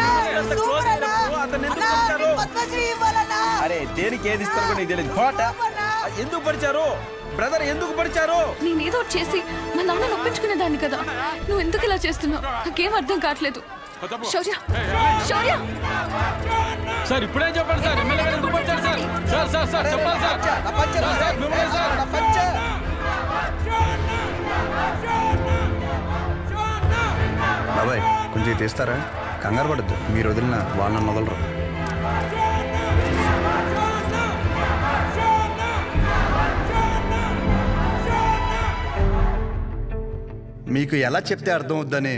అరే దేనికి ఏది ఇస్తారు నీకు తెలియదు. కోట ఎందుకు పడిచారు బ్రదర్? ఎందుకు పడిచారు? నేనేదో చేసి మా నాన్న నొప్పించుకునే దాన్ని కదా. నువ్వు ఎందుకు ఇలా చేస్తున్నావు నాకేం అర్థం కావట్లేదు. శౌర్య శౌర్య సార్ ఇప్పుడే చెప్పండి సార్. ఎమ్మెల్యే గారు ఎందుకు పడిచారు సార్? సార్ సార్ సార్ చెప్పాలి సార్. సార్ మిమ్మల్ని సార్. బాబాయ్ కొంచెం తీస్తారా? కంగారు పడద్దు. మీరు వదిలిన వాళ్ళని వదలరు. మీకు ఎలా చెప్తే అర్థం అవుద్దని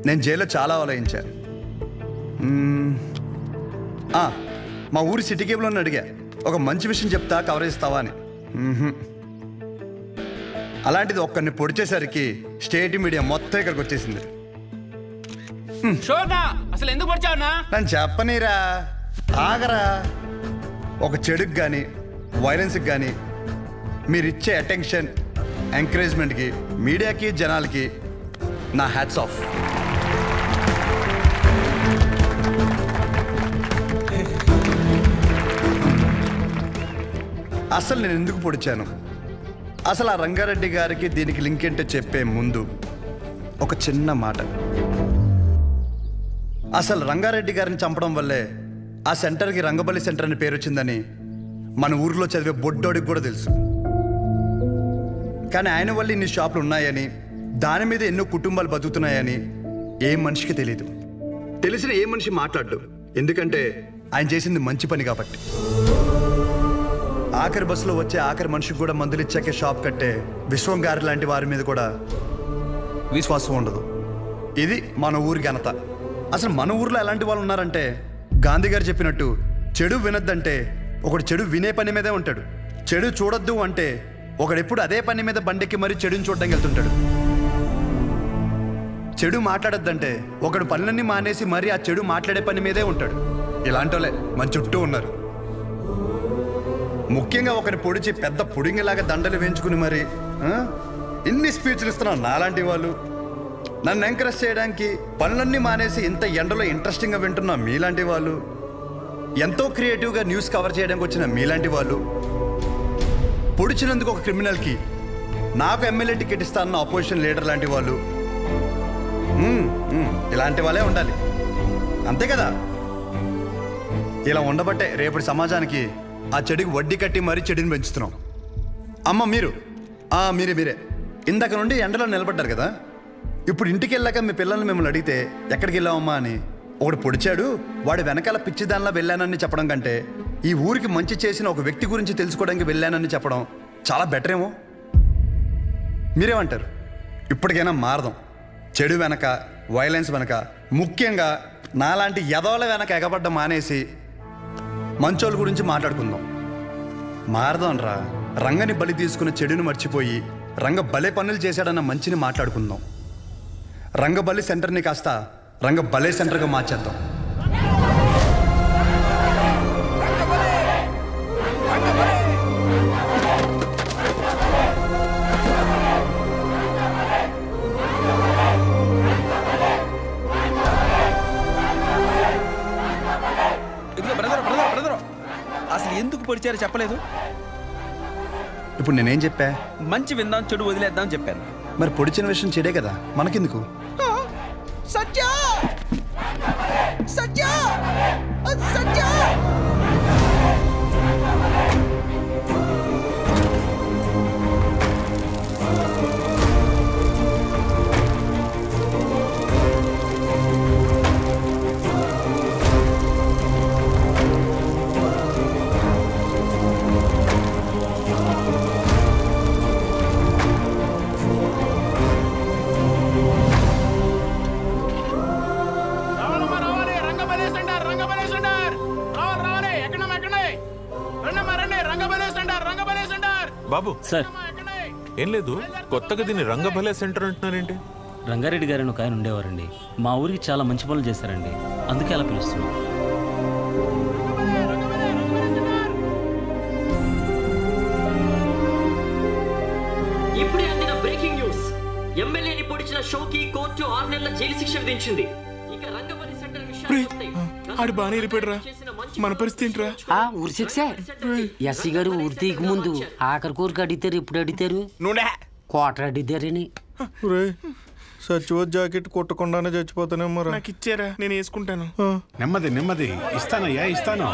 నేను జైల్లో చాలా ఆలోచించాను. మా ఊరి సిటీ కేబుల్ని అడిగా ఒక మంచి విషయం చెప్తా కవరేజ్ ఇస్తావా అని. అలాంటిది ఒక్కరిని పొడిచేసరికి స్టేట్ మీడియా మొత్తం ఇక్కడికి వచ్చేసింది. అసలు ఎందుకు పడిచావునా? నన్ను చెప్పనీరా, ఆగరా. ఒక చెడుకు కానీ వైలెన్స్కి కానీ మీరిచ్చే అటెన్షన్ ఎంకరేజ్మెంట్కి మీడియాకి జనాలకి నా హ్యాట్స్ ఆఫ్. అసలు నేను ఎందుకు పొడిచాను, అసలు ఆ రంగారెడ్డి గారికి దీనికి లింక్ ఏంటో చెప్పే ముందు ఒక చిన్న మాట. అసలు రంగారెడ్డి గారిని చంపడం వల్లే ఆ సెంటర్కి రంగబలి సెంటర్ అని పేరు వచ్చిందని మన ఊరిలో చదివే బొడ్డోడికి కూడా తెలుసు. కానీ ఆయన వల్ల ఇన్ని షాపులు ఉన్నాయని, దాని మీద ఎన్నో కుటుంబాలు బతుకుతున్నాయని ఏ మనిషికి తెలీదు. తెలిసిన ఏ మనిషి మాట్లాడు, ఎందుకంటే ఆయన చేసింది మంచి పని కాబట్టి. ఆఖరి బస్సులో వచ్చే ఆఖరి మనిషికి కూడా మందులు ఇచ్చాకే షాప్ కట్టే విశ్వం గారి లాంటి వారి మీద కూడా విశ్వాసం ఉండదు. ఇది మన ఊరి ఘనత. అసలు మన ఊర్లో ఎలాంటి వాళ్ళు ఉన్నారంటే, గాంధీ గారు చెప్పినట్టు చెడు వినొద్దంటే ఒకడు చెడు వినే పని మీదే ఉంటాడు. చెడు చూడొద్దు అంటే ఒకడెప్పుడు అదే పని మీద బండెక్కి మరీ చెడుని చూడడానికి వెళ్తుంటాడు. చెడు మాట్లాడొద్దంటే ఒకడు పనులన్నీ మానేసి మరీ ఆ చెడు మాట్లాడే పని మీదే ఉంటాడు. ఇలాంటి వాళ్ళే మన చుట్టూ ఉన్నారు. ముఖ్యంగా ఒకరిని పొడిచి పెద్ద పుడింగిలాగా దండలు వేయించుకుని మరి ఇన్ని స్పీచ్లు ఇస్తున్నాను నాలాంటి వాళ్ళు, నన్ను ఎంకరేజ్ చేయడానికి పనులన్నీ మానేసి ఇంత ఎండలో ఇంట్రెస్టింగ్గా వింటున్న మీలాంటి వాళ్ళు, ఎంతో క్రియేటివ్గా న్యూస్ కవర్ చేయడానికి వచ్చిన మీలాంటి వాళ్ళు, పొడిచినందుకు ఒక క్రిమినల్కి నాకు ఎమ్మెల్యే టికెట్ ఇస్తానన్న అపోజిషన్ లీడర్ లాంటి వాళ్ళు, ఇలాంటి వాళ్ళే ఉండాలి. అంతే కదా? ఇలా ఉండబట్టే రేపటి సమాజానికి ఆ చెడుకి వడ్డీ కట్టి మరీ చెడుని పెంచుతున్నాం. అమ్మ మీరే ఇందాక నుండి ఎండలో నిలబడ్డారు కదా. ఇప్పుడు ఇంటికి వెళ్ళాక మీ పిల్లల్ని మిమ్మల్ని అడిగితే ఎక్కడికి వెళ్ళావమ్మా అని, ఒకడు పొడిచాడు వాడి వెనకాల పిచ్చిదానిలా వెళ్ళానని చెప్పడం కంటే ఈ ఊరికి మంచి చేసిన ఒక వ్యక్తి గురించి తెలుసుకోవడానికి వెళ్ళానని చెప్పడం చాలా బెటర్ ఏమో. మీరేమంటారు? ఇప్పటికైనా మారదాం. చెడు వెనక, వైలెన్స్ వెనక, ముఖ్యంగా నాలాంటి ఎదవల వెనక ఎగబడ్డ మానేసి మంచోళ్ళ గురించి మాట్లాడుకుందాం. మారదాం రా. రంగని బలి తీసుకున్న చెడుని మర్చిపోయి రంగ భలే పనులు చేశాడన్న మంచిని మాట్లాడుకుందాం. రంగబలి సెంటర్ని కాస్త రంగ భలే సెంటర్గా మార్చేద్దాం. అసలు ఎందుకు పొడిచారో చెప్పలేదు. ఇప్పుడు నేనేం చెప్పా? మంచి విందాం, చెడు వదిలేద్దాం చెప్పాను. మరి పొడిచిన విషయం చెడే కదా, మనకెందుకు? సత్య సత్య సత్య బాబు సార్ ఏం లేదు, కొత్తగా దీన్ని రంగభలే సెంటర్ అంటున్నారేంటి? రంగారెడ్డి గారిని ఒక ఆయన ఉండేవారండి. మా ఊరికి చాలా మంచి పనులు చేశారండి, అందుకే అలా పిలుస్తున్నాం. ఇప్పుడే అందిన బ్రేకింగ్ న్యూస్. ఎమ్మెల్యేని పొడిచిన షోకి కోర్టు 6 నెలల జైలు శిక్ష విధించింది. ఇక రంగబలి సెంటర్ విషయానికి ఆడు బాగానే వెళ్ళిపోయాడురా, మన పరిస్థితి ఏంట్రా? ఊరి శిక్ష ఎస్సీ గారు ఊరి తీయక ముందు ఆఖరి కోరిక అడిగారు. ఎప్పుడు అడిగారు? కోటర్ అడిగారని. సచివ జాకెట్ కొట్టకుండానే చచ్చిపోతానేమో. నాకు ఇచ్చారా, నేను వేసుకుంటాను. నెమ్మది నెమ్మది ఇస్తానయ్యా, ఇస్తాను.